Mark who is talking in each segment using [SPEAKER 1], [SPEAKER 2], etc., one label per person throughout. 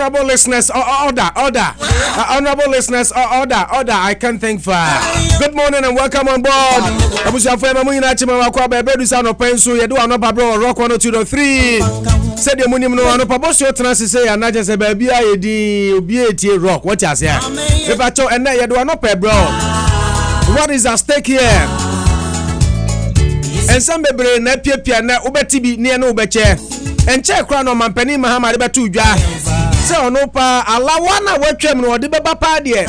[SPEAKER 1] honorable listeners, order. Honorable listeners, order. I can't think for. Good morning and welcome on board. Abusia for mamu ina chima wakwa bebedu sa no penso ye do anopa bro rock 102.3. Said the munim no anopa boss yo trans say ya na je se ba bia ye di obi etie rock. What you say? If I talk and ye do anopa bro. What is at stake here? And some bebre na piapia na ubeti bi ne na ubeche. And check crown on Mampani Mahama betu dwa. So no pa alawa na watwam no de beba pa de.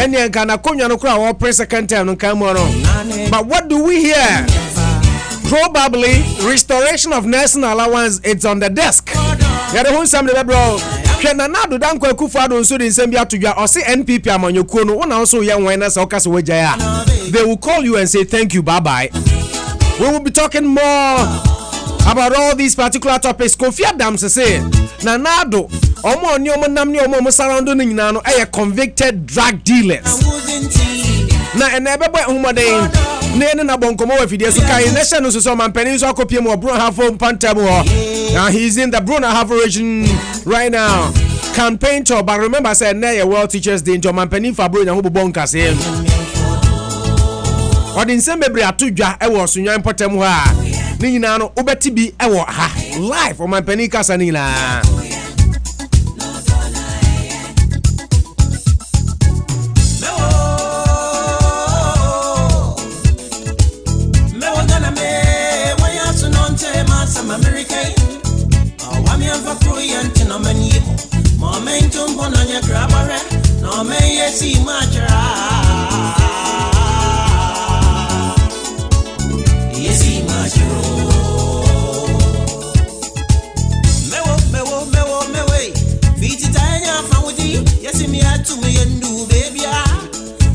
[SPEAKER 1] And yen kana konwa no kra wo press second time no kan mo no. But what do we hear? Probably restoration of nursing allowance, it's on the desk. Ya de hun sam de bro. Hwe na na do dan kwa Akufo-Addo nso de nsem bia to dwa o se NPP amanyokuo no wona so ye wen na se o kase wagya ya. They will call you and say thank you, bye bye. We will be talking more about all these particular topics. Kofi Adam say na nado omo oni omo nam ni omo surround no nyina no e convicted drug dealers. Na enebebo humoden na na bonkomo wa fidie so kai na hye no so mampani so akopie mu Bruno Hafo Pantam ho. Now he's in the Bruno Hafo region right now. Campaign tour, but remember say na ye World Teachers Day njo mampani fa bro nya ho bobon kase. Odinse mebre atodwa e wo sunyan potem ho a ni nyina no obeti bi e wo ha live o mampani kasa ni nyina.
[SPEAKER 2] Momentum bonanya grabare no me yesi machara yesi macharo mewo viti tanya fawudi yesi mi atu me yendu baby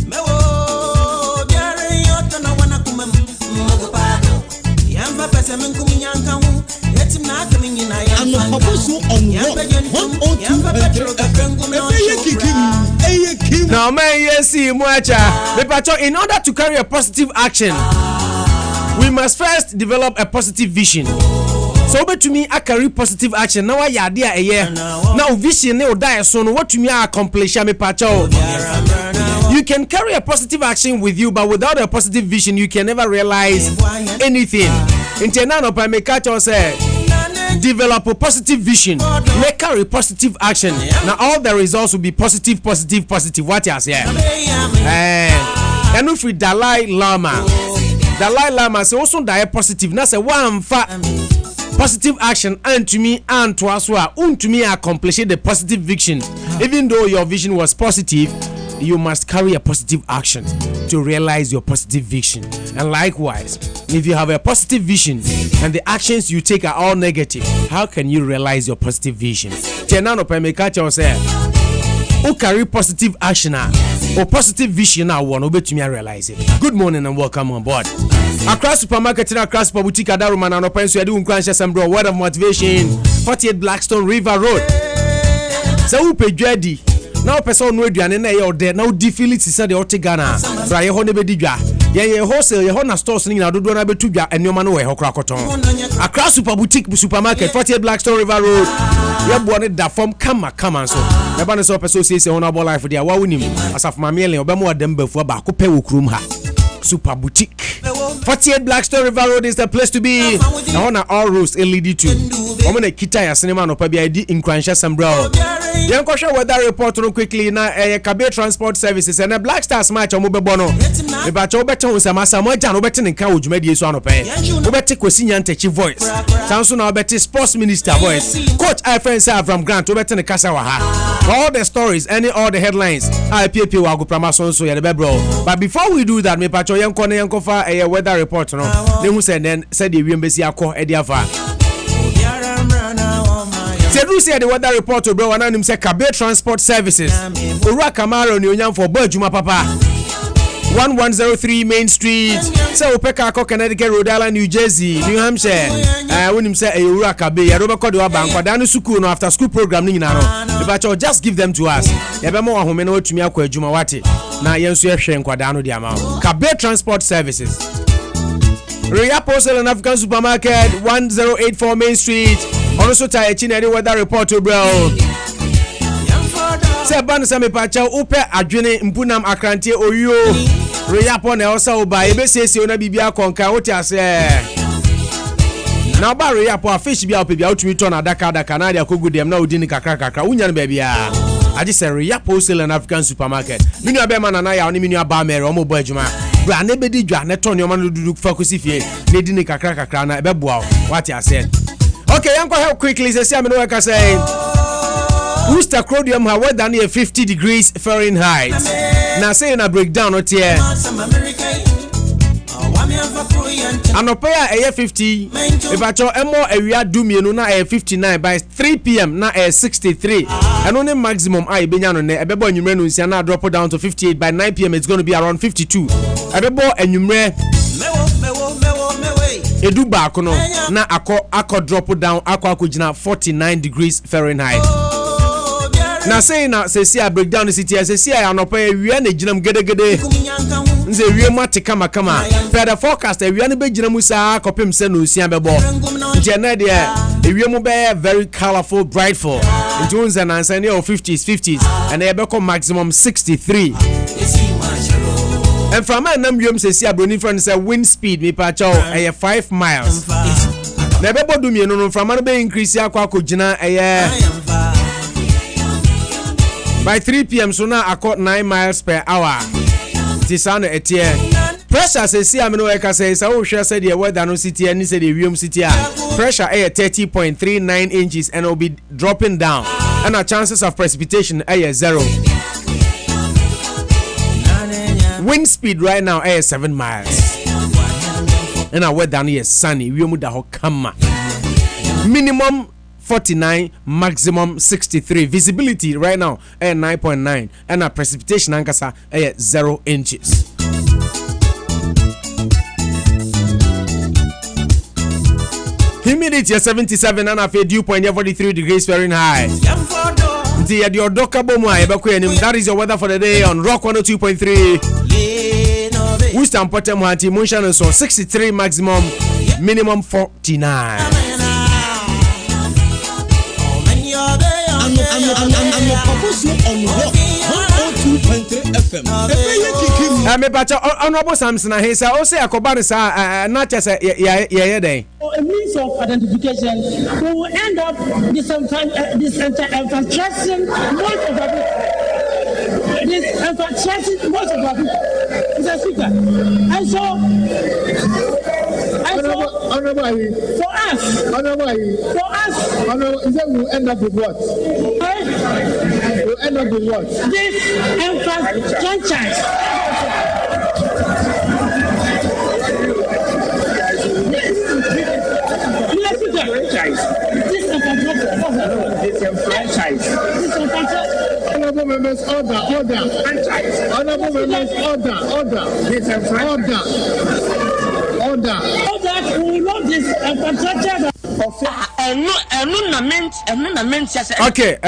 [SPEAKER 2] mewo biare yoto na wana kumem mogo pado yamba pesa menkumi nyanka hu yetim na kami na yamba
[SPEAKER 1] Now, man, yes, in order to carry a positive action, we must first develop a positive vision. So, but to me, I carry positive action. Now, I idea a year. Now, vision, no die soon. What to me, I accomplish. I'm a pacho. You can carry a positive action with you, but without a positive vision, you can never realize anything. In Tenano, I make catch say. Develop a positive vision, make carry positive action. Now all the results will be positive. What you say? And if we Dalai Lama say also die positive. Now say one positive action and to me and to us to me accomplish the positive vision. Even though your vision was positive, you must carry a positive action to realize your positive vision. And likewise, if you have a positive vision and the actions you take are all negative, how can you realize your positive vision? Tenano Pemekacha say, who carry positive action or positive vision now one obey to me realize it. Good morning and welcome on board. Across supermarket and across boutique Adaruman and open so you do some bro word of motivation 48 Blackstone River Road. So who pay Jedi? Now person no aduane na ye ode na odi Felix say de otegana bra ye ho ne bedidwa ye wholesale ye ho na stores ni na dodo na betudwa enoma no we ho kra koton Accra Super Boutique supermarket 48 Blackstone River Road ye bo ne da form kama so e ba ne so person say honorable life dia wa wonim asaf mamiele obemo adem bafu ba ko pe wo krum ha Super Boutique 48 Blackstone River Road is the place to be. Now on all roads LED to. I'm gonna kita ya cinema no pa bi ID in Kransha Sambro. Yen ko hwe weather report no quickly na Kabir Transport Services and Black Stars match omo bebo no. E ba cho beto unsamasa mo ja no beti nka odwumadi so anope. Wo beti kwasinya ntachi voice. Sanso na beti sports minister voice. Coach Ifensa from Grant wo beti ne kasa wa ha. All the stories, all the headlines. IPP wa go promotion so ya the bebro. But before we do that, me pa cho yen ko ne yen ko fa weather report no. Ne hu say then said the wiembesi akọ e dia fa. Sedu say the weather report bro wana nim say Kabir Transport Services. Owura Kamara ni onyam for Bajuma papa. 1103 Main Street. Say Opeka Akọ Connecticut, Rhode Island, New Jersey, New Hampshire. When him say Owura Kabir, ya roba kodi wa bank kwada no school no after school program ni nyina no. But just give them to us. Ya be mo ahome na otumi akọ adwuma wate. Na yenso ehwe nkwada no dia ma. Kabir Transport Services. Ria Postal and African Supermarket 1084 Main Street. Also tie a chinedy weather report bro. se ban se me pa cha upe adwene mpunam akrante oyo reyapo na osa oba ebesiesie ona bibia konka wote ase na ba reyapo a fish bia ope bia otumi to na daka na dia kogu dem na odi ni kakra unya no ba bia aje se reyapo sell an African supermarket minu abema na ya oni minu aba mere omo bo adwuma bra na bedi dwa ne to ne oma no dudu fakosi fie na edi ni kakra na ebeboa what you said. Okay, yanko help quickly say me no work say Worcester Crodium ha weather near 50 degrees Fahrenheit. Now say na breakdown not here. Anopaya aye 50. If I cho emo area do mienu na 59 by 3 p.m. na 63. And only maximum I benya no ne ebebo enwumre no nsia na drop down to 58 by 9 p.m. it's going to be around 52. Ebebo enwumre edu baako no na akọ drop down akọ gina 49 degrees Fahrenheit. Na say na say a breakdown the city say anopa ewia na ginam gedegede nze ewia mate kama per the forecast ewia na be ginam saa kopem se no osia bebo nje na de ewia mu be very colorful brightful into unze na ansane of 50s and e be come maximum 63. And from my name you say broni friend say wind speed me pa chow 5 miles na be bodu mi no from man be increase akwa gina by 3 p.m. so now I caught 9 miles per hour. Tisano etie. Pressure say am no work say so share say the weather no city and say the Wium city. Pressure 30.39 inches and will be dropping down. And our chances of precipitation 0. Wind speed right now 7 miles. And our weather is sunny. Wium da ho kama. Minimum 49, maximum 63. Visibility right now 9.9 and our precipitation ankasa 0 inches. Humidity 77 and a dew point 43 degrees Fahrenheit. That is your weather for the day on Rock 102.3. Worcester and Port Mohanty Moonshine so 63 maximum, minimum 49. I'm on Rock 102.3 FM. Me bacha honorable Samson he say o say akobare sa na che say ye dey.
[SPEAKER 3] A means of identification who will end up disenfranchising most of the disenfranchising most of the Mr. Speaker. And so for us, is that we'll end up with what? We'll end up with what? This franchise. Honorable members, order. Honorable members, order. We will not this infrastructure.
[SPEAKER 1] Okay,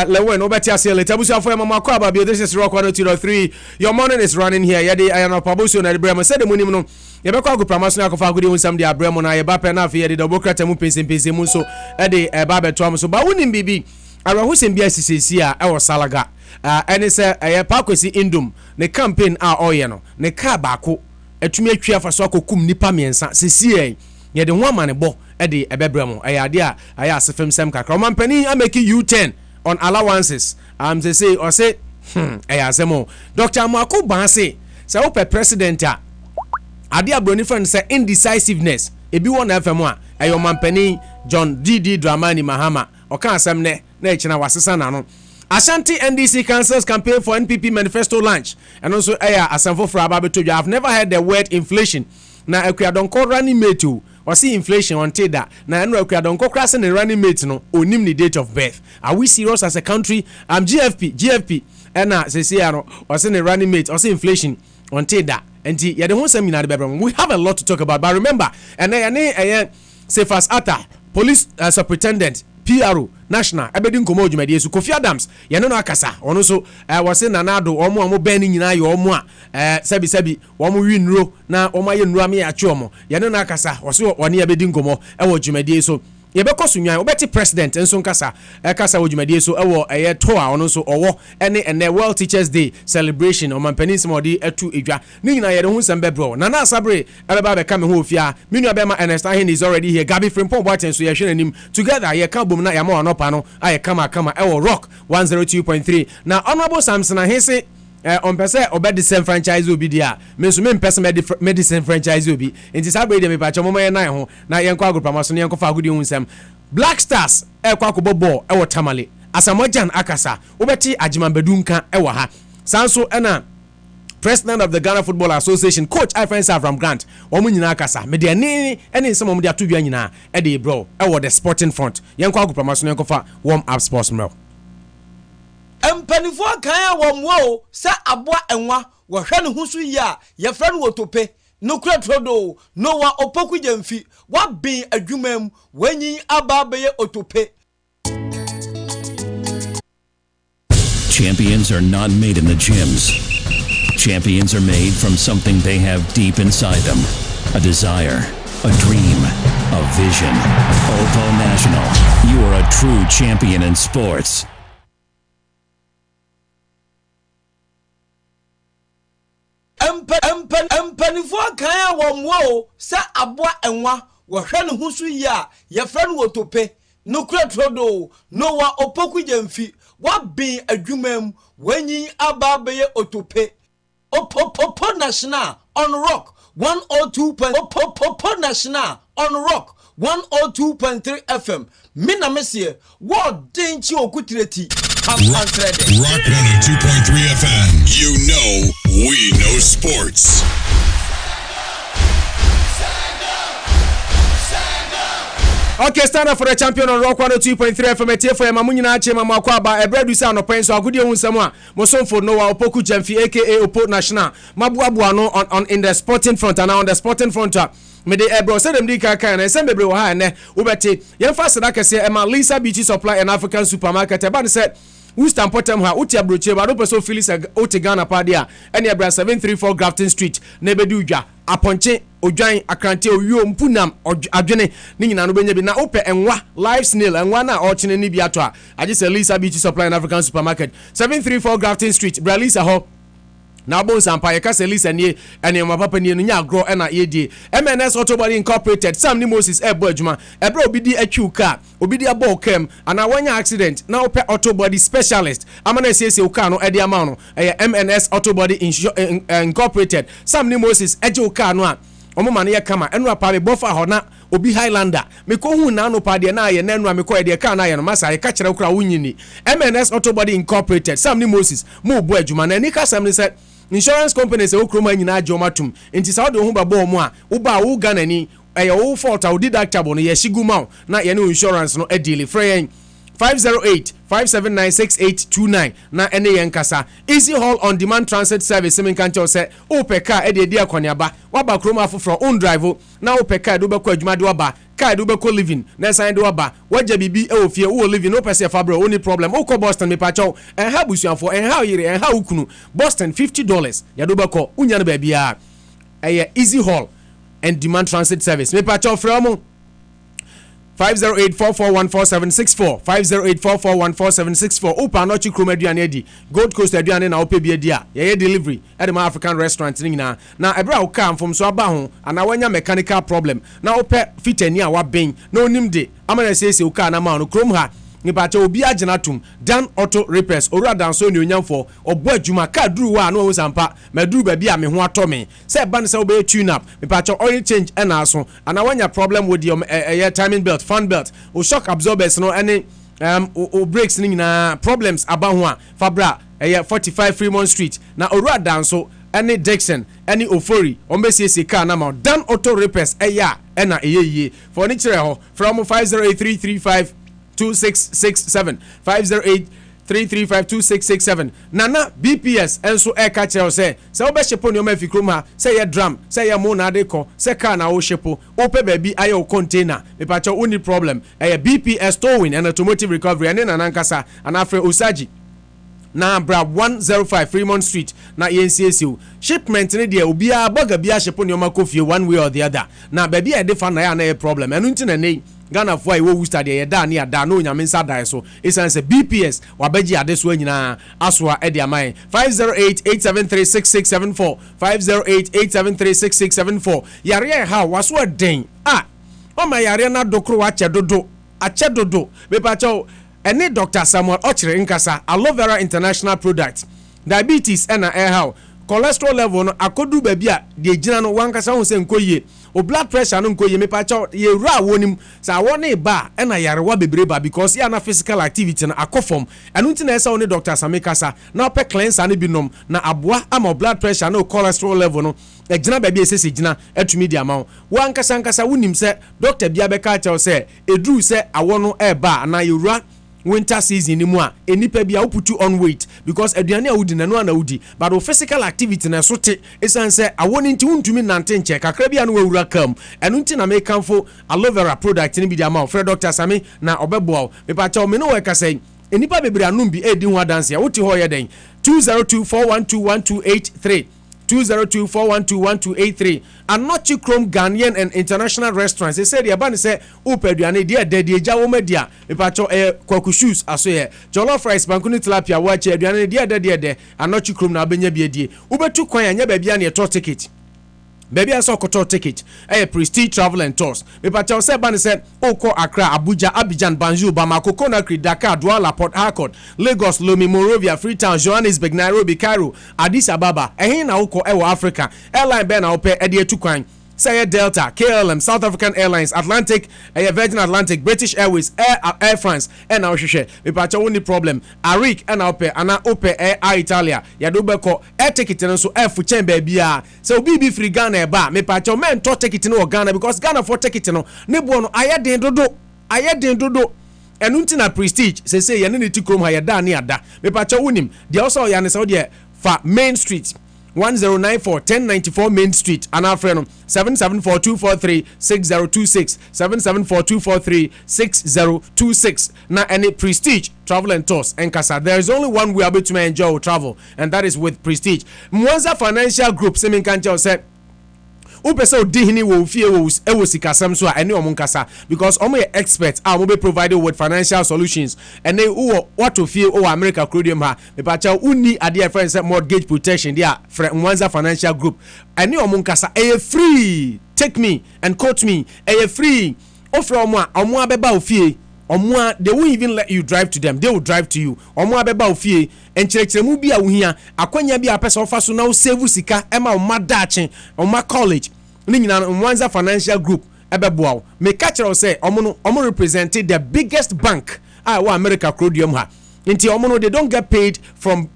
[SPEAKER 1] Lewen, Obeti Asiele, Tabusa for Mama Kwaba, this is Rock 102.3. Your morning is running here. Yadi, I am a Pabuso and Bremer. Said the Munimo, Yabako Pramasna of Agudi, some de Abremona, Yabapena, Yadi, the Bocrata Mupins and Pizimuso, Eddie, Baba Thomas, but wouldn't be. I was in BSCC, our Salaga, and it's a Pacosi Indum, the campaign are Oyano, the Kabako, a Tumia for Soko Kum Nipamian, CCA, yet the one man bo. Eddie Ebebremo, I asked him some Roman Penny, I make U10 on allowances. They say, or say, I ask them, Dr. Marco Banse, so president, Adia Bronifan say indecisiveness. If you want FM1, a man Penny, John D.D. Dramani Mahama, or Kansamne, Nachina Wasasana. Ashanti NDC cancels campaign for NPP manifesto launch. And also, Asanfo Frababe, I've never heard the word inflation. Now, I don't call running mate too. Or see inflation until that. Now, I know I don't call crossing and running mate no, or name the date of birth. Are we serious as a country? GFP. And say, or send a running mate, or see inflation until that. And the whole seminar, we have a lot to talk about. But remember, and I say fast Atta, police superintendent, PRO, national, Abedin Komo Jumedi, so Kofi Adams, Yano Akasa, on also, was in Nanado, or more banning in Ayo, more, Sebi, one win row, now, or my Rami Achomo, Yano Akasa, or so, or near Bedin Komo, Ewo Jumedi, so yɛbɛkɔ so nwan wobɛte president nso nkasa ɛkasa wɔ dwumadie so ɛwɔ ɛyɛ to a ɔno nso ɔwɔ ɛne World Teachers Day celebration ɔmampanin sɛ ɔde atu edwa ne nyinaa yɛde ho nsɛm bɛbrɛ Nana Asabre ɛbɛba bɛka me ho ofia me nua bɛma Ernest Ahen is already here Gabi Frimpong Boateng so yɛhwɛ n'anim together yɛka bom na yɛma ɔnɔpa no ayɛ kama ɛwɔ Rock 102.3 na Honorable Samson Ahese on pese obedisen franchise obi dia me so me mpese medicine franchise obi enti sabre dia me pa chomo ye nan ho na yenko agropama so ne yenko fa agudi hu nsem Black Stars ekwa akobɔ ball ewo Tamale Asamojan akasa obeti Ajimambedunka ewo ha sanso ena President of the Ghana Football Association Coach Ifeanyi Avram Grant omo nyina akasa me de ne nsem omo de atodwa nyina e de bro ewo the Sporting Front yenko agropama so ne yenko fa warm up sports mel
[SPEAKER 4] empanifo kan womwo se aboa enwa wo hwe ne husu yi a ye fra no wotope no kura trodo no wa opoku jamfi wa bin adwumam wanyi aba beye otope.
[SPEAKER 5] Champions are not made in the gyms. Champions are made from something they have deep inside them. A desire, a dream, a vision. Oppo National. You are a true champion in sports.
[SPEAKER 4] Empanifo kan womwo se aboa enwa wo hwe ne husu yi a ye fra no wotope no kura trodo no wa opoku jamfi wa bin adwumam wanyi aba beye otope Oppo National on Rock 102. Oppo National on Rock 102.3 FM. Mina mesie what denchi okutireti.
[SPEAKER 6] Rock 102.3 FM. You know we know sports.
[SPEAKER 1] Okay, stand up for the champion on Rock 102.3 FM. TFO Mamunyina Ache Mama Kwaba Ebredu sa no pen so agudi hu nsɛm a Mosomfo Noah Opoku Jamfi aka Oppo National mabuabua no on in the Sporting Front and on the Sporting Front me de ebro say dem di kan na sem bebre wo ha ne wobete yemfa sadaka se ema Lisa Beauty Supply and African Supermarket eba ne se Wustam Potem ha uti abroche ba do peso Phyllis oti Ghana padia ene ebra 734 Grafton Street na ebedu dwa aponche odwan akrante owio mpunam adwene ni nyina no benya bi na ope enwa live snail enwa na ochene ni bi ato a age se Lisa Beauty Supply and African Supermarket 734 Grafton Street Bralisa ho na bon sampa ye kase Lisa nie ene ma papa nie no nya agro na ye die MNS Autobody Incorporated Sam ni Moses ebo adwuma ebra obidi atwu car obidi abo kem ana wanya accident na ope Autobody specialist amana sese uka no ede ama no MNS Autobody Incorporated Sam ni Moses eje car no a omoma ne ye kama enu apa be bofa ho na obi Highlander me ko hu na no pa de na ye na enu me ko ye de car na ye no masa ye ka kire kura wunyini MNS Autobody Incorporated Sam ni Moses mo bo adwuma na ni ka Sam ni se insurance company say okroma nyina ajomatum enti sa wo de ho ba bo mo a wo ba wo Ghana ni wo fault wo deductible no ye shiguma na ye no insurance no edile free 508-579-6829 na ene yen kasa Easy Haul on Demand Transit Service me kan cho say opeka e de akoniaba waba kroma afofro on drive na opeka do bekọ adwuma de waba car do bekọ living na sign de waba waja bibi e ofie wo living no pese fabro only problem o ko Boston me pacho en ha busuanfo en ha yire en ha ukunu Boston $50 ya do bekọ unya no ba bia Easy Haul and Demand Transit Service me pacho from 508-441-4764 508-441-4764 Opa no chikrom aduane adi Gold Coast aduane na ope bi adi a ye delivery at the African restaurant ni nyina na ebra wo kam from so aba ho ana wanya mechanical problem na ope fitani a wa ben na onim de amana sese wo ka na ma no krom ha nipacha obi aginatum Dan Auto Repairs owura danso ni onyamfo obo adwuma ka duru wa no sampa maduru ba bi a me ho atome se ban se obe tune up nipacha oil change na aso ana wanya problem with your timing belt fan belt o shock absorbers no any o brakes ni nyina problems aba ho a fabra 45 Fremont Street na owura danso any Dixon any Ofori ombesiese car na ma Dan Auto Repairs na eyeye for ni kire ho from 508-335-2667 508-335-2667 Nana BPS enso e ka kire say se obe shepo ni o ma fikrom ha say ye drum say ye mo na de ko say car na o shepo o pe ba bi ayo container me pa cho only problem BPS towing and automotive recovery and na nankasa and afre Osaji na bra 105 Fremont Street na YNCSU shipment ne dia obi a boga bia shepo ni o ma kofie one way or the other na ba bia de fa na ya na problem enu nti na nei Ghana for wo wu study ye da na ya da no nyame nsa dai so esan say BPS wabeji ade so anyina asoa e de amai 508873667 508873667 yare ha waso den o ma yare na dokro wa che dodo me pa cho ene Dr. Samuel Ochire nkasa aloe vera international product diabetes and how cholesterol level no akodu baby a de gina no wankasa ho se nkoyie o blood pressure no nkoyie me pa cho ye wura wonim sa woni ba na yarewa bebreba because ya na physical activity na akofom enu nti na esa woni Dr. Samekasa na pe cleanser no binom na aboa ama blood pressure no cholesterol level no gina baby esese gina atumi di ama wankasa nkasa wonim se doctor bia be ka cha se edru se awo no eba na ye wura winter season ni mu a enipa bia uputu on weight because aduane a wudi na no na wudi but physical activity na so te esan se awoni nti untumi nante nche kakra bia no wura kam enu nti na make amfo aloe vera product ni bi dia ma Fred Dr. Sami na obebo me pa cha me no we ka say enipa bebre anum bi edi ho dance ya wuti ho ye den 2024121283 202412123 and not Chrome Ghanaian and international restaurants. They said the say upeduane dia de jawo media me pacho kwaku shoes aso ye jollof rice bankuni tilapia wache aduane dia de and not Chrome na benya biedie ubetu kwan anya ba bia na to ticket baby aso koto ticket Prestige Travel and Tours me pacho say ban say oko Accra Abuja Abidjan Banjul Bamako Conakry Dakar Douala Port Harcourt Lagos Lomé Monrovia Freetown Johannesburg Nairobi Cairo Addis Ababa ehin na oko ewo Africa airline be na ope e de etu kwan say Delta KLM South African Airlines Atlantic Virgin Atlantic British Airways Air France and our share me pacho woni problem Arik and ope ana ope Air Italia ya do be ko air ticket no so air fu chen baby a so be free Ghana e ba me pacho men to ticket no Ghana because Ghana for ticket no ne bo no aye den dodo enu nti na Prestige say ye ne ti krom ha ye da ne ada me pacho wonim de also ya ne so de fa Main Street 1094 1094 Main Street and our friend 7742436026 7742436026 na any Prestige Travel and Tours and Casa. There is only one way able to enjoy travel and that is with Prestige. Mwanza Financial Group Semin Kancho said upese odihini wo fie wo sikasam so ene omunkasa because omo ye experts mo be provided with financial solutions ene wo what to fie o America Crodium ha me pa cha uni ade friends mortgage protection dia Mwanza Financial Group ene omunkasa free take me and quote me free offer omo abeba ofie omo they won't even let you drive to them, they will drive to you omo abeba ofie enkyerɛkyerɛmu bi a wohia akwanya bi a pesa ofa so na wo save sika ema o madache o ma college ni nyina Mwanza Financial Group ebeboa me catch say omo represented the biggest bank America Crodium ha nti omo they don't get paid from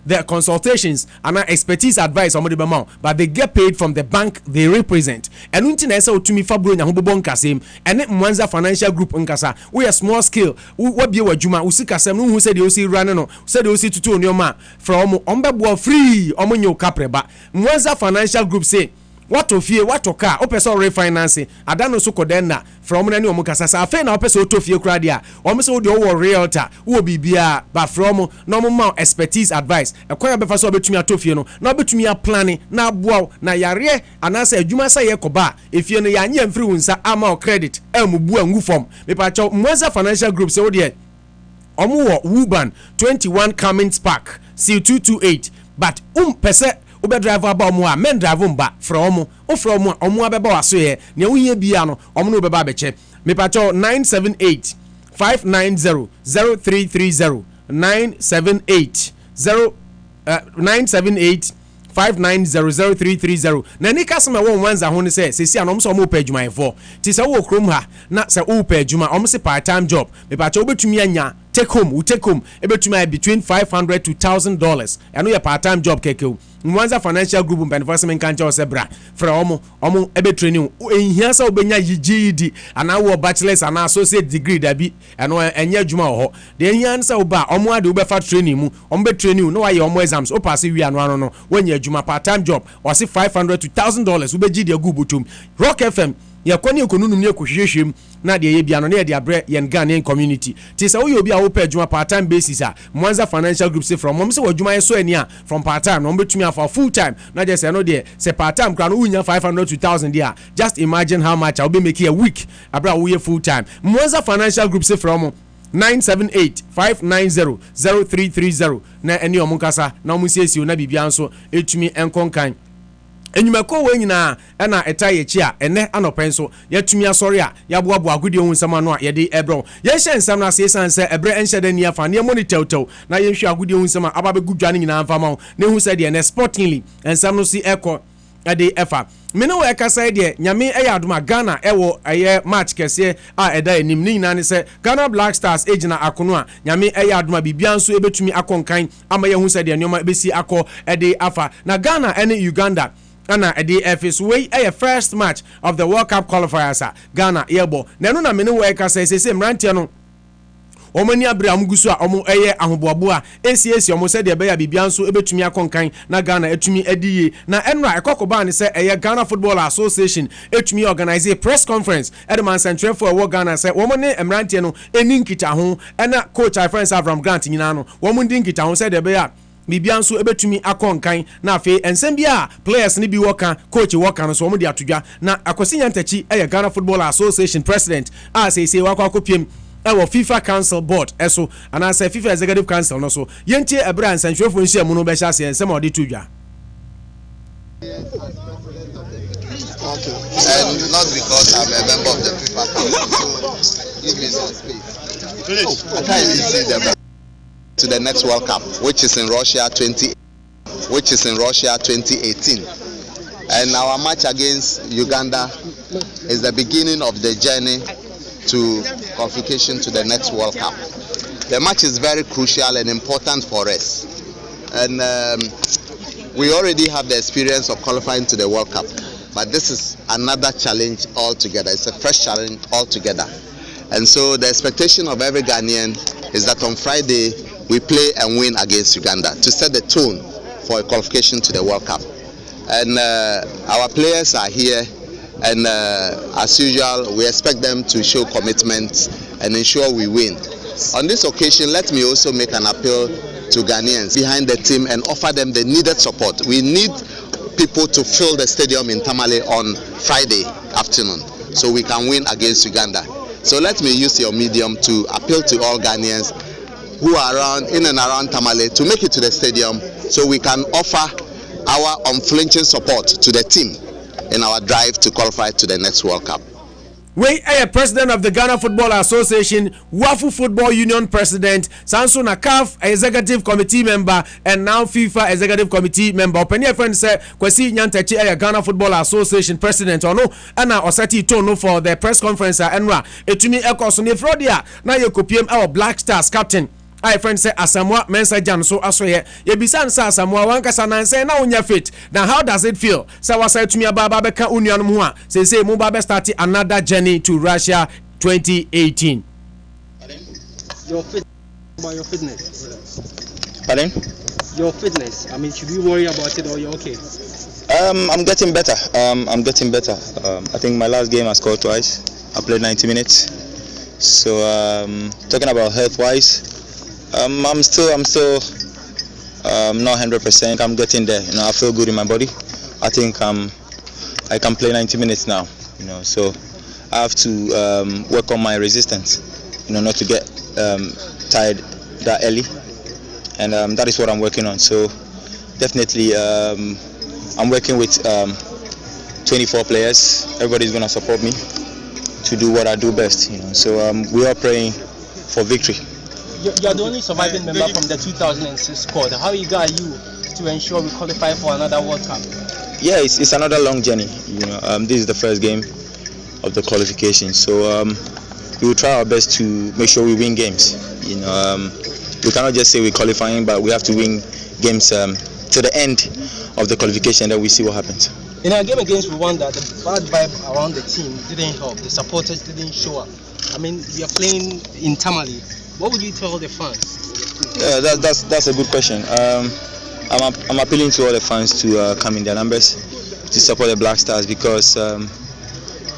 [SPEAKER 1] their consultations and expertise advice but they get paid from the bank they represent and unti na esa otumi fabro nya hobobo nkasem ene Mwanza Financial Group nkasa we a small scale we bie wadwuma usikasem no hu se de osi run no se de osi tutu onioma from ombebo free omonyo kapreba Mwanza Financial Group say what of you what car opesa refinancing adano so kodena from nani omukasa sa afa na opesa otofie kura dia omse wo de wo realtor wo bibia ba from no mo expertise advice ekwan be fa so betumi atofie no na betumi plan na aboa na yare anasa adwuma sa ye koba efie no ya nya mfiri wunsa ama credit amubu angu form me pa cho Mwanza Financial Group se wo de omo Wuban 21 Cummins Park C228 but pese ube driver ba omo a men drive mba from omo abeba waso ye ne wohie bia no omo no beba beche me pacho 978 590 0330 978 5900330 na ni customer won Mwanza ho ne say sesi anom so mo pa adwuma efo ti se wo krom ha na se wo pa adwuma om se part time job me pacho obetumi anya take home ebetumi between $500 to $1,000 eno ye part time job keke Mwanza Financial Group investment kancha osebra fra omo ebe training ehia sa obenya GED ana wo bachelor's ana associate degree dabi eno enya adwuma ho de ehia sa oba omo ade obefa training mu be training no waye omo exams o pass wi anu no wanya adwuma part time job o se $500 to $1,000 obegi de agu botum Rock FM yɛkɔ ne yɛkɔnunum ne yɛkɔhwehwɛhwɛm na deɛ yɛ bia no ne yɛde abrɛ yɛn Ghanaian community te sɛ woyɛ obi a wopɛ adwuma part time basis a Mwanza Financial Group say from mom sɛ wadwuma yɛ so ani a from part time no mbɛtumi afa full time na just say no deɛ sɛ part time kra no wonya 500 to 1000 deɛ just imagine how much I will be making a week abra woyɛ full time. Mwanza Financial Group say from 978-590-0330 na ɛne ɔmo nkasa na ɔmo siesie na bibia nso etumi enkonkan enyumako we nyina ɛna ɛta yɛchi a ɛnɛ anɔpɛ nso yɛtumi asɔre a yɛaboaboa agudie ho nsɛm ano a yɛde ɛbrɛ yɛhyɛ nsɛm no ase esan sɛ ɛbrɛ ɛnhyɛ da ni afa ne monitor na yɛhwɛ agudie ho nsɛm a aba bɛgu dwa ne nyina mfa ma ho ne hu sɛ deɛ ɛnɛ sportingly nsɛm no si ɛkɔ ɛde ɛfa mene wo ɛkasa deɛ nyame ɛyɛ adoma Ghana ɛwɔ ɛyɛ match kɛseɛ a ɛda anim ne nyina ne sɛ Ghana Black Stars egyina akono a nyame ɛyɛ adoma bibia nso ebetumi akɔnkan ama yɛhu sɛ deɛ nneɛma ebesi akɔ ɛde afa na Ghana ɛne Uganda ana ɛde ɛfis wei ɛyɛ first match of the World Cup qualifiers a Ghana yɛbɔ na ɛno na mene wo ɛkasa sɛ mmeranteɛ no ɔmo ni Abraham gusu a ɔmo ɛyɛ ahoboabo a esiesie ɔmo sɛ deɛ ɛbɛyɛ bibia nso ebetumi akɔnkan na Ghana etumi adie na ɛnra ɛkɔkɔba ne sɛ ɛyɛ Ghana Football Association etumi organize press conference ɛde man centrefo ɛwɔ Ghana sɛ wɔmo ne mmeranteɛ no eni nkita ho ɛna coach Ifrance Avram Grant nyina no wɔmo ndi nkita ho sɛ deɛ ɛbɛyɛ bibia nso ebetumi akɔnkan na afei ensɛm bia players ne bi wɔka coach wɔka no so wɔmo de atodwa na akwasi nyantachi ɛyɛ Ghana Football Association president a sɛ wakɔ akɔpiem ɛwɔ FIFA Council Board ɛso anaasɛ FIFA Executive Council no so yɛntie ɛbrɛ nsanhwɛfo nhyia mu no bɛhyɛ ase nsɛm a ɔde to dwa.
[SPEAKER 7] Okay. And not because I'm a member of the FIFA Council, so give me some space. I can't even see them to the next World Cup, which is in Russia 2018. And our match against Uganda is the beginning of the journey to qualification to the next World Cup. The match is very crucial and important for us. And we already have the experience of qualifying to the World Cup. But this is another challenge altogether. It's a fresh challenge altogether. And so the expectation of every Ghanaian is that on Friday we play and win against Uganda to set the tone for a qualification to the World Cup. And our players are here. And as usual, we expect them to show commitment and ensure we win. On this occasion, let me also make an appeal to Ghanaians behind the team and offer them the needed support. We need people to fill the stadium in Tamale on Friday afternoon so we can win against Uganda. So let me use your medium to appeal to all Ghanaians who are in and around Tamale to make it to the stadium so we can offer our unflinching support to the team in our drive to qualify to the next World Cup.
[SPEAKER 1] We are president of the Ghana Football Association, Wafu Football Union president, Sansona CAF executive committee member, and now FIFA executive committee member. Open your friend say, Kwesi Nyantachi Ghana Football Association president or no, and now Osati Tono for the press conference. Enra, etumi ekosone Frodia, na yekopiem our Black Stars captain. I friend say Asamoah Mensah Jan so asoye yebisan sa Asamoah wankasa nan say na onya fit. Now how does it feel? Say wasa etumi ababa beka union mu a say mu ba be start another journey to Russia 2018.
[SPEAKER 8] Your fitness.
[SPEAKER 7] Pardon?
[SPEAKER 8] Your fitness. I mean, should we worry about it or you're okay?
[SPEAKER 7] I'm getting better. I think my last game I scored twice. I played 90 minutes. So talking about health-wise, I'm still not 100%. I'm getting there. I feel good in my body. I think I can play 90 minutes now. So I have to work on my resistance. Not to get tired that early, and that is what I'm working on. So definitely, I'm working with 24 players. Everybody's gonna support me to do what I do best. So we are praying for victory.
[SPEAKER 8] You're the only surviving member from the 2006 squad. How eager are you to ensure we qualify for another World Cup?
[SPEAKER 7] Yeah, it's another long journey. This is the first game of the qualification, so we will try our best to make sure we win games. We cannot just say we're qualifying, but we have to win games to the end of the qualification. Then we see what happens.
[SPEAKER 8] In our game against Rwanda, the bad vibe around the team didn't help. The supporters didn't show up. I mean, we are playing in Tamale. What would you tell the fans?
[SPEAKER 7] Yeah, that's a good question. I'm appealing to all the fans to come in their numbers to support the Black Stars because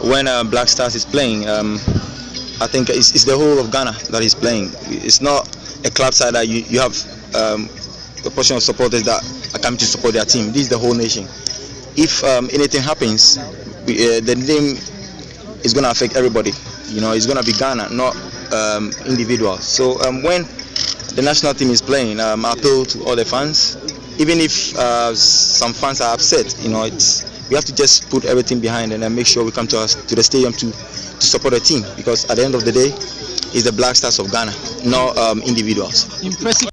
[SPEAKER 9] when Black Stars is playing, I think it's the whole of Ghana that is playing. It's not a club side that you have a portion of supporters that are coming to support their team. This is the whole nation. If anything happens, the name is going to affect everybody. You know, it's going to be Ghana, not individuals. So when the national team is playing, I appeal to all the fans. Even if some fans are upset, you know, we have to just put everything behind and then make sure we come to the stadium to support the team, because at the end of the day, it's the Black Stars of Ghana, not individuals.
[SPEAKER 8] Impressive.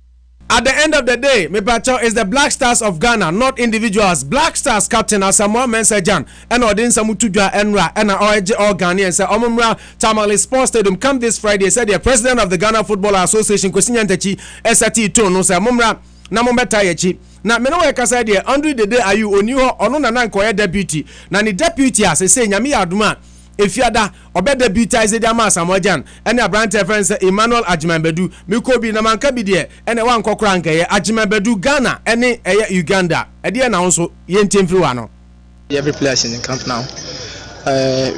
[SPEAKER 1] At the end of the day, Mepacho is the Black Stars of Ghana, not individuals. Black Stars captain Asamoah Mensah Gyan and Odin Samutudwa Enra and all Ghanaians say Omumra Tamale Sports Stadium come this Friday. Said the president of the Ghana Football Association Kwesi Nyantakyi SRT Tono say Omumra na mombeta yechi na me no we kasa de Andrew Dede Ayew oni ho ono na nkoye deputy na ni deputy asese nyame aduma efiada obe deputize de ama Asamoah Gyan ene abrante friends Emmanuel Ajimanbedu mikobi na manka bi de ene wa nkokora nkaye Ajimanbedu Ghana ene eye Uganda ede na wonso yentemfiri wa no.
[SPEAKER 8] Every player is in the camp now.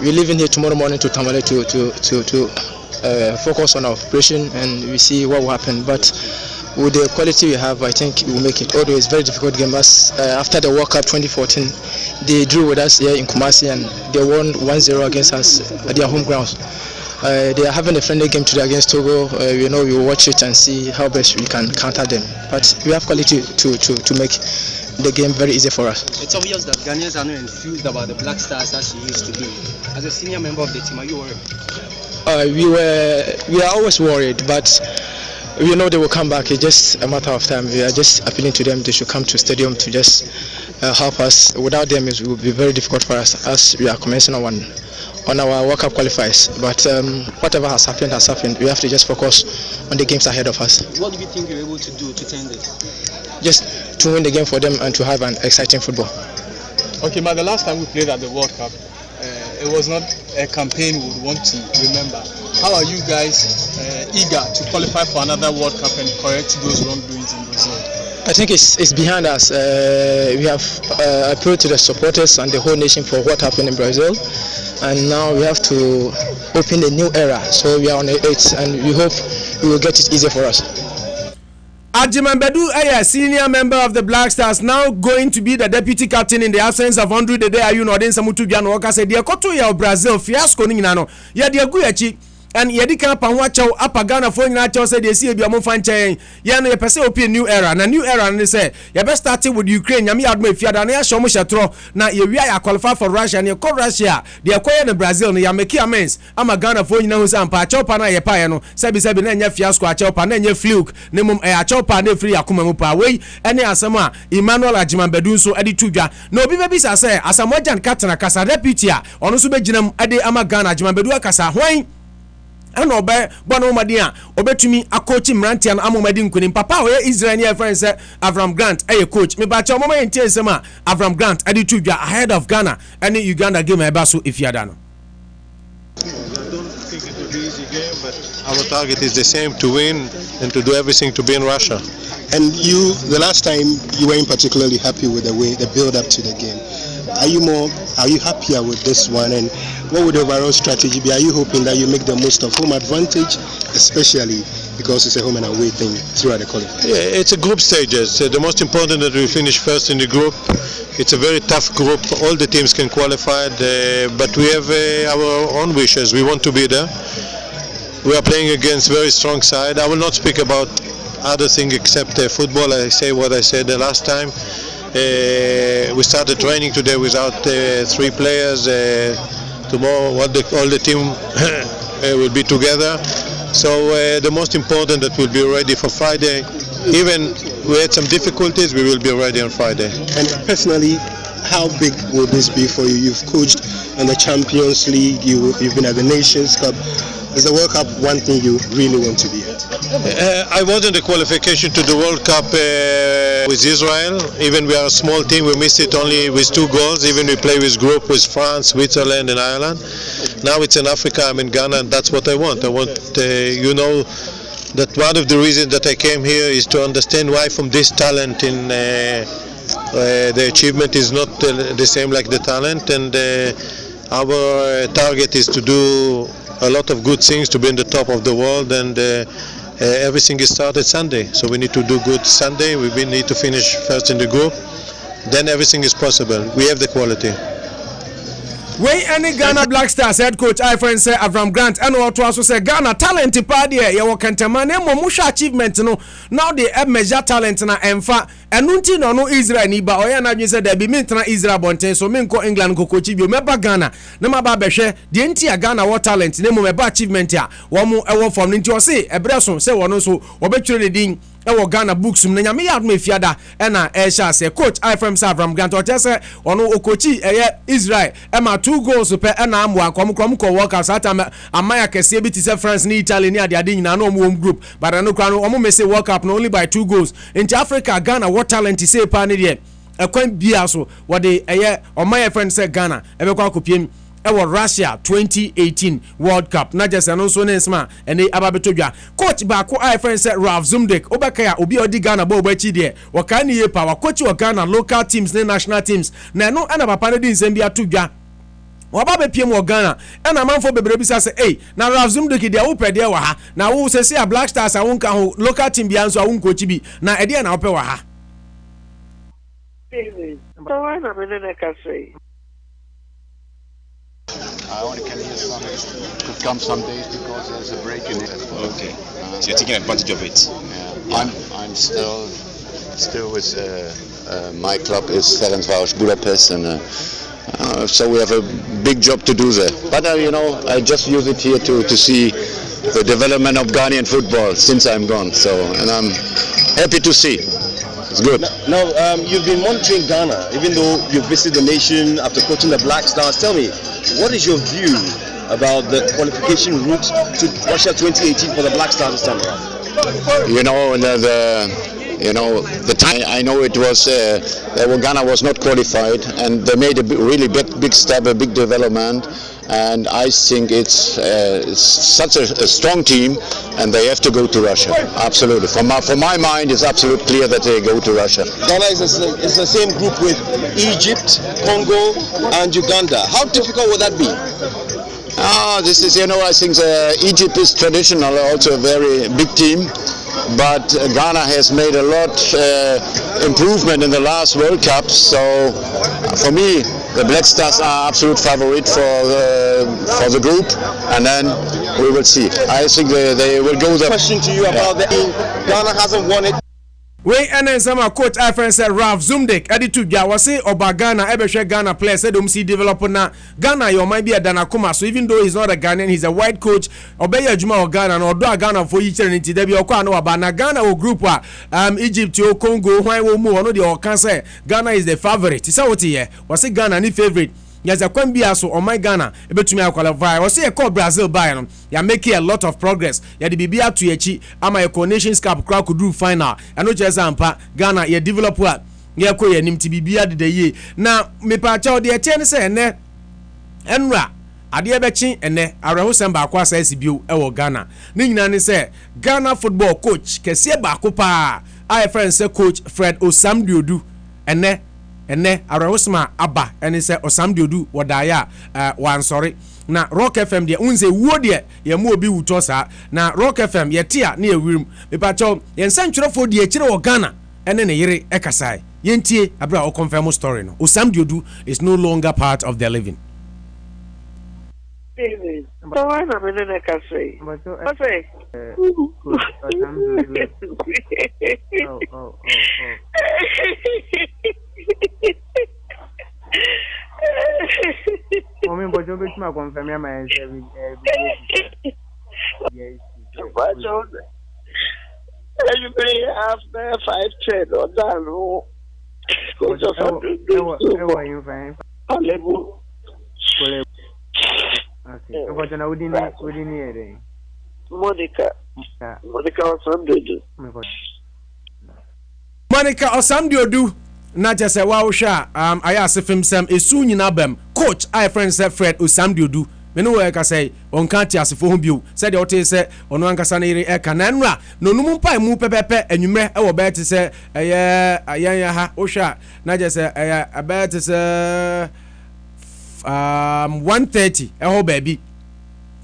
[SPEAKER 8] We're leaving here tomorrow morning to Tamale to focus on our operation, and we see what will happen. But with the quality we have, I think we will make it. Although it's a very difficult game, as after the World Cup 2014, they drew with us here in Kumasi and they won 1-0 against us at their home grounds. They are having a friendly game today against Togo. We know we will watch it and see how best we can counter them. But we have quality to make the game very easy for us.
[SPEAKER 10] It's obvious that Ghanaians are not enthused about the Black Stars as she used to be. As a senior member of the team, are you worried?
[SPEAKER 8] We are always worried, but we know they will come back. It's just a matter of time. We are just appealing to them. They should come to stadium to just help us. Without them, it will be very difficult for us as we are commencing on our World Cup qualifiers. But whatever has happened. We have to just focus on the games ahead of us.
[SPEAKER 10] What do you think you're able to do to turn this?
[SPEAKER 8] Just to win the game for them and to have an exciting football.
[SPEAKER 11] Okay, but the last time we played at the World Cup, it was not a campaign we would want to remember. How are you guys eager to qualify for another World Cup and correct those wrongdoings in Brazil?
[SPEAKER 8] I think it's behind us. We have appealed to the supporters and the whole nation for what happened in Brazil, and now we have to open a new era. So we are on it, and we hope we will get it easier for us.
[SPEAKER 1] Ajimanbedu, a senior member of the Black Stars, now going to be the deputy captain in the absence of Andrew Dede Ayew and Odin Samutudwa Enra. Said the koto ya Brazil fiasco ni nyina ya de agu yachi and yedika pa ho achew apa Ghana fo nyina achew said the see bia mo fan chen ya no ye pese open new era na new era ne say ye be start with Ukraine nyame adoma fiada na ya show mo shetro na ye wi ya qualify for Russia ne ko Russia de akoye na Brazil ne ya make amends ama Ghana fo nyina ho say ampa achew pa na ye pa ye no sabi na nya fiasco achew pa na nya fluke ne mum achew pa na free akoma mu pa we ene asem a Emmanuel Ajimanbedu nso ade tudwa na obi be bisa say Asamoah Gyan captain akasa deputy a ono so be ginam ade ama Ghana Ajimanbedu akasa hwan and obe bono madia obetumi akochi mrantia na amomadi nkunim papa oye Israeli friends Avram Grant coach me ba cha omoma yentie sema Avram Grant adi tudwa ahead of Ghana and Uganda game eba so ifiada no.
[SPEAKER 12] I don't think it will be easy game, but our target is the same, to win and to do everything to be in Russia.
[SPEAKER 13] And you, the last time you weren't particularly happy with the way the build up to the game. Are you happier with this one, and what would the overall strategy be? Are you hoping that you make the most of home advantage, especially because it's a home and away thing throughout the qualifier?
[SPEAKER 12] Yeah, it's a group stages. The most important that we finish first in the group. It's a very tough group. All the teams can qualify, but we have our own wishes. We want to be there. We are playing against very strong side. I will not speak about other thing except football. I say what I said the last time. We started training today without 3 players. Tomorrow all the team will be together. So the most important that we'll be ready for Friday. Even we had some difficulties, we will be ready on Friday.
[SPEAKER 13] And personally, how big will this be for you? You've coached in the Champions League, you've been at the Nations Cup. Is the World Cup one thing you really want to be at?
[SPEAKER 12] I was in the qualification to the World Cup with Israel. Even we are a small team, we missed it only with 2 goals. Even we play with group with France, Switzerland and Ireland. Now it's in Africa, I'm in Ghana, and that's what I want. I want, you know, that one of the reasons that I came here is to understand why from this talent in the achievement is not the same like the talent, and Our target is to do a lot of good things to be in the top of the world, and everything is started Sunday. So we need to do good Sunday. We need to finish first in the group. Then everything is possible. We have the quality.
[SPEAKER 1] Wey any Ghana Black Stars head coach I friend say Avram Grant and what also say Ghana talent party ye wo kantama na momusha achievement no now they measure talent na emfa enunti no Israel ni ba oya na dwen say da bi mentena Israel bonten so me nko England ko coach bi o meba Ghana na ma ba behwe de nti a Ghana what talent na mo meba achievement a wo mo e wo form nti o say ebre so say wono so obetwere ne din ewo Ghana books na nyame yad me fiada na e sha say coach IFM Avram Grant o tese ono okochi Israel e ma 2 goals pe na amwa akomkrom ko work out sata amaya kese bi ti say France ni Italy ni ade nyina na omo group but no kra no omo me say work up no only by 2 goals in Africa Ghana what talent say pa ne de ekwan bia so what the omaya friend say Ghana e be kwa kopiem ewo Russia 2018 World Cup na just no so nsma ene ababetodwa coach ba ko I friend say Ralph Zumdek obeka ya obi odi Ghana bo bachi de waka ni ye power coach wa Ghana local teams ne national teams na no ana papa ne di nsem bia todwa waba be piem wo Ghana ena manfo bebre bisa say eh na Ralph Zumdek dia wo pede wa ha na wo se a Black Stars a wonka ho local team bia nso a won coach bi na ede na wo pe wa ha
[SPEAKER 14] I only can hear some. Could come some days because there's a break in it.
[SPEAKER 15] Okay. So you're taking advantage of it.
[SPEAKER 14] Yeah. I'm still with my club is Ferencváros Budapest, and so we have a big job to do there. But I just use it here to see the development of Ghanaian football since I'm gone. So, and I'm happy to see. It's good.
[SPEAKER 16] Now, you've been monitoring Ghana, even though you visited the nation after coaching the Black Stars. Tell me, what is your view about the qualification route to Russia 2018 for the Black Stars this time around?
[SPEAKER 14] The time I know it was Ghana was not qualified, and they made a really big step, a big development. And I think it's such a strong team, and they have to go to Russia. Absolutely. For my mind, it's absolutely clear that they go to Russia.
[SPEAKER 16] Ghana is the same group with Egypt, Congo, and Uganda. How difficult would that be?
[SPEAKER 14] This is, I think Egypt is traditional, also a very big team. But Ghana has made a lot improvement in the last World Cup. So for me, the Black Stars are absolute favorite for the group, and then we will see. I think they will go there.
[SPEAKER 16] Question to you about Ghana hasn't won it.
[SPEAKER 1] We and some coach I friend said Ralph Zumdek editu dwa was say oba Ghana ebehwe Ghana players said see develop na Ghana you might be a Danakuma, so even though he's not a Ghanaian, he's a white coach obeya adwuma o Ghana na odo Ghana for yi kire nti da bi okwa na oba na Ghana o group a Egypt o Congo hwan wo mu ono de o kan say Ghana is the favorite. Say what here was say Ghana ni favorite. Yes, a kwambia so on my Ghana ebetumi qualify. Was say e call Brazil by no. Ya making a lot of progress. Ya the bibia to echi ama e Nations Cup crowd could do final. I know just ampa Ghana ye develop what ye ko ye nim ti bibia de ye. Na me pa cha de eche ne say ne enra ade ebechi ene areho semba akwa sa sibio e wo Ghana. Ni nyina ne say Ghana football coach kese ba ko pa. I friend say coach Fred Osamdiodu ene Arahosma Abba and say Osamdiodu wadaya wan sorry na Rock FM de unze wo de ye mo obi wutosa na Rock FM ye tia na ewirim me pacho ye nsantwerefo de akire wo Ghana ene ne yere ekasai ye ntie abra o confirm story no Osamdiodu is no longer part of their living.
[SPEAKER 17] So why na me ne kasai
[SPEAKER 18] Mommy, but you bet me confirm my yes.
[SPEAKER 17] But you may have 5-10 or that.
[SPEAKER 18] Okay. But now we didn't hear
[SPEAKER 17] Monica Osamdiodu.
[SPEAKER 1] Monica Osamdiodu. Na just say wa hwa aya asefem sam esu nyina bam coach I friend say Fred Osamdiodu me no we ka say on kan ti asefo ho bio say de ote say ono ankasa na yire e ka na nra no num pai mu pepepe anwumre e wo be te say eye ayan ha o hwa na just say eye abe te say 1:30 ɛhɔ baabi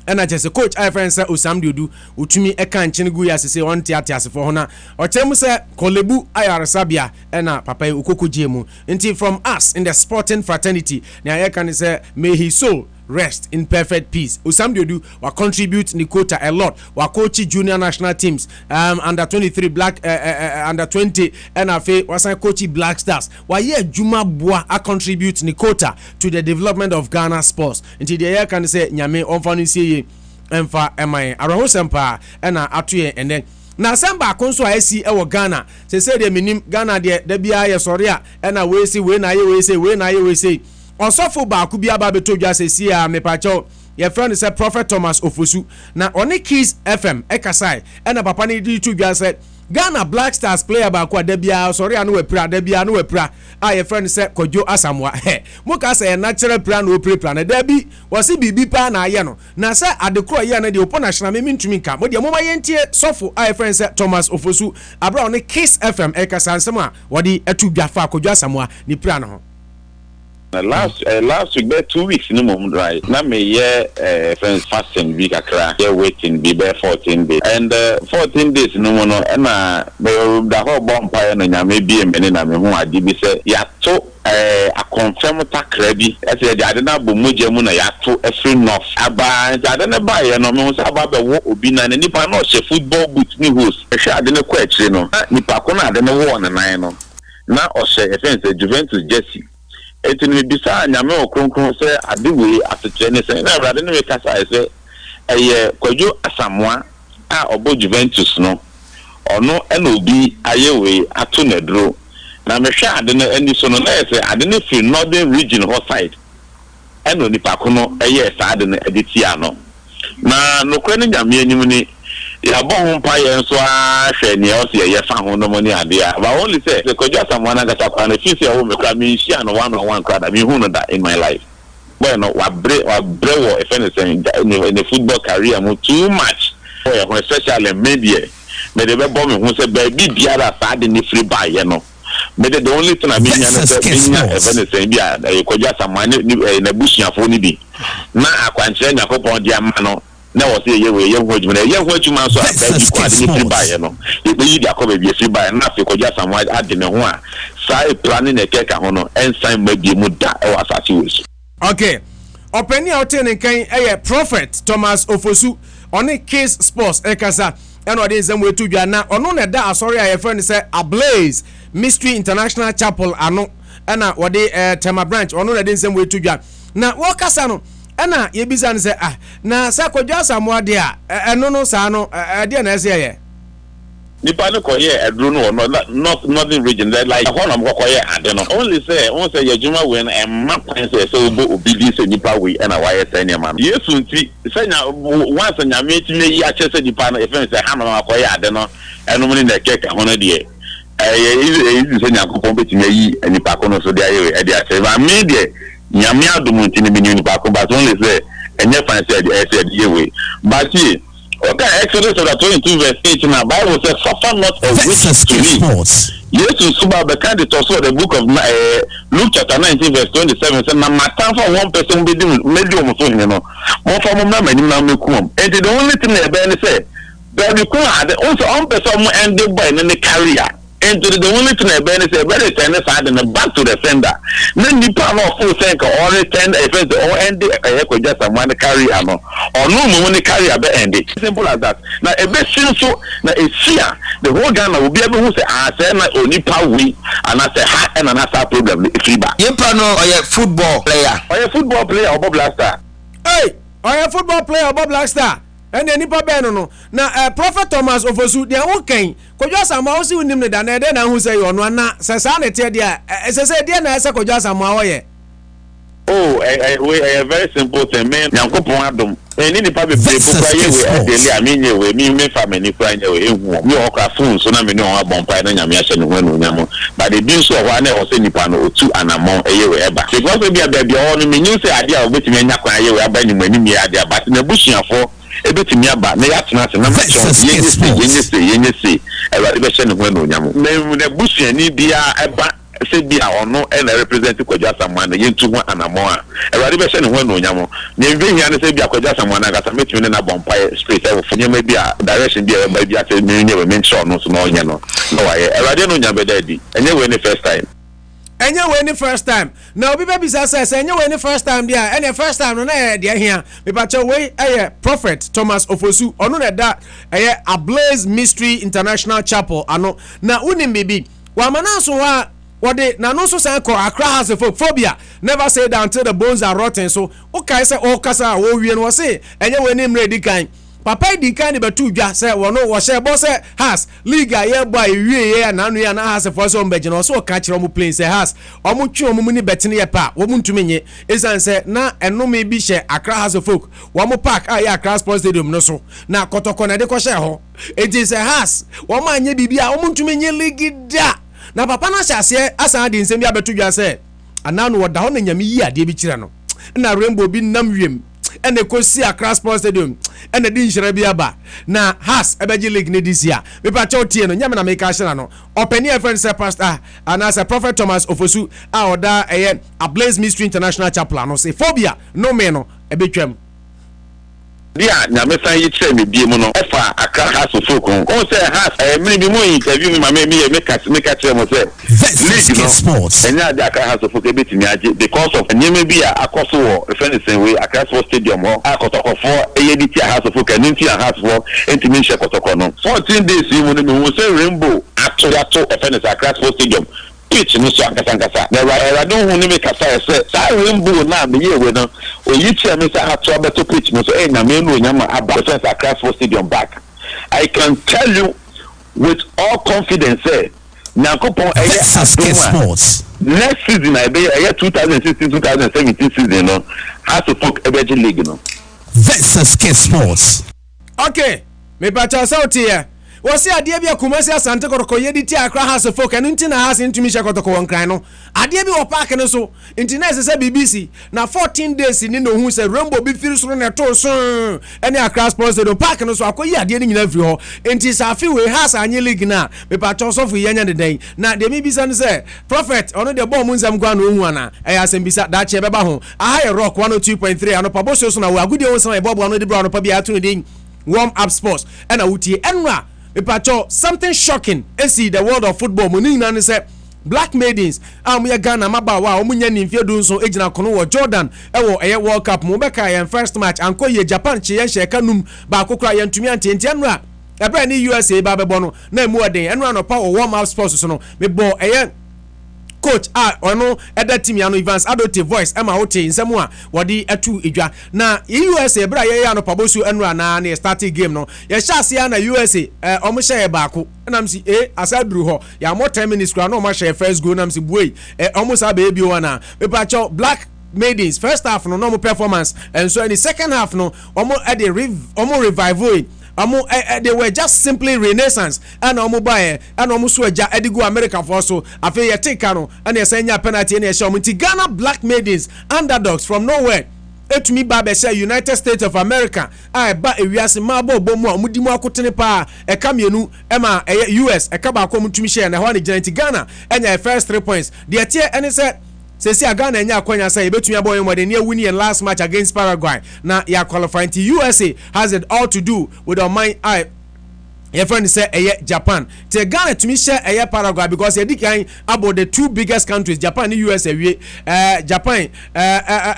[SPEAKER 1] ɛna kyerɛ sɛ coach ayɛ friend sɛ Osam Diodu wotumi ɛka nkyene gu yɛ asese wɔn te asefo ho na ɔkyerɛ mu sɛ Kolebu ayaresabea ɛna papa yi okoko gye mu nti from us in the sporting fraternity na ayɛ kan sɛ may his soul rest in perfect peace. Osam Diodu will contribute Nikota a lot. Will coach junior national teams, under 23 black, under 20, and afe was coach Black Stars. Why Juma Boa a contribute Nikota to the development of Ghana sports. Until the year can say Nyame on Fanisi Emfa Emai Araho Sempa and Atuye and then. Na samba konso a esi ewo Ghana se de minim Ghana de bia ye soria and a we say we na ye say Osofo baako bi aba beto dwa sesi a mepacho your friend is Prophet Thomas Ofosu na oni Kiss FM ekasai na papa ni di to dwa say Ghana Black Stars player baako ada bia sorry anu wepra da bia anu wepra a your friend say Kojo Asamoah mo ka say natural plan no pre-plan da bi wasi bibi pa na aye no na say adekro ye na de opo national me ntumi nka mo de mo ma yentie sofo a your friend say Thomas Ofosu abra oni Kiss FM ekasa nsem a wodi etu dwa fa Kojo Asamoah ni pra no ho.
[SPEAKER 19] Last week, 2 weeks no more right. Now me friends fasting week akra. Waiting be 14 days. And 14 days no more no. And the whole bonfire no nyame bi emene na me ho adi bi say ya to a confirm ta krabi. I said I didn't bo moje mu na ya to every north. Aba I didn't buy no me ho say aba be wo obi na nipa no she football boot ni host. E sha ade ne kwa akire no. Nipa ko na ade ne wo na nan no. Na o she friends Juventus jersey. Eti ni bisa nyame okronkron se adewe asetrene se na brade ne kasa ese eye Kojo Asamoah a obo Juventus no ono ena obi ayewe ato nedro na mehwe ade ne ani so no na ese ade ne fi northern region ho side ena nipa ko no eye sa ade ne editia no na nokre ne nyame anim ni ya bo ho pa ye nso a hwe ne o se ye fa ho no mo ni ade a ba only say the Kojo Asamoah na gata kwa na fi se wo me kra me shia no one on one kra da me hu no da in my life bueno wa bre wo if anything in the football career mo too much especially media me de be bo me hu se ba bi biara sa de ni free buy ye no me the only thing I mean if anything bi a Kojo Asamoah na busuafo ni bi na akwanche nyakopon dia ma no na wo say ye ho adwuma so abaji kwa de free buy no e be yi dia ko be free buy na fe Kojo Asamoah ade ne ho a sai planning e keka ho no ensign ma bi mu da e wa sachi we.
[SPEAKER 1] Okay, openi outene kan Prophet Thomas Ofosu oni Kiss Sports ekasa eno de nsem wetu dwa na ono na da asori a ye friend say Ablaze Mystery International Chapel ano na wode Tema branch ono na de nsem wetu dwa na wo kasa no ena ye bisa ne say na sa Kojo Asamoah de a eno no sa no de na ese ye
[SPEAKER 19] nipa no koye edru no northern region like hono mo koye ade no only say ye juma we na emma kwan say obo obi say nipa we na why say ne man yesu nti say nya once nyame time yi a chese nipa no efe say ha no koye ade no eno mo ni na keka hono de e say nya kopon betime yi nipa ko no so de aye e de say ba me de nyame adum nti ni nipa ko but only say enye fan say de we but okay, Exodus chapter 22 verse 8 now Bible says suffer not a witch to live. Yes, Suba Bekandi also the book of Luke chapter 19 verse 27 says na matter for one person be medium so you know. More for mom na me kum. And the only thing they be say that you could also on person mo end by in the career. And the only thing I say better turn aside and back to the sender. Then nipa no full think or return effect or end Kojo Asamoah carry ano or no money carry be end. Simple as that. Now a bit so na e fear the whole Ghana will be able to say say na onipa we and I say ha and another problem free back.
[SPEAKER 20] Nipa no or football player.
[SPEAKER 19] Or football player or Bob Blackstar.
[SPEAKER 1] Hey, or football player or Bob Blackstar. And then nipa be no na Prophet Thomas Ofosu de won kan Kojo Asamoah osi unim ne da na de na hu say ono na sesa na te dia sesa de na ese Kojo Asamoah oye.
[SPEAKER 19] Oh, a very simple thing man yankopon adom eni nipa be bukwa ye we daily aminye we me family ni kwa nye we ehu me okra phone so na me no abon pa na nyame ahye ne hwanu nyamo but the bin so wa na o se nipa no otu anamon eye we eba because be bia o no me nyu say ade a obetimi anya kwa ye we aba ni mani mi ade but na busuafo ebetimi aba na ya tena se na ma yenye se eba be hye ne hwanu nyamo me na busuani bia eba said be or no and represent Koja someone into one and a more. A radiation when no yamo. Never here and say be a Koja someone I got a meeting in a bonfire street for you maybe a direction be maybe I said never mention no yano. No, I don't know Yabedi and you win the first time.
[SPEAKER 1] And you win the first time. Now, baby says, and you win the first time, dear, and the first time on air, dear, here. But your way, Prophet Thomas Ofosu, or no, that a Blaze Mystery International Chapel. I know now, unim baby. Wamana what they no so say call Accra has a phobia. Never say that until the bones are rotten. So, okay, say, oh, Casa, oh, we and say, and you win him ready kind. Papa di kind but two just say well no was boss has liga ye boy we na anu ya na has for so mbeje no so catch romu plane say has omu twi omu ni betene ye pa wo muntu menye isan say na eno me bi she Accra has folk wo mo park ya Accra Sports Stadium no so na kotoko na de ko she ho it is a has wo ma anye bibia wo muntu menye ligi da na papa na hyase asan de nsem ya betu dwa say ananu wo da ho na nyame yi ade bi kire no na Rainbow bi nam wiem and the Kosi Accra Sports Stadium and the Din Sherabiaba. Now, has a Beji League this year. We patrol no Yamana make no. Open your friend, Pastor, and as a Prophet Thomas Ofosu, our da a Blaze Mystery International Chapel. No say phobia, no meno, a bit trem.
[SPEAKER 19] Yeah, Namesa, you tell me, Dimono, Efa, Accra has a folk. Oh, say, has maybe more interview my maybe make a say. That's sports. And now the Accra has a folk a bit in because of and maybe a cost war, a friend the same way, Accra Sports Stadium, or a Kotoko for ADT has a folk and Intia has for Intimisha Kotokono. 14 days, you will say Rainbow, actually, a friend is Accra Sports Stadium. Pitch no so ankasa na don't who make kasa say Rainbow na be ye we no oyichi me say ato beto pitch no so na me no nyama aba defense Accra Sports Stadium back. I can tell you with all confidence say Nyankopon sports next season I be 2016-2017 season no has to folk Ebeji League no
[SPEAKER 5] versus sports.
[SPEAKER 1] Okay, me pacha sauti here. Wasi adie bi akumasi asante kotoko yedi ti Accra has folk enu nti na has ntumi hye kotoko won kran no adie bi wo park no so nti na ese BBC na 14 days ni no hu se Rainbow bi firi so na to so ene Accra Sports Stadium park no so akoyi adie ni nyina firi ho nti safi we has anye league na me pa cho so fu yenya de den na de mi bisa no se Prophet ono de bom nzam gwa no hu ana e asem bisa da che beba ho aha rock 102.3 ano pa bo so na we agudi won san e bobo ano de bra no pa bi atu den warm up sports and a wutie enra something shocking see the world of football money na say black maidens ya Ghana mabawa omunya nimfie du nso ejina kono wo Jordan ewo World Cup mo beka yen first match anko ye Japan che yen hye kanum ba kokura yen tumi antenti enra ebra ni USA ba bebo no na mu oden enra no pa warm up sports so no me bo coach ono eda team ya no Evans Adote voice ema hote nsemu a wodi atu edwa na USA bra ye ya no pabosu enra na na start game no ye hyase ya na USA omo hye baako na msi asadru ho ya mo 10 minutes kra no ma hye first goal na msi buei omo sa ba ebio na pepa cho black maidens first half no normal performance and so in the second half no omo at the revival they were just simply renaissance and buy and sweja edigo America for so afi ye take no and ye senya penalty and ye show Ghana black maidens underdogs from nowhere etumi ba be say United States of America ba ewiase ma ba obomu a mudi mu akotene pa e ka mienu e ma US e ka ba ko mutumi share na ho ne giant Ghana enya first 3 points the tie any say Sesi Ghana enya akwanya say betumi aboy modern near winning last match against Paraguay na ya qualifying to USA has it all to do with our mind your friend say Japan te Ghana to me share Paraguay because they can about the two biggest countries Japan and USA Japan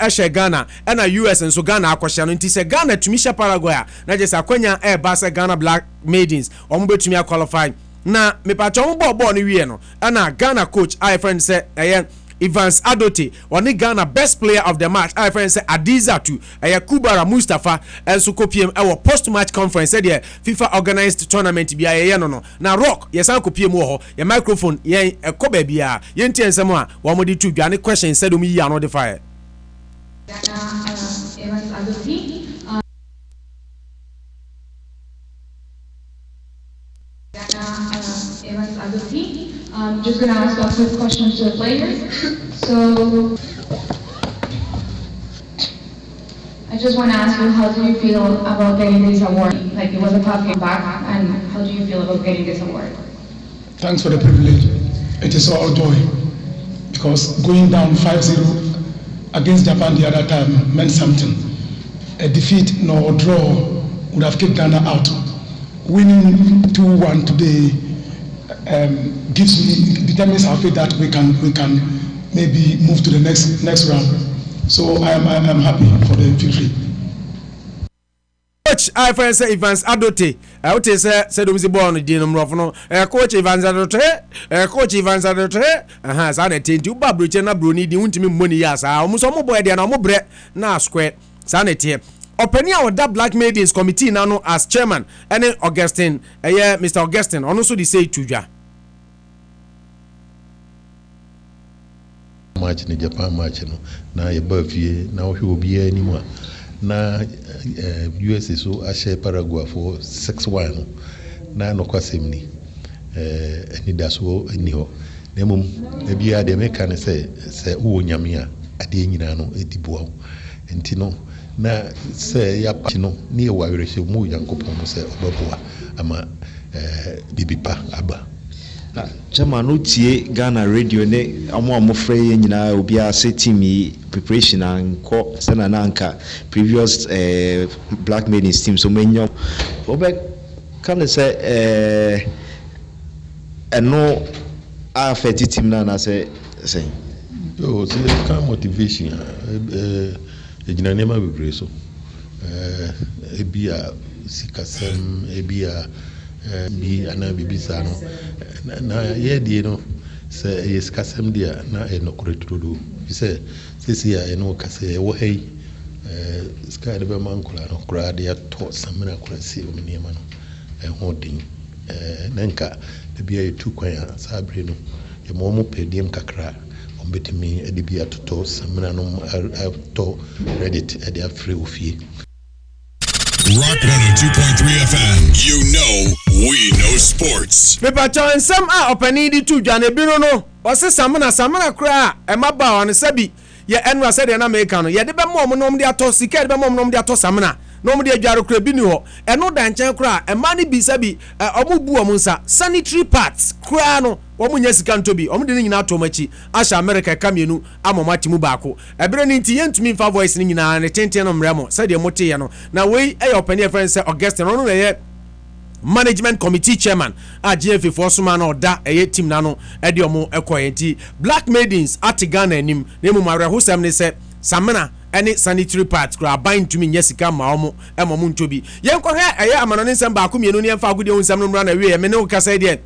[SPEAKER 1] share Ghana and US and so Ghana akwasha no nti say Ghana to me share Paraguay na just akwanya ba say Ghana black maidens omo betumi qualify na me pa cho bo no wie no na Ghana coach friend say Evans Adote one Ghana best player of the match I friend say Adiza to Kubara Mustafa and so kopiem our post match conference said the FIFA organized tournament bia no na rock yes an kopiem ho your microphone yen ekoba bia yen tiensem a wo modi tu dwane question said o mi ya no the fire
[SPEAKER 21] Evans Adote Evans Adote just going to ask a quick question to the players. So, I just want to ask you, how do you feel about getting this award? Like, it was a tough game back, and how do you feel about getting this award?
[SPEAKER 3] Thanks for the privilege. It is all joy. because going down 5-0 against Japan the other time meant something. A defeat nor draw would have kicked Ghana out. Winning 2-1 today determines our fate that we can maybe move to the next round. So I am happy for the victory.
[SPEAKER 1] Coach, I find say Evans Adote. I would say Domzi born in Rofono. Coach Evans Adote. Coach Evans Adote. Has had a tent to Babrichena Bruni, the ultimate money. Yes, I almost almost boy and almost bread. Now square. Sanity. Opening our that Black Maidens Committee now as chairman. And then Augustine. Mr. Augustine. Also, they say to ya.
[SPEAKER 2] Match in Japan match na ye bafie na wo obi anymore na US so a share Paraguay for 6-1 na no kwasem ni ani daso ani ho na mum e bia de meka ne se wo nyame a ade nyina no edibo enti no na se ya pa no ne e wa werehye mu yankopon no se obaboa ama bibipa aba.
[SPEAKER 22] Chairman utie Ghana radio ne amo frɛ yɛ nyinaa obi a se team yi preparation anko sana na anka previous Black Maidens team so menyo obe kan sɛ ɛno affect team na say
[SPEAKER 2] yo so ka motivation gyina nema bebre so ebia sikasem ebia bi ana bibisa no na ye die no se yes kasem dia na e no koretudo se ya eno kase wo hey ska de be man kula no kura de to samina kura si o menema no e ho din nanka de bia e tu kwan a sabre no e mo mo pediem kakra on betimi e de bia to samina no to reddit e de afre ofie.
[SPEAKER 6] Rock 102.3 FM. You know we know sports.
[SPEAKER 1] Pepa John some opani di tu dwane biro no. Wose samana kra e maba on sabi ye enwa said na America no. Ye de be mom no de ato sika de be mom no de ato samana. No mo de adwaro kra bi ni ho. Eno da nchen kra e ma ni bi sabi omubu omunsa sanitary parts kra no. Womu nya sika ntobi omu de nyina ato machi asha America kamienu amomati mu baako ebere ni nti yentumi mfa voice ni nyina ne tenten no mremo said ye mote ye no na we e opani e friend say Augustine no ye management committee chairman a GFA for suma na oda eye team na no e de omo ekoyenti Black Maidens at Ghana anim na mu mare hosam ne say samena any sanitary parts kra bind to me nyesika ma omo emomu ntobi yen ko he eye amanone nsem baako mienu ne mfa agudi onsam no mra na we me ne wo kasa de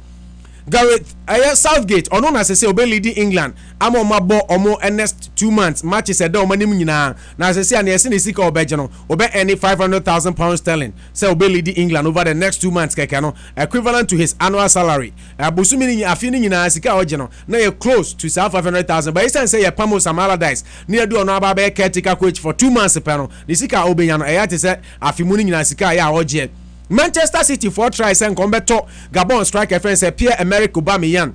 [SPEAKER 1] Gareth Southgate ono na say obe leading England amo mabo omo next 2 months matches eda omo nim nyina na say na yesi ne sika obeje no obe any £500,000 sterling say obe leading England over the next 2 months keke no equivalent to his annual salary abusumi ni afi ni nyina sika oje no na ye close to £500,000 but instead say ye pamo Allardyce near do ono aba be caretaker coach for 2 months pe no ni sika obenya no eya te say afi mu ni nyina sika ya oje Manchester City for tries and combeto Gabon striker friend Pierre-Emerick Aubameyang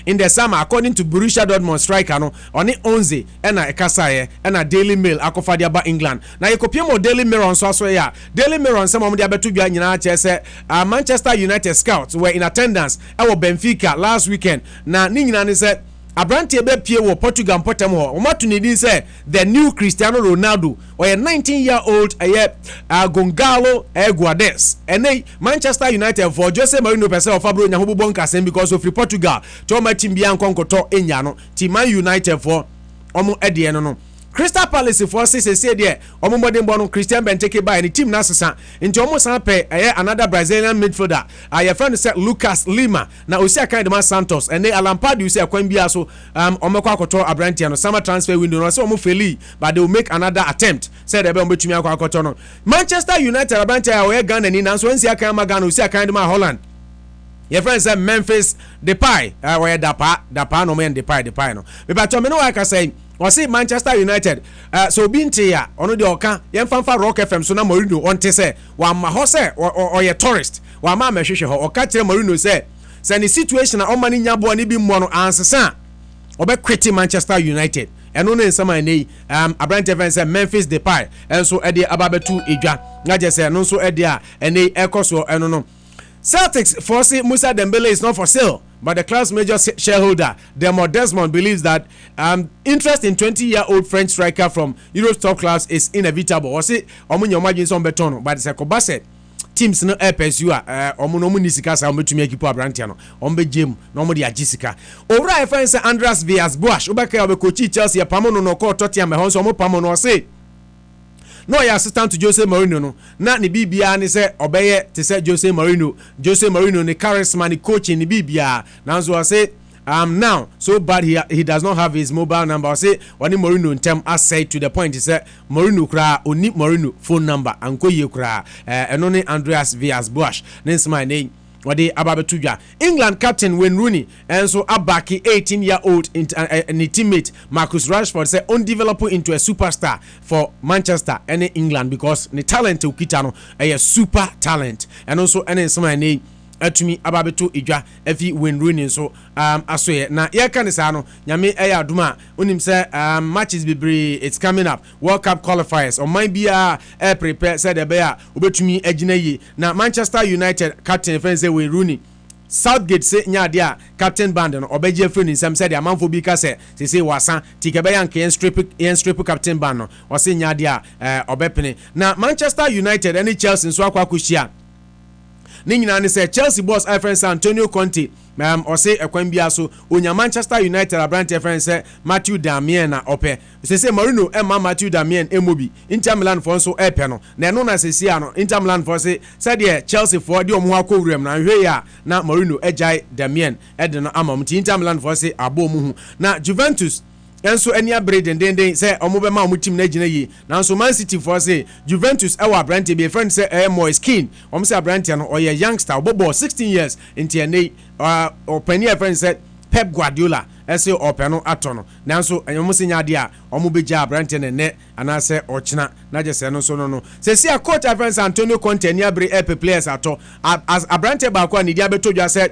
[SPEAKER 1] in the summer according to Borussia Dortmund striker no oni 11 ena ekasaye ena Daily Mail akofade aba England na yekopiem Daily Mirror so ya Daily Mirror nsem omde abeto dwa nyina che se Manchester United scouts were in attendance at Benfica last weekend na ni nyina ne se Abrantie be pie wo Portugal potem ho omatu ne din say the new Cristiano Ronaldo or a 19-year-old Gonzalo Higuaín and Manchester United for Jose Mourinho pese of Fabio nya hobobon kasem because of Portugal to ma team bia nkonkoto enya no team Man United for omo ede no Crystal Palace for say there omo modern born Christian Benteke by the team na sesa into omo san pe another Brazilian midfielder your friend say Lucas Lima na osi akan de Santos and Alan Pardew say akwan bia so omo kwa akoto Abrantia no summer transfer window no say omo feli but they will make another attempt say they be omo betumi akwa akoto no Manchester United Abrantia we Ghana ni na so nsi akan ma Ghana osi akan de Holland. Your friend said Memphis Depay where Dapa no men Depay no but to me no I can say or say Manchester United so binti ya ono de oka yemfanfa Rock FM so na Mourinho onte say wa ma ho say or ye tourist wa ma mehwehwe ho oka kire Mourinho say the situation na o mani nyabo ani bi mo no ansesa obe quit Manchester United eno ne nsama nei Abrante Evans say Memphis Depay enso e de ababetu edwa na je say no so e de a ene ekoso eno no Celtics foresee Musa Dembele is not for sale, but the club's major shareholder, Dermot Desmond, believes that interest in 20-year-old French striker from Europe's top clubs is inevitable. Was it Omunyomajin on Betono, but it's a Kobase teams no pursue no mu nisika sa ometumi ekipo abrantia no ombe gym no mo dia jisika owura friend say Andreas Villas-Boas obeka obekochi Chelsea pamo no ko Tottenham ho so mo pamo no say no ya assistant to Jose Mourinho no na ne bibia ne say obeye te say Jose Mourinho ne charisma ne coaching ne bibia nanzo say now so bad he does not have his mobile number. Say when Mourinho in term say to the point he said Mourinho kra oni Mourinho phone number anko ye kra enone Andreas Villas-Boas name my name wade ababetuja England captain Wayne Rooney and so abaki 18-year-old and teammate Marcus Rashford say undeveloped into a superstar for Manchester and England because the talent ukita no a super talent and also and my name atumi ababeto idwa afi Wayne Rooney so asoye na ye kan sa no nyame eya aduma onim say matches bebre it's coming up World Cup qualifiers on mind bia prepare said be a obetumi agina yi na Manchester United captain friend say Wayne Rooney Southgate say nya dia captain band no obeje free nsam said amanfo bi ka say wasa tike be yank yen strip captain band no o say nya dia obepene na Manchester United and Chelsea so akwakohia Ningina ne say Chelsea boss friend Antonio Conte or say ekwan bia so onya Manchester United abrante friend say Matthew Darmian na ope say Mourinho Matthew Darmian emobi Inter Milan for so epe no na no na say no Inter Milan for say the Chelsea for the omo akowrem na hwe ya na Mourinho ejai Darmian de no amam Inter Milan for say abo mu hu na Juventus enso eni abre den say omo be ma omo team na gina yi na so Man City for say Juventus ewa Abrante be friend say Moise Kean omo say Abrante no oye youngster obobo 16 years into ene openi friend said Pep Guardiola say openo atono na so omo say nya de a omo be ja Abrante ne ana say ochina na je say no so no say see a coach friend Antonio Conte eni abre players ato as Abrante ba kwa ni dia beto dwa say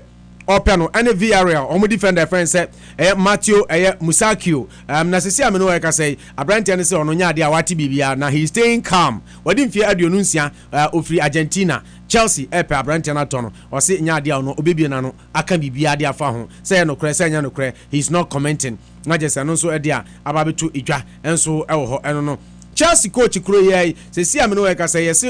[SPEAKER 1] Openo and Villarreal omo defender friend say Matthew Musakio na sisi ameno we ka say Abrante ne say ono nya de a wati bibia na he staying calm wadi mfie aduonu nsia ofri Argentina Chelsea Abrante na tono o say nya de a ono obebie na no aka bibia de afa ho say no kre say nya no kre he's not commenting na just no so e de a ababetu idwa enso e wo ho eno no Chelsea coach Kroye say ameno we ka say yes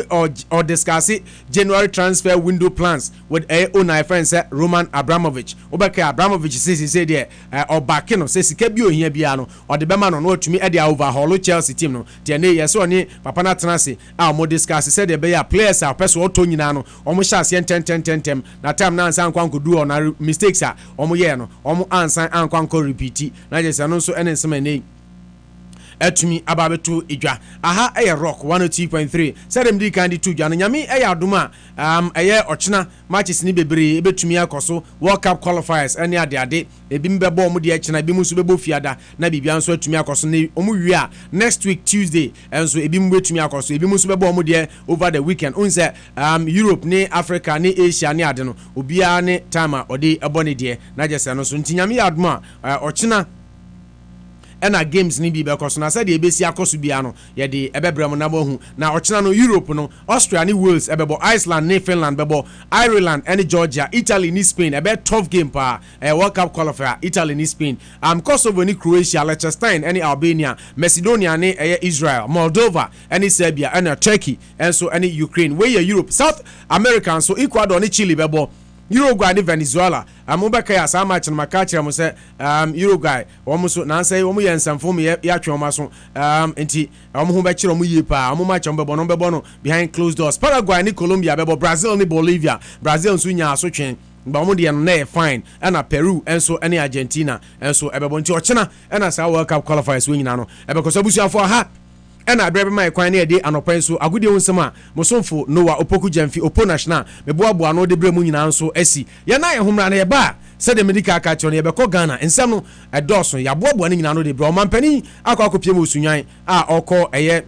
[SPEAKER 1] or discuss January transfer window plans with owner friend say Roman Abramovich obeka Abramovich say there or back no say sika bi ohia bia no or the bema no otumi e dey overhaul Chelsea team no tie na yes oni papa na tenase mo discuss say the be players are person auto nyina no omo sha ase 10 na time na ansan kwanko do or mistakes omo ye no omo ansan ankwanko repeat na just no so ensem na atumi ababeto idwa aha eye rock 102.3 sedem di kandi tu dwa nyame eye adoma eye ochina matches ni bebre ebetumi akoso World Cup qualifiers ene ade ebi mbebo mu de achina ebi musu bebo fiada na bibia nso atumi akoso ne omu wi next week Tuesday enso ebi mbetumi akoso ebi musu bebo mu de over the weekend unse Europe ni Africa ni Asia ni ade no obia ne time ode ebone de na jese no so ntinyame adoma ochina ena games ni bi be koso na said e besi akoso bia no ye de ebebrem na bohu na ochina no Europe no Austria ni Wales ebebo Iceland ni Finland bebo Ireland and Georgia Italy ni Spain ebe tough game pa World Cup qualifier Italy ni Spain Kosovo ni Croatia Liechtenstein and Albania Macedonia ni Israel Moldova and Serbia and Turkey and so any Ukraine where Europe South America so Ecuador ni Chile bebo Uruguay ni Venezuela amobeka ya sa match na makachi am say Uruguay omo so na say omo yensamfo me ya twoma so enti omo ho be kire omo yie pa omo match omo bebo no behind closed doors Paraguay ni Colombia bebo Brazil ni Bolivia Brazil nso nya aso twen ba omo de no na fine na Peru enso ene Argentina enso ebebo nti ochina na sa World Cup qualifiers we nyina no ebeko so busuafo ha ena abrebe mai kwan na ede anopan so agudi onsem a mosomfo Noah Opoku Jamfi Opo National meboaboa no de bremu nyina nso asi ye na ye homra na ye ba se de medical catch on ye be ko Ghana ensem no edoso ya boaboa nyina no de bro mampani akwa osunwan a okọ eye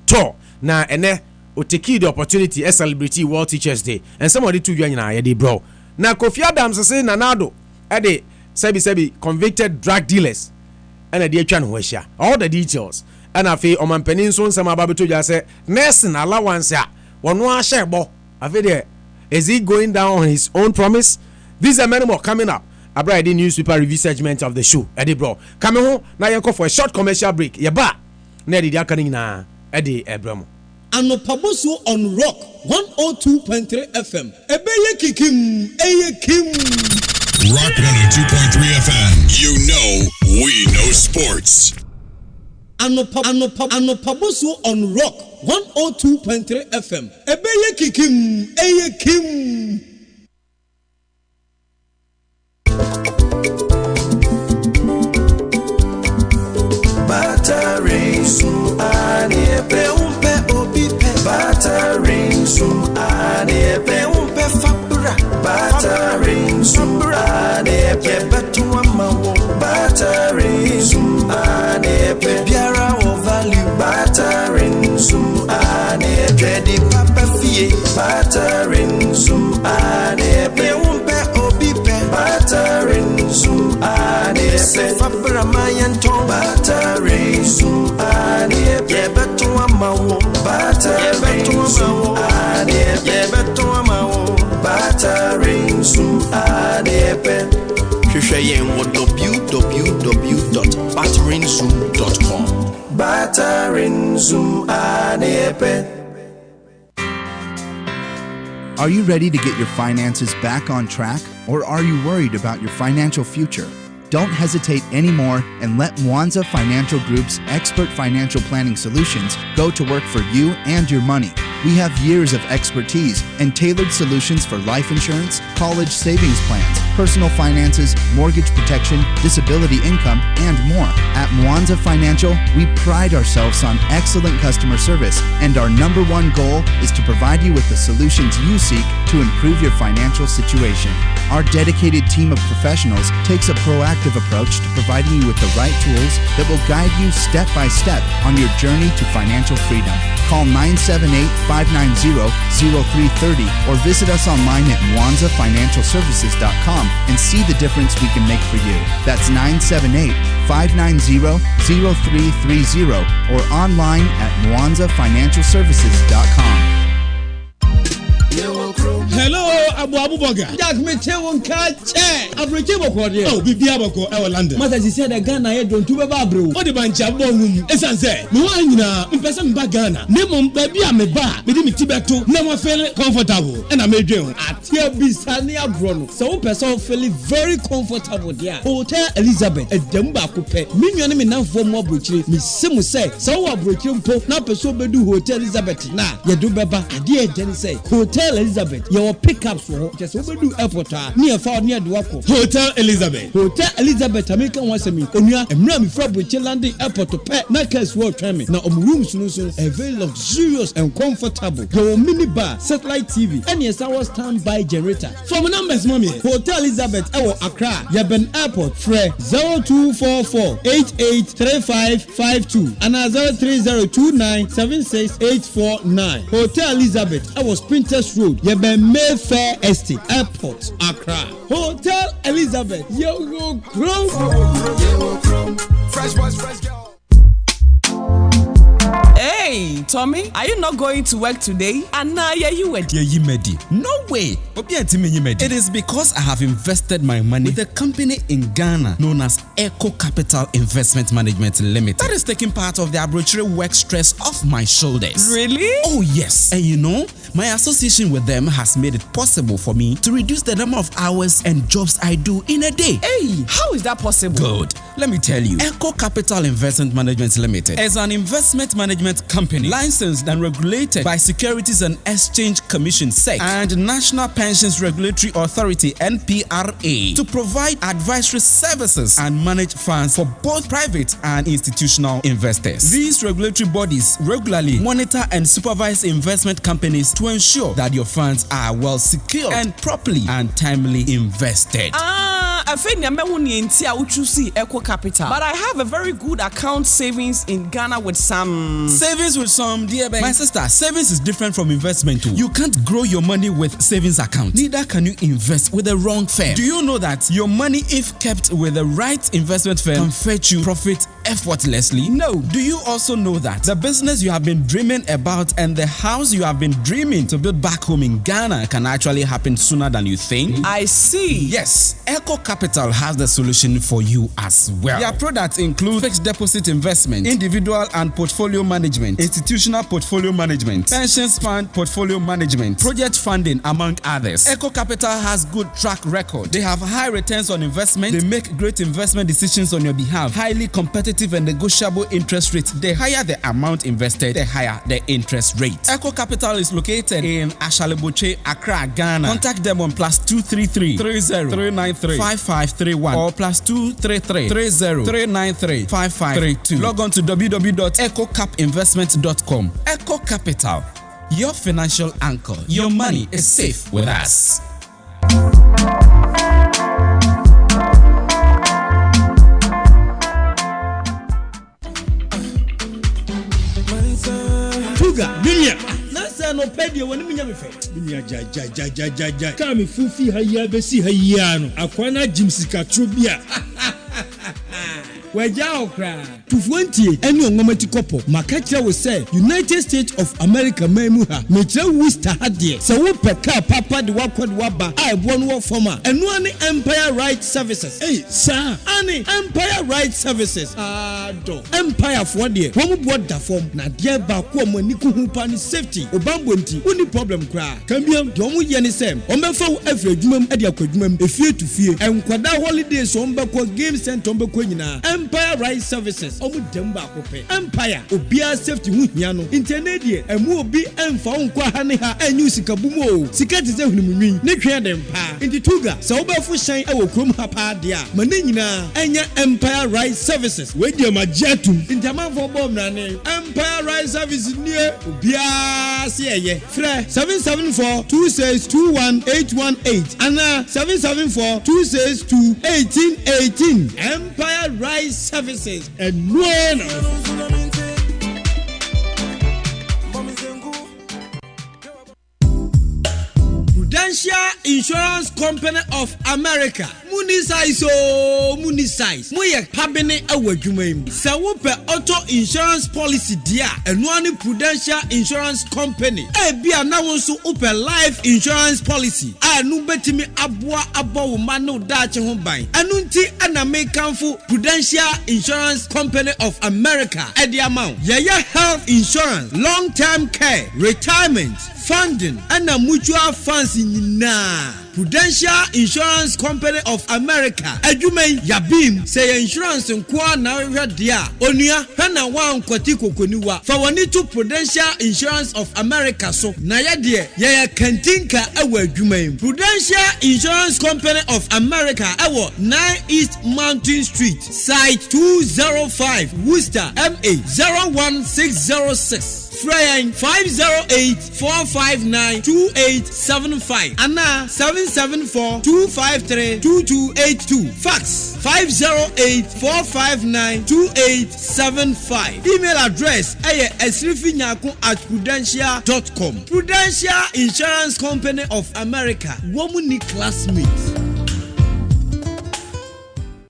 [SPEAKER 1] to na ene o take the opportunity to celebrate World Teachers Day ensem odi tu nyina ye de bro na Kofi Adams say Nanado ede sebi convicted drug dealers ena de atwa no ho ahia all the details and afi omampanin so nsama ababeto dwa se nursing allowance a wono a shebo afi de Is he going down on his own promise? These are many more coming up. Abraham newspaper review segment of the show. Eddie bro. Coming home now you go for a short commercial break. Yeba. Nedi diakani na Eddie Ebramo.
[SPEAKER 4] Anopaboso on Rock 102.3 FM. Ebeye kikim, eye kim.
[SPEAKER 6] Rock 102.3 FM. You know we know sports.
[SPEAKER 4] Anopaboso on Rock 102.3 FM. Ebeye kikim, eye kim.
[SPEAKER 7] Battering soon and epe umpe obipe. Battering soon and epe umpe fabra. Battering soon and epe betuwa mawo. Battering soon and epe biara o value. Battering soon and epe di papa fie. Battering soon and epe umpe obipe. Battering soon and epe fabra mayanton. Battering soon and epe betuwa mawo. Battering soon and epe betuwa mawo. Battering soon and epe. Hwehwɛ wo www.batteringzoom.com. Battering Zoom and epe.
[SPEAKER 23] Are you ready to get your finances back on track, or are you worried about your financial future? Don't hesitate anymore and let Mwanza Financial Group's expert financial planning solutions go to work for you and your money. We have years of expertise and tailored solutions for life insurance, college savings plans, personal finances, mortgage protection, disability income, and more. At Mwanza Financial, we pride ourselves on excellent customer service, and our number one goal is to provide you with the solutions you seek to improve your financial situation. Our dedicated team of professionals takes a proactive approach to providing you with the right tools that will guide you step by step on your journey to financial freedom. Call 978-590-0330 or visit us online at mwanzafinancialservices.com and see the difference we can make for you. That's 978-590-0330 or online at mwanzafinancialservices.com.
[SPEAKER 4] Hello, Abu Boga. Jack me tell one car chair. Average boko there. Oh, bibi aboko e London. Mata ji say the Ghana here don't tuba ba bro. O de bancha bonum. Esan say, me wan nyina, mpese me ba Ghana. Ne mo baby a me ba, me di me tibeto, na mo feel comfortable. And I made you. Atia bisani abro no. So person feel very comfortable there. Hotel Elizabeth, e dem ba ko pe. Me nwane me nanfo mo abrochire. Me semu say, so abrochire mpo na person bedu Hotel Elizabeth na. Ye do beba, ade e den say. Hotel Elizabeth, your pickups for just over do airport near far near Duaco. Hotel Elizabeth. Hotel Elizabeth, American once a me. Onya, and Rami Fabric landing airport to pet, not case world training. Now, rooms, a very luxurious and comfortable. Your mini bar, satellite TV, and your sour standby generator. From numbers, mommy. Hotel Elizabeth, our Accra, Yaben Airport, Fre 0244 883552 and 03029768849. Hotel Elizabeth, our Sprinters Road, Yaben Mayfair Estate, Airport, Accra. Hotel Elizabeth, yo Chrome. Fresh boys, fresh girl.
[SPEAKER 24] Hey, Tommy, are you not going to work today? And now you ready?
[SPEAKER 25] No way. It is because I have invested my money with a company in Ghana known as Echo Capital Investment Management Limited. That is taking part of the arbitrary work stress off my shoulders.
[SPEAKER 24] Really?
[SPEAKER 25] Oh yes. And you know, my association with them has made it possible for me to reduce the number of hours and jobs I do in a day.
[SPEAKER 24] Hey, how is that possible?
[SPEAKER 25] Good. Let me tell you. Echo Capital Investment Management Limited is an investment management company licensed and regulated by Securities and Exchange Commission (SEC) and National Pensions Regulatory Authority (NPRA) to provide advisory services and manage funds for both private and institutional investors. These regulatory bodies regularly monitor and supervise investment companies to ensure that your funds are well secured and properly and timely invested.
[SPEAKER 24] I think Echo Capital, but I have a very good account savings in Ghana with some
[SPEAKER 25] savings with some, dear bank. My sister, savings is different from investment too. You can't grow your money with savings account. Neither can you invest with the wrong firm. Do you know that your money, if kept with the right investment firm, can fetch you profit effortlessly? No. Do you also know that the business you have been dreaming about and the house you have been dreaming to build back home in Ghana can actually happen sooner than you think?
[SPEAKER 24] I see.
[SPEAKER 25] Yes, Echo Capital has the solution for you as well. Their products include fixed deposit investment, individual and portfolio management, institutional portfolio management, pensions fund portfolio management, project funding, among others. Echo Capital has good track record. They have high returns on investment. They make great investment decisions on your behalf. Highly competitive and negotiable interest rates. The higher the amount invested, the higher the interest rate. Echo Capital is located in Ashaleboche, Accra, Ghana. Contact them on +233 30 393 5531 or +233 30 393 5532. Log on to www.echocapinvestment.com. Echo Capital, your financial anchor. Your money is safe with us.
[SPEAKER 4] Minya nasa no pedia woni minya me fe minya ja ka me fufi hayi abesi hayi ano akwana jimsika trobia Waja okra 220 eni ongomati kopo makacha we say United States of America memuha metra Worcester hadie se wo peka papa de wakod waba a ebo no former enu ani Empire Right Services sir ani Empire Right Services do Empire for de wo mu boda form na de ba ko mo ni ko hu pa ni safety obambo nti uni problem kra kambiam de wo ye ni sem o mefa wo afre adwumam ade akwadwumam efie to fie enkwada holidays o mbekọ game center o mbekọ nyina Empire Right Services omu demba akope Empire obia safety hu hia no internet emu obi emfa nkwa ha ne ha anyu sikabumo sika teze hunumnwi ne twa dem pa intituga se obafu shan ewo krom ha pa de a mane nyina enya Empire Right Services we de majetum intamanfo bom na ne Empire Right Services nie obia se eye frɛ 774262118 ana 774262118 Empire Right Services and no. Prudential Insurance Company of America. Munisize Muye pabene awadwuma. Sa wo pe auto insurance policy dia eno ani Prudential Insurance Company. Bia na wo so open life insurance policy. Anu betimi aboa abo ma no daache ho ban. Anu nti ana mekanfo Prudential Insurance Company of America. E dia ma ye health insurance, long-term care, retirement, funding and a mutual funds nyina. Prudential Insurance Company of America. Adwumen yabim say insurance nkwa na hwe dia onua hwe na wan kwati kokoniwa fa woni to Prudential Insurance of America so na ye de ye kantinka ewa adwumen. Prudential Insurance Company of America ewo 9 East Mountain Street site 205 Worcester MA 01606 Fryan 508-459-2875 Anna 774-253-2282 Fax 508-459-2875 Email address esrifinyaku@prudential.com. Prudential Insurance Company of America. Womuni classmates.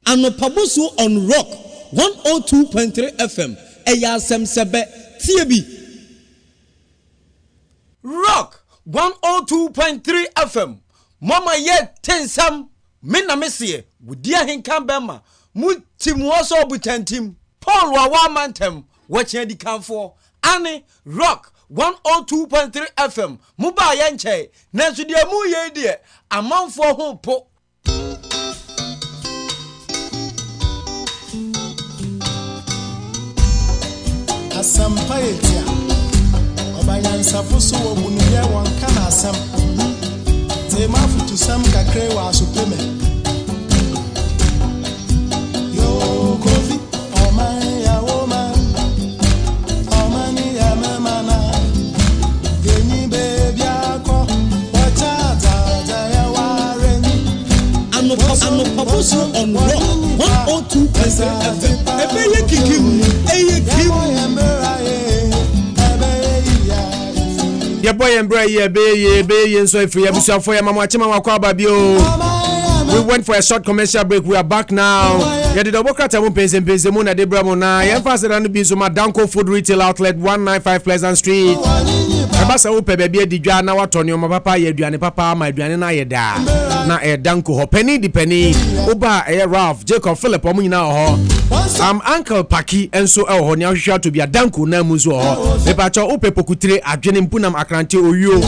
[SPEAKER 4] Anopabusu on Rock 102.3 FM. Eya semsebe TB. Rock 102.3 FM. Mama ye tensam mina mesie wudia hinkan bema mutimu oso obutantim Paul wa mantem wache di kanfo ane Rock 102.3 FM muba ye nche na so de mu ye de amanfo ho po
[SPEAKER 8] Asampaetia Obayansapo so obunuye won kana asam Tema futu sam kakre wa supreme Yo kofi oman ya woman Omani ya memana Geni baby ako Wacha za ya wareni
[SPEAKER 4] Ano pabusu on Rock 102.3 FM Ebeye kikim
[SPEAKER 1] Your boy and bray, ye be ye, so if you have for your mamma, Chima Quababio. We went for a short commercial break. We are back now. Yeah, the double cut and Pensemon at the Bramona. Emphasis on the Bizuma Danko Food Retail Outlet, 195 Pleasant Street. Abasa Upe Baby Dija, now Antonio, my papa, Yediane Papa, my Diana Yeda. Na Danko, Penny, the Penny, Oba, Ralph, Jacob, Philip, Omina, Uncle Paki, and so Honia shall to be a Danko, Namuzo, the Pacha Upe Pokutre, a Jenim Punam Akranti, Uyu.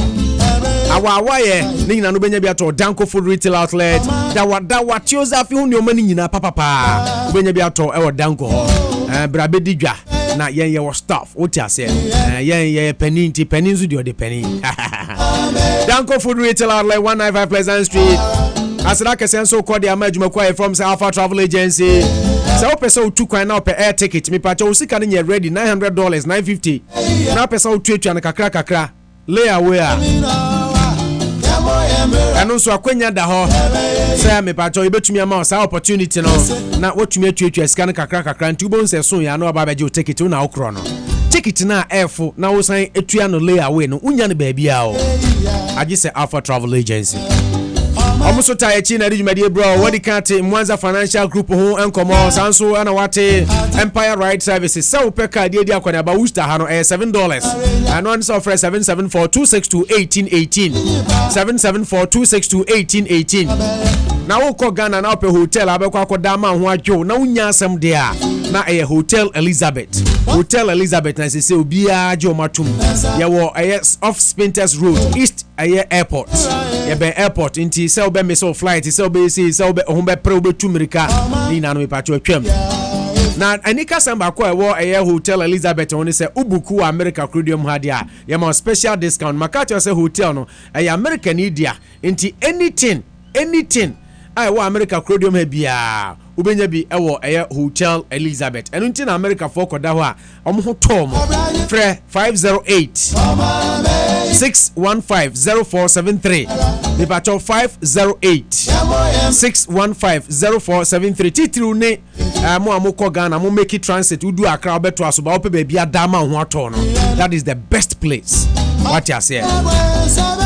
[SPEAKER 1] Our wire, Nina Nubenabiato, Danko Food Retail Outlet, that chose a few new money in a papa, Benabiato, our Danko, Brabedija, na yen your stuff, what I say, yen penny, Peninsudio de penny. Danko Food Retail Outlet, 195 Pleasant Street. As like I said, so called the Amajuma from Alpha Travel Agency. So, person 2 coin now per air ticket, me pacho, you ready, $900, $950. Now, person 2 and a kakra. Lay away. And also a quenya da ho. Say me pacho you bet me amount opportunity no. Na what you make you scan kakra and 2 bones so ya no about you take it na okro no. Take it na airful na wo san etua no lay away no. Unya ne baby a o. Agi say Alpha Travel Agency. Almost tired China Rijumadi bro. What the can't Mwanza Financial Group who encomo Sanso and Wate Empire Ride Services. So Peka Dia Kwanaba Worcester Hano $7. And one software 774-262-1818. 774-262-1818. Now Oko Ghana now pe hotel abekwa dama ho adwo na unya asem dia na Hotel Elizabeth. Hotel Elizabeth na se obia jo matum. Ye wo off Spinters Road East Airport. Ye be airport inti se obe miso flight se obe si se obe hombe pre obe tumirika ni na no me pacho atwam. Na anika samba kwa wo Hotel Elizabeth woni se ubuku America Crudium hadia ye ma special discount makacho se hotel no American India inti anything I wa America Crudium he bia ubenya bi ewo Hotel Elizabeth enu nti na America for koda ho a omho tom frɛ 508-615-0473 Nipacho 508-615-0473 titru ne mo amoko Ghana mo make it transit udu Accra obeto aso ba ope ba bia dama ho ato no. That is the best place. What you say?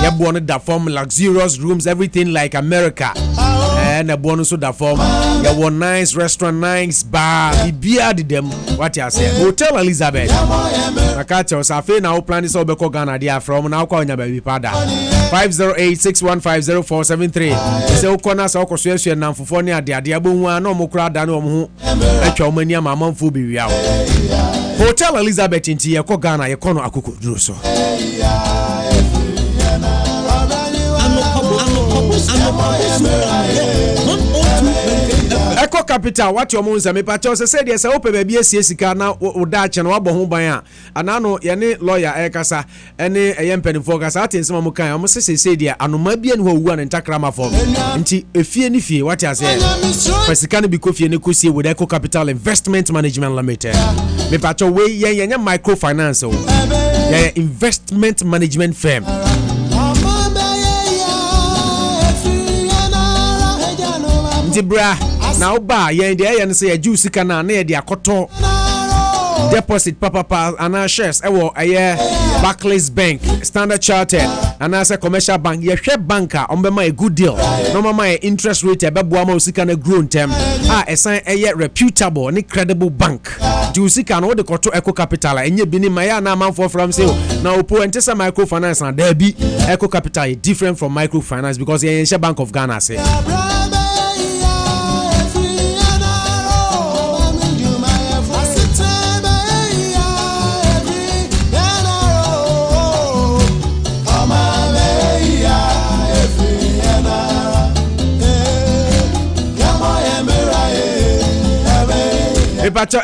[SPEAKER 1] You born that form luxurious rooms, everything like America. And a bonus of that form. You want nice restaurant, nice bar, beer did them. What you say? Hotel Elizabeth. I catch us. I feel now plan is over Ghana dia from now calling your baby pada. 508-615-0473. So corner so constitution and for near dia diabu no mukra dano mu. Echomania mama fu bi wi. Hotel Elizabeth in Tia Ghana, you kono akuku druso. Eco Capital, what your moons me pacho said yes, I open baby sika na udache na wabo ho ban a anano ye ne lawyer ekasa ene eyempen focus atin mo kan o se dia anoma bia ne ho wu an ntakrama form nti efie ni fie what you say pesika ne bi ko fie ne ko sie with Eco Capital Investment Management Limited me pacho we ye microfinance o ye investment management firm. Bra now ba yen dey yen say juice kana na dey akoto deposit papa and shares ewo Barclays Bank, Standard Chartered and as a commercial bank ye hwe banker on be my good deal no mama interest rate e be boa ma usika na grow ntem esan reputable ni credible bank juice kana wo de koto Eco Capital enye bi ni maya na manfo from say na opo entesa microfinance and there be Eco Capital is different from microfinance because ye share Bank of Ghana say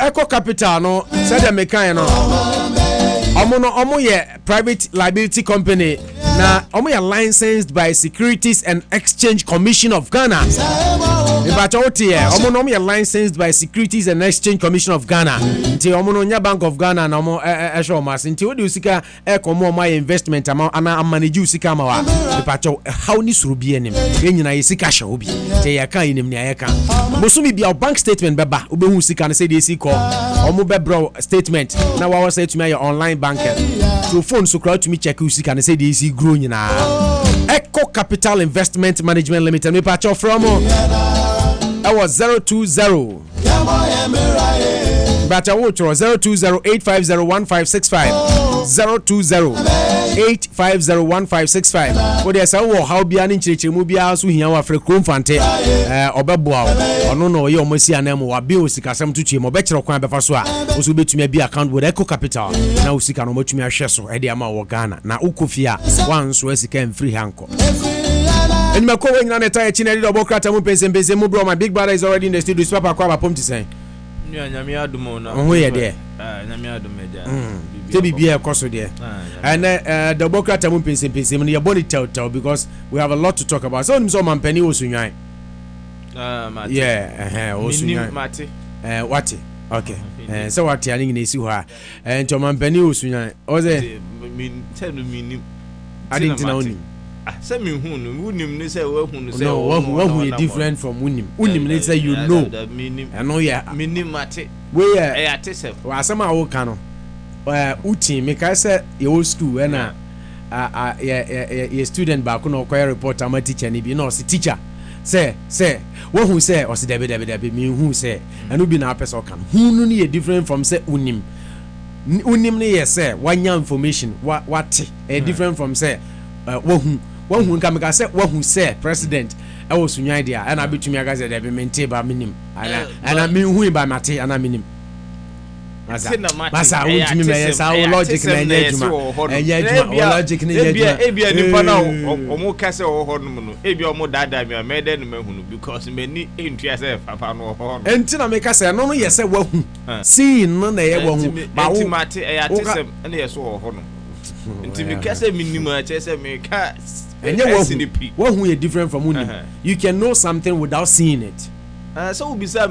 [SPEAKER 1] Eco Capital no said the mekan no omo ye private liability company na omo ye licensed by Securities and Exchange Commission of Ghana Ibacho otie omo no me licensed by Securities and Exchange Commission of Ghana. Nti omo no nya Bank of Ghana na omo ehwe omas. Nti odi usika komo my investment ama ana manage usika ama wa. Ibacho how ni suru bi enim. Enyina yesika hye obi. Te ya kan enim ne ayeka. Bosumi bia bank statement beba obehu usika na say dey si call. Omo be bro statement na wa say to me your online banker. So phone so crowd to me check usika na say dey si grow nyina. Echo Capital Investment Management Limited. Me patch from I was 020. But I will 020-850-1565. 020-850-1565. What there's a how be an inch mubia so here for Crumfante Obabua. Or no, you almost see an emo or bill Sikasam to Chim or better crime before also be to me be account with Echo Capital. Now Sikano much me a shesso, Ediama or Ghana. Now Ukufia once was can free hanko. And my co-wing on a tire chin double crater bro. My big brother is already in the studio. Papa Kwaba Pump to say. Where there? Be a course there. And the Bocrata Mumpin in your body tell because we have a lot to talk about. So, man, Penny was yeah, what? Okay. So, what telling in issue her and to man Penny was I didn't know him. No, different from Winim. Winim, they say you know. I know, yeah. Where somehow cano. Uti, make I say your school and a student back on choir report. I'm a teacher, and if you know, teacher. Say, what who say, or say, Debbie, me who say, and who be na person can. Who knew different from say Unim. Unim, yes, say, one young information, what a different from say, one who can say what who say president I was an idea and I bet me a guy that be maintained by minim and I mean who by Mate and I mean Massa would me yes our logic and logic because many interest and tina make us say no yes what see no na ye wo but Mate and yes so until because minimum say make and what who is different from Unim. You can know something without seeing it. So we say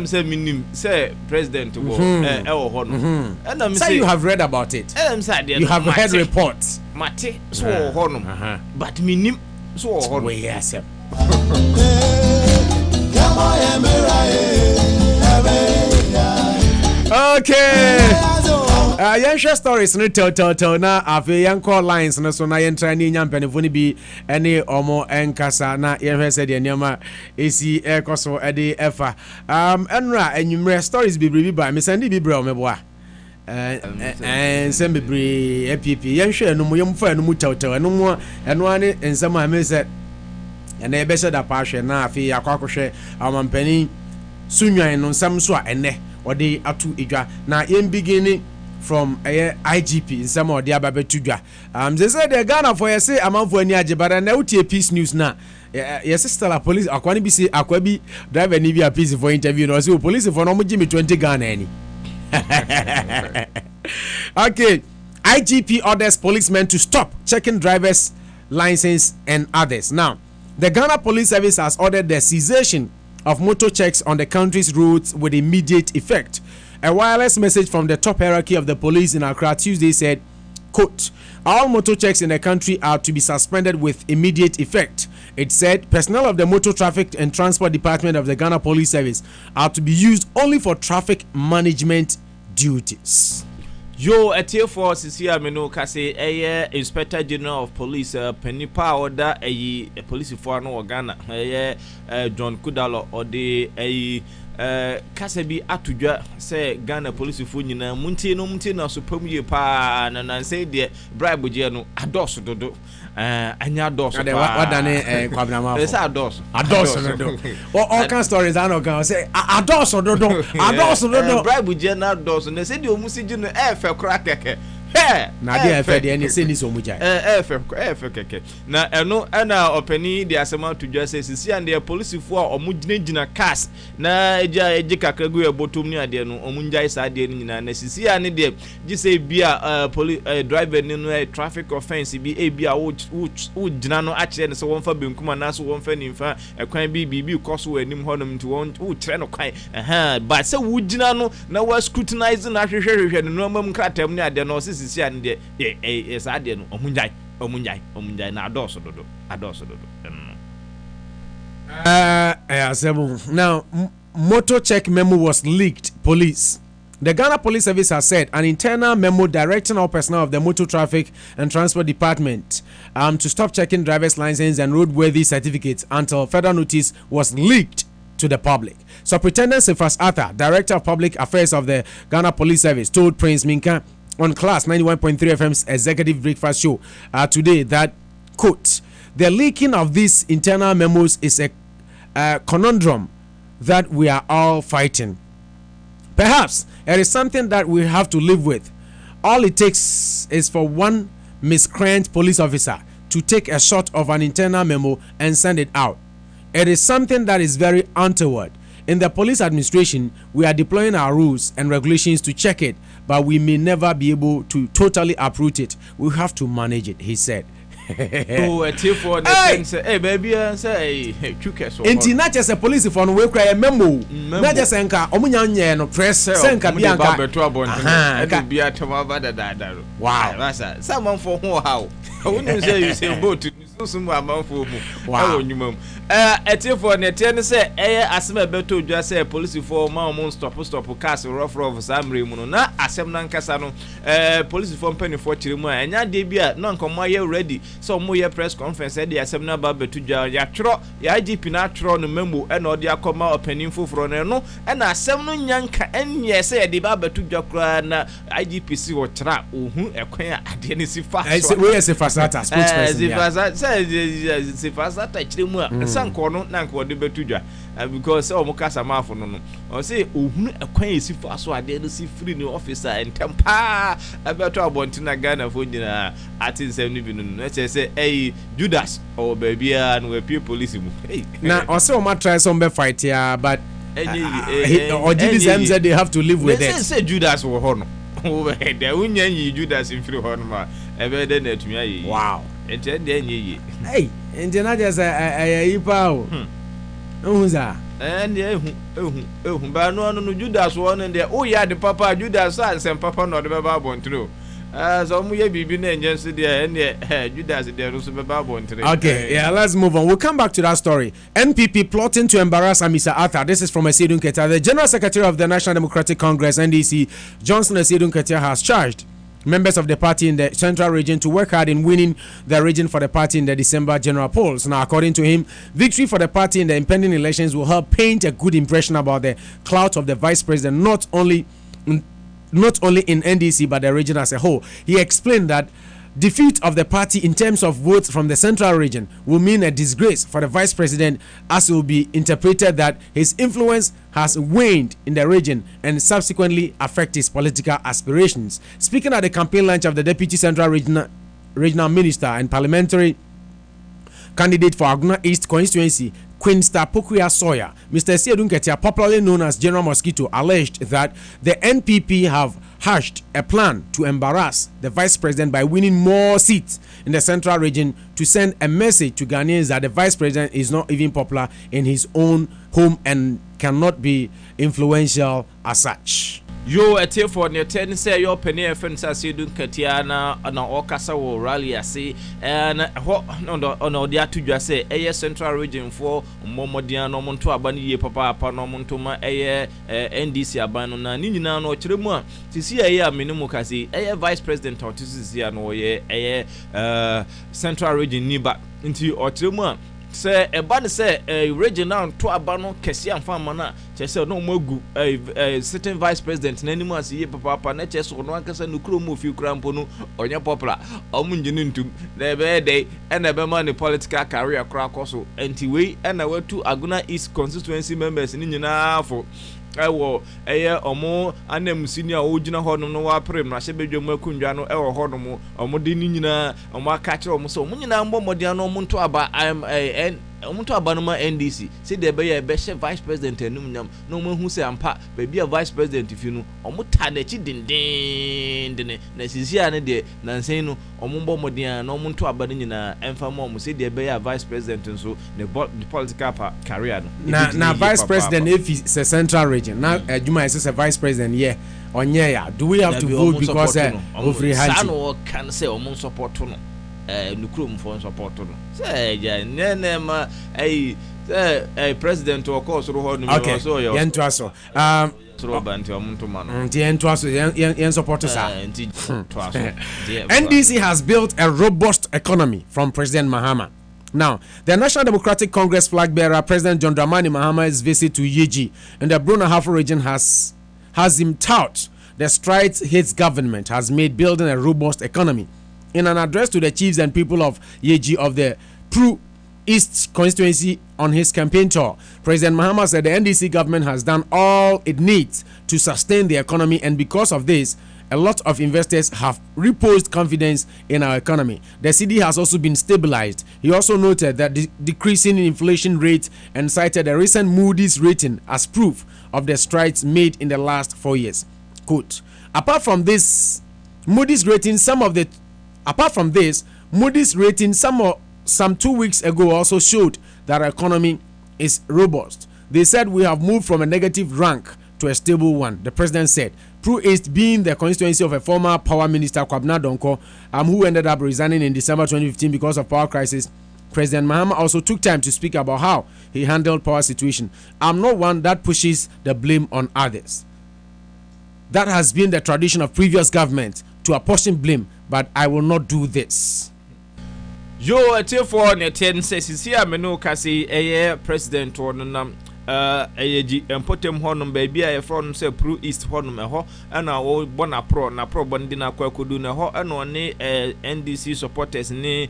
[SPEAKER 1] say president and say you have read about it. You have heard reports. Mate so but minim so yes. Okay. Yansha stories no tell na afi yankɔ lines no so na yentra ni nya mpanefo ni bi ene omo enkasa na yehwe se de nneema esi ekoso ede efa enra enwumre stories bibiri bi ba me send bibiri o meboa ensem bibiri epipi yenhwe enu mo yemfa enu mu tell enu mo enu ane ensem a me se ene ebe se da pa hwe na afi yakwakohwe amampani sunwan no nsam so a ene ode atu edwa na yem beginning from IGP in some of the Ababetudra. They said the Ghana for say amount for any ajibara na utie peace news na. Yes, sister la police akwani bi say akwabi driver ni bi a peace for interview no say police for no give me 20 Ghana any. Okay, IGP orders policemen to stop checking drivers' license and others. Now, the Ghana Police Service has ordered the cessation of motor checks on the country's roads with immediate effect. A wireless message from the top hierarchy of the police in Accra Tuesday said, quote, all motor checks in the country are to be suspended with immediate effect. It said personnel of the Motor Traffic and Transport Department of the Ghana Police Service are to be used only for traffic management duties.
[SPEAKER 9] Yo, a tier for Cecilia Meno Kase, a Inspector General of Police, Penipa order a police for no Ghana, John Kudalo or the Kasebi Atujua say Ghana police for Nina Muntina Supreme pa and say the bribe no ados dodo anya dos what dane kwabna ma ados all kind stories I know say ados dodo bribe je na ados na say the omusiji no e fe kra keke
[SPEAKER 1] na de efe de ne se ni so mujai
[SPEAKER 9] efe keke na eno na opani de asema to dwa say sisi and the police fo a omugina cars na eji kakra gu ebotom ni ade no omunjai sa ade ni nyina na sisi ane de gi say bia police driver ni no traffic offense bi e bia wo gina no a kire ne so wonfa benkuma na so wonfa nimfa ekwan bi koso anim honom nti won wo kire no kwan but say wo gina no na wa scrutinize na hwehwehwe no mam kratam ni ade no sisi ane de sa ade no omunjai na adoso dodo
[SPEAKER 1] now motor check memo was leaked. Police. The Ghana Police Service has said an internal memo directing all personnel of the Motor Traffic and Transport Department to stop checking driver's license and roadworthy certificates until further notice was leaked to the public. Superintendent Cephas Arthur, Director of Public Affairs of the Ghana Police Service, told Prince Minka on Class 91.3 FM's Executive Breakfast Show today that, quote, the leaking of these internal memos is a conundrum that we are all fighting. Perhaps it is something that we have to live with. All it takes is for one miscreant police officer to take a shot of an internal memo and send it out. It is something that is very untoward. In the police administration, we are deploying our rules and regulations to check it, but we may never be able to totally uproot it. We have to manage it, he said.
[SPEAKER 9] Oh, a tip for the thing say, hey baby, say, chukeso.
[SPEAKER 1] Inti not just a police for no we cry a memo. Not just enka omunya no press senka bianka.
[SPEAKER 9] And be at da. Wow. That's someone for how. I wouldn't say you say boat to some amount for wow. A tip for the ten say, asema beto just say police for my stop cars rough Sam Raymond. Na asem nankasano police for penny for chirimu and ya debia non come ready. So mo ye press conference e de asem na ba beto ya tro ya IGP na tro no memo e no de akoma opening foforo no no e na asem no nyanka enye say de ba beto kra na IGP si wo tra ohun ekwan ade ne si fa so
[SPEAKER 1] we say fasata spokesperson
[SPEAKER 9] si fasata chirimu a sanko no na nko de beto because o mo kasa mafo no o say ohun ekwan si fa so ade no si free no officer entempa abeto abontina Ghana fo nyina atinsem ni bi no say hey Judas or baby and we people police mu hey
[SPEAKER 1] na also ma try some be fight here but or GDM said they have to live with it.
[SPEAKER 9] Say Judas wo ho no the unya yi Judas in free ho no ma ebe de na atumi ayi
[SPEAKER 1] wow
[SPEAKER 9] ente de enye yi
[SPEAKER 1] hey ente na just ayi pa o unza
[SPEAKER 9] and ehun ba no Judas wo no de o ya de papa Judas ansem papa no de be ba bontro so mu ye bibi na enyense de and Judas de no so be ba bontro.
[SPEAKER 1] Okay, yeah, let's move on. We'll come back to that story. NPP plotting to embarrass Amisa Arthur. This is from Esiedun Ketia. The General Secretary of the National Democratic Congress NDC, Johnson Esiedun Ketia, has charged members of the party in the central region to work hard in winning the region for the party in the December general polls. Now, according to him, victory for the party in the impending elections will help paint a good impression about the clout of the vice president, not only in NDC but the region as a whole. He explained that defeat of the party in terms of votes from the central region will mean a disgrace for the vice president, as it will be interpreted that his influence has waned in the region and subsequently affect his political aspirations. Speaking at the campaign launch of the Deputy Central Regional Minister and Parliamentary candidate for Aguna East constituency, Queen Star Pokuya Sawyer, Mr. Esiedun Ketia, popularly known as General Mosquito, alleged that the NPP have hatched a plan to embarrass the vice president by winning more seats in the central region to send a message to Ghanaians that the vice president is not even popular in his own home and cannot be influential as such.
[SPEAKER 9] Yo etie for ne ten say your penny FM Esiedun Ketia na okasa wo rally ase na ho no de atudwa say eye central region for momodian no monto aba ne ye papa no monto ma eye NDC aba no na ni nyina no kire mu a sisi eye amenimu kase eye vice president otisisi ya no ye eye central region ni ba nti o kire mu a say eba ne say regional to aba no kese amfa mana che say no magu sitting vice president na animu asiye papa na che so no akasa no kro mu fi krampo no onye popular omunjini ntum na ebe dey and ebe man the political career kra koso enti we na watu Aguna East constituency members ni nyina afo ɛwɔ ɛyɛ ɔmo anamusini a ɔgyina hɔ no wa prem na hyɛ bedwam akundwa no ɛwɔ hɔ no ɔmo de ni nyinaa ɔmo aka kyerɛ ɔmo sɛ ɔmo nyinaa mbɔ mmɔden no ɔmo nto aba ɔmo to aba no ma NDC sɛ de ɛbɛyɛ ɛbɛhyɛ vice president anum nyam na ɔmo hu sɛ ampa baabi a vice president fi no ɔmo ta n'akyi dendenden na sisi a ne deɛ nansan no ɔmo mbɔ mmɔden na ɔmo nto aba no nyinaa ɛmfa ma ɔmo sɛ de ɛbɛyɛ vice president nso the political career no
[SPEAKER 1] na vice president efi sɛ central region na adwuma yɛ sɛ vice president yɛ ɔnyɛ ya do we have to vote because ofiri hanti
[SPEAKER 9] saa no kan sɛ ɔmo support no nukrom for support no say ja nene ma president of course ro ho no so yo
[SPEAKER 1] yen to aso
[SPEAKER 9] so banti omuntu ma no
[SPEAKER 1] yen to aso yen support sa NDC has built a robust economy from President Mahama. Now, the National Democratic Congress flag bearer, President John Dramani Mahama's visit to Yeji in the Bruna Hafo region has him tout the strides his government has made building a robust economy. In an address to the chiefs and people of Yeji of the Pru East constituency on his campaign tour, President Mahama said the NDC government has done all it needs to sustain the economy, and because of this, a lot of investors have reposed confidence in our economy. The cedi has also been stabilized. He also noted that the decreasing inflation rate and cited a recent Moody's rating as proof of the strides made in the last 4 years. Quote, apart from this, Moody's rating some 2 weeks ago also showed that our economy is robust. They said we have moved from a negative rank to a stable one. The president said, Pru East being the constituency of a former power minister, Kwabena Donko, who ended up resigning in December 2015 because of power crisis. President Mahama also took time to speak about how he handled power situation. I'm not one that pushes the blame on others. That has been the tradition of previous government, to apportion blame, but I will not do this.
[SPEAKER 9] Yo, a tier for ne 10 says here, Meno Cassie, a president or nam. Empotem honum baby a from say Pru East honum ho and our bona pro na pro bandina kwakudu na ho and one NDC supporters ni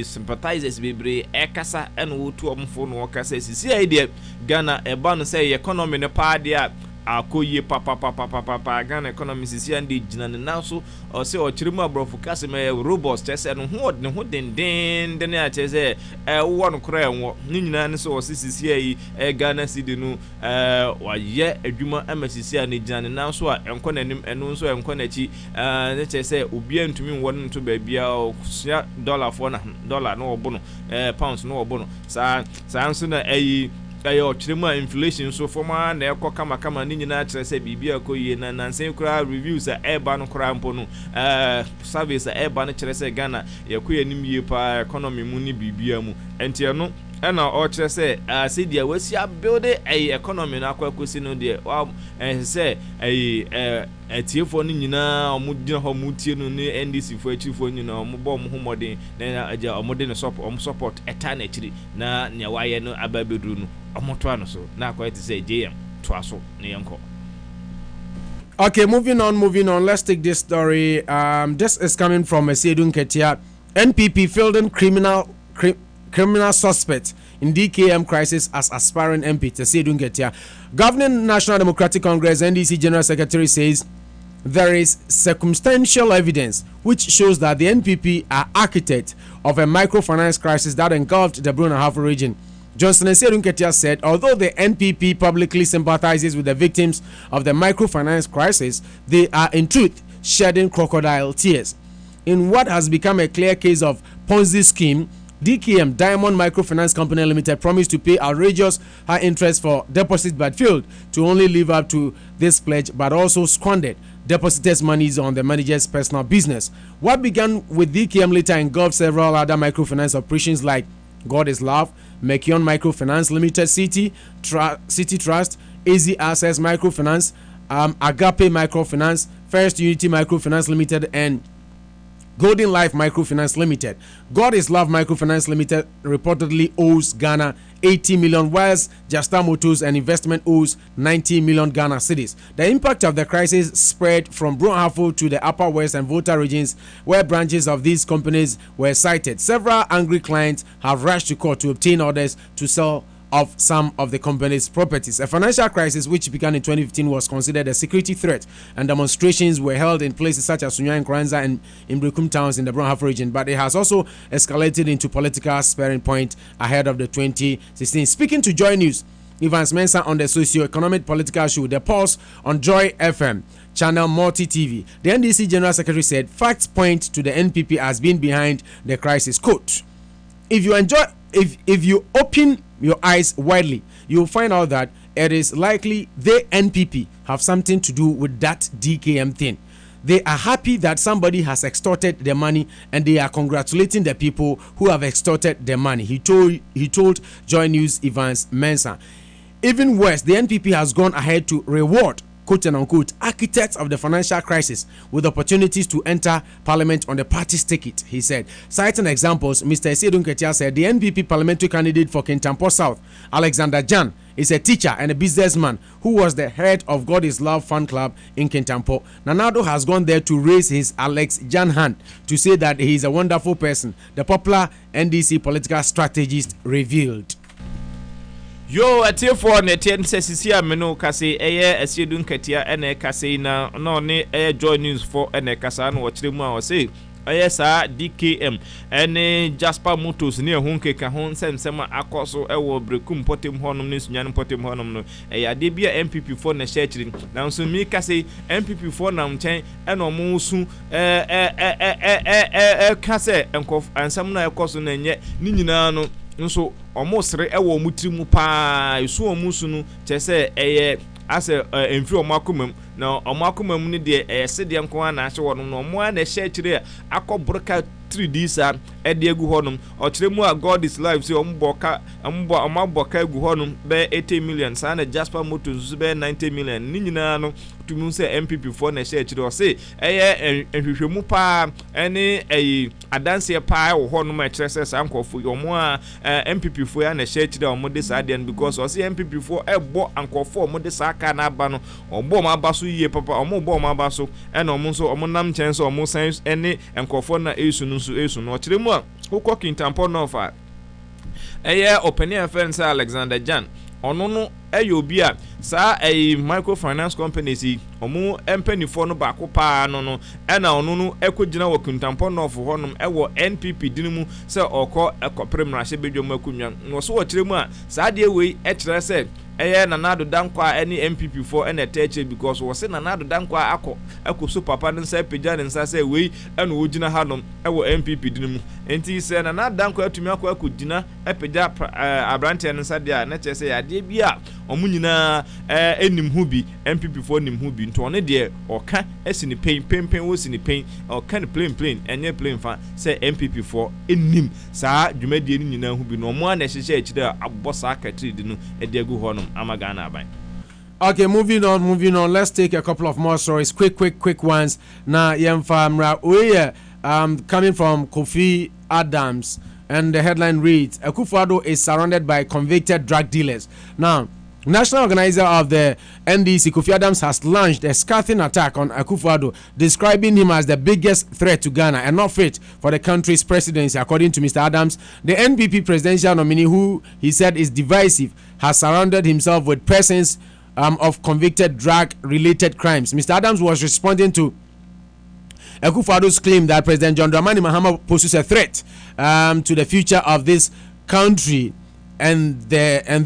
[SPEAKER 9] sympathizers bebre ekasa and wo to phone workers see idea Ghana e ban say economy ne pa dia akoye papa Ghana economy sisi andi gina na so o se o chirimu abrofu kase me robust ese no ho ne ho den a chese wo no kra enwo ni nyina ne so o sisi ai Ghana cedi no waye adwuma amasisi ani gina na so a enko nanim eno so enko na chi ne chese obi antumi wo no to ba bia o dollar for na dollar no obo no pounds no obo no sa nso na ayo chirema inflation so forma na ekọ kama ni nyina kire se bibia akoyie na nansen kura reviews a eba no kura mpo no service a eba no kire se Ghana yakoye nim yie pa economy mu ni bibia mu entie no na o kire se se dia wasi build a economy na akwakosi no de se etiefo ni nyina omudina ho mutie no ni NDC fo achifo nyina ombo mo homodin na aja omodin support eta na chiri na nya waye no ababedru no omoto ano so na akwete say JM to aso ne yanko.
[SPEAKER 1] Okay, moving on. Let's take this story. This is coming from Sedun Ketia. NPP fielding criminal suspect in DKM crisis as aspiring MP. Sedun Ketia. Governing National Democratic Congress NDC General Secretary says there is circumstantial evidence which shows that the NPP are architect of a microfinance crisis that engulfed the Bruna Hafo region. Johnson Sedun Ketia said, although the NPP publicly sympathizes with the victims of the microfinance crisis, they are in truth shedding crocodile tears. In what has become a clear case of Ponzi scheme, DKM Diamond Microfinance Company Limited promised to pay outrageous high interest for deposits but failed to only live up to this pledge but also squandered depositors' monies on the manager's personal business. What began with DKM later engulfed several other microfinance operations like God is Love, Mekion Microfinance Limited, City Trust, AZ Access Microfinance, Agape Microfinance, First Unity Microfinance Limited, and Golden Life Microfinance Limited. God is Love Microfinance Limited reportedly owes Ghana 80 million, whilst Jasta Motors and Investment owes 90 million Ghana cedis. The impact of the crisis spread from Bruna Hafo to the Upper West and Volta regions, where branches of these companies were cited. Several angry clients have rushed to court to obtain orders to sell of some of the company's properties. A financial crisis which began in 2015 was considered a security threat, and demonstrations were held in places such as Sunya and Kranza and Imbrekum towns in the Brown Half region, but it has also escalated into political sparring point ahead of the 2016. Speaking to Joy News, Evans Mensah on the socio-economic political show The Pulse on Joy FM channel Multi TV, the NDC General Secretary said facts point to the NPP as being behind the crisis. Quote, if you open your eyes widely, you will find out that it is likely the NPP have something to do with that DKM thing. They are happy that somebody has extorted their money, and they are congratulating the people who have extorted their money. He told Joy News Evans Mensah. Even worse, the NPP has gone ahead to reward, quote and unquote, architects of the financial crisis with opportunities to enter parliament on the party's ticket, he said. Citing examples, Mr. Esedun Ketia said the NPP parliamentary candidate for Kintampo South, Alexander Jan, is a teacher and a businessman who was the head of God is Love fan club in Kintampo. Nanado has gone there to raise his Alex Jan hand to say that he is a wonderful person, the popular NDC political strategist revealed.
[SPEAKER 9] Yo, a tier for Netian Sessia Meno Case, a Sidun Katia, and a Casina, no, a Joy News for and a Casan, watch them or say. Yes, DKM and Jasper Mutus near Hunke Kahon send some Akoso, Ewo Brecum Potem Honum, Yan Potem Honum, a Debia MPP for the sheltering. Now, so me Case MPP for Namchain and Omusu, Case and Cough and some Nakoson and yet Ninano. So almost ewo mutimu pa isu omusunu chese ase enfri omakomam na omakomam ni de sede nko ana ahye wono no mo ana hye kire akobroka 3D sa ede egu honum okire mu a God is live say omboka egu honum be 80 million sa na Jasper Motors be 90 million ni nyina no tumu say MPP for na hye kire o say ehwehwemu pa ene adanse pa wo honum a kire say sankofo yomo a MPP for ya na hye kire o mo de sa de because o say MPP for ebo ankofo o mo de sa aka na aba no obo ma aba so yie papa o mo bo ma aba so ene o mo so o mo nam chen so o mo san ene ankofo na esu Esu no chiremu a ukọ Kintampo North opening offense Alexander Jan ono no obi a saa microfinance companies omu empanifo no ba ko pa no na ono no ekogina wo Kintampo North honum ewo NPP dinimu se okọ ekopre mrahye bedwom akunwa no so wo chiremu a saa de wei ekire se Nanado Dankwa any MPP for any teacher because was in Nanado Dankwa ako so papa and say Pijan and say we and Wujina Hanum ewo MPP dinimu enti say Nanado Dankwa to me ako dina epija Abrante and Sadia na che say ade bia omunyina enim hu bi MPP for nim hu bi nto one de oka esini pain wo sini pain or kind plain enye plain fa say MPP for enim saa dwumadie ni nyina hu bi no mo na hyehyɛ akide abosa akatri di no ede agu honum amagana aban.
[SPEAKER 1] Okay, moving on. Let's take a couple of more stories. Quick ones. Na yemfa mra oye coming from Kofi Adams, and the headline reads Akufo-Addo is surrounded by convicted drug dealers. Now, national organizer of the NDC, Kofi Adams, has launched a scathing attack on Akufo-Addo, describing him as the biggest threat to Ghana and not fit for the country's presidency. According to Mr. Adams, the NPP presidential nominee, who he said is divisive, has surrounded himself with persons of convicted drug-related crimes. Mr. Adams was responding to Akufo-Addo's claim that President John Dramani Mahama poses a threat to the future of this country and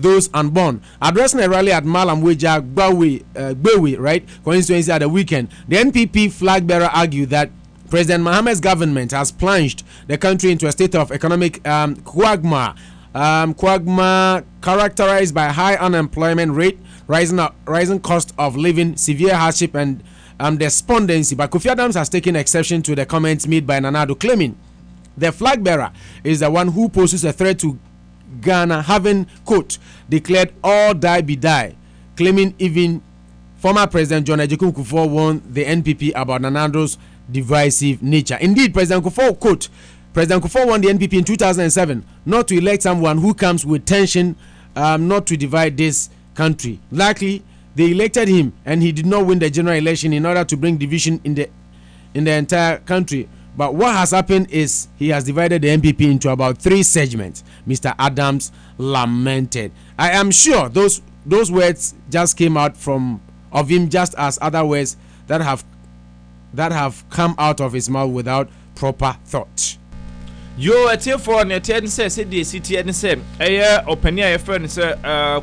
[SPEAKER 1] those unborn. Addressing a rally at Malam Weja Gbewe, right, constituency at the weekend, the NPP flag bearer argued that President Mahama's government has plunged the country into a state of economic quagmire characterized by high unemployment rate, rising cost of living, severe hardship, and despondency. But Kofi Adams has taken exception to the comments made by Nanado, claiming the flag bearer is the one who poses a threat to Ghana, having, quote, declared all die be die, claiming even former President John Ejekun Kufuor warned the NPP about Nanado's divisive nature. Indeed, President Kufuor, quote, President Kufuor warned the NPP in 2007 not to elect someone who comes with tension, not to divide this country. Likely, they elected him and he did not win the general election in order to bring division in the entire country. But what has happened is he has divided the NPP into about 3 segments. Mr. Adams lamented. I am sure those words just came out of him, just as other words that have come out of his mouth without proper thought.
[SPEAKER 9] Yo, a tear for an attend says the city and same a year open your friend, sir.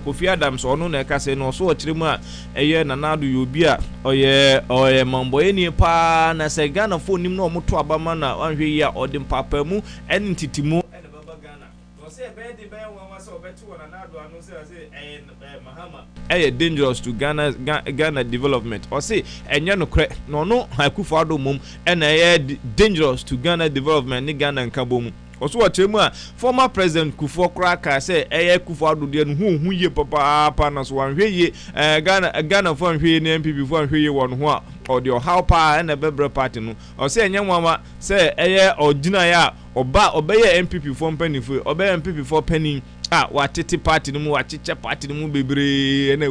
[SPEAKER 9] Kofi Adams or no Neka no so chima a year nanadu you beer or ye or a mamboeni pa na say Ghana phone him no mutu abamana 1 year or dim papa mu and titimu and a baba Ghana. No say bed was over 2 and another no say and Mahama dangerous to Ghana development or say and no Akufo-Addo mum and dangerous to Ghana development ni Ghana and Kabom. Also a former president Kufuor say Akufo-Addo de hu ye papa na so wan hwe Ghana for hwe ni MPP for hwe won ho or the how pa and a bebre party no or say nyanwa say original ya oba obeye MPP for penny for obeye MPP for penny watete party no mu wachiche party no mu bebre na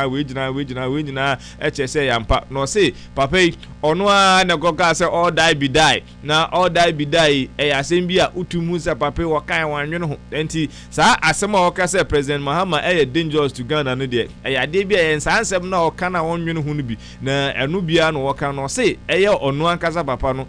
[SPEAKER 9] wejina eche say yampa no say papa ono a na goga say all die be die na all die be die asem bi a utumu say papa wo kan wanwe no enti sa asem a woka say president Mahama dangerous to Ghana no de ade bi sa ansem na woka na wonwe no hu no bi na enu bia no woka no say ono ankasa papa no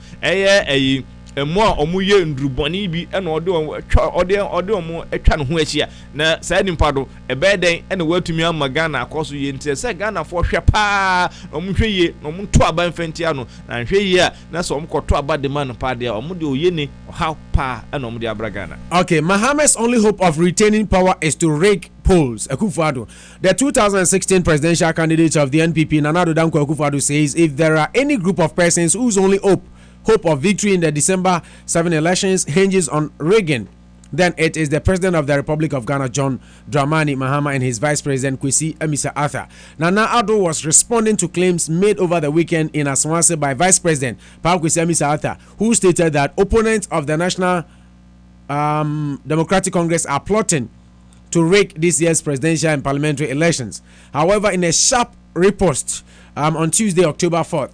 [SPEAKER 9] emo a omuye ndruboni bi na ode omo atwa no ho ahia na saa nimpa do ebeden na watumi ama Ghana akoso ye ntie se Ghana fo hwe pa omuhwe ye no monto aba mfantia no na hwe ye a na so omkoto aba de man pa de omo de oyene how pa na omo de abra Ghana.
[SPEAKER 1] Okay, Mahama's only hope of retaining power is to rake polls. Akufo-Addo, the 2016 presidential candidate of the NPP, Nana Addo Dankwa Akufo-Addo, says if there are any group of persons whose only hope of victory in the December 7 elections hinges on Reagan, then it is the President of the Republic of Ghana, John Dramani Mahama, and his Vice President, Kwesi Amissah-Arthur. Nana Addo was responding to claims made over the weekend in Asawase by Vice President Kwesi Amissah-Arthur, who stated that opponents of the National Democratic Congress are plotting to rig this year's presidential and parliamentary elections. However, in a sharp riposte on Tuesday, October 4th,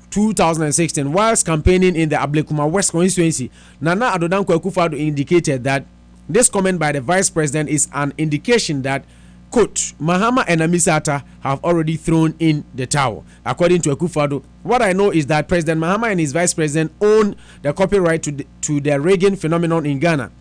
[SPEAKER 1] 2016, whilst campaigning in the Ablekuma West constituency, Nana Addo Dankwa Akufo-Addo indicated that this comment by the vice president is an indication that, quote, Mahama and Amissah-Arthur have already thrown in the towel. According to Akufo-Addo, what I know is that President Mahama and his vice president own the copyright to the Reagan phenomenon in Ghana.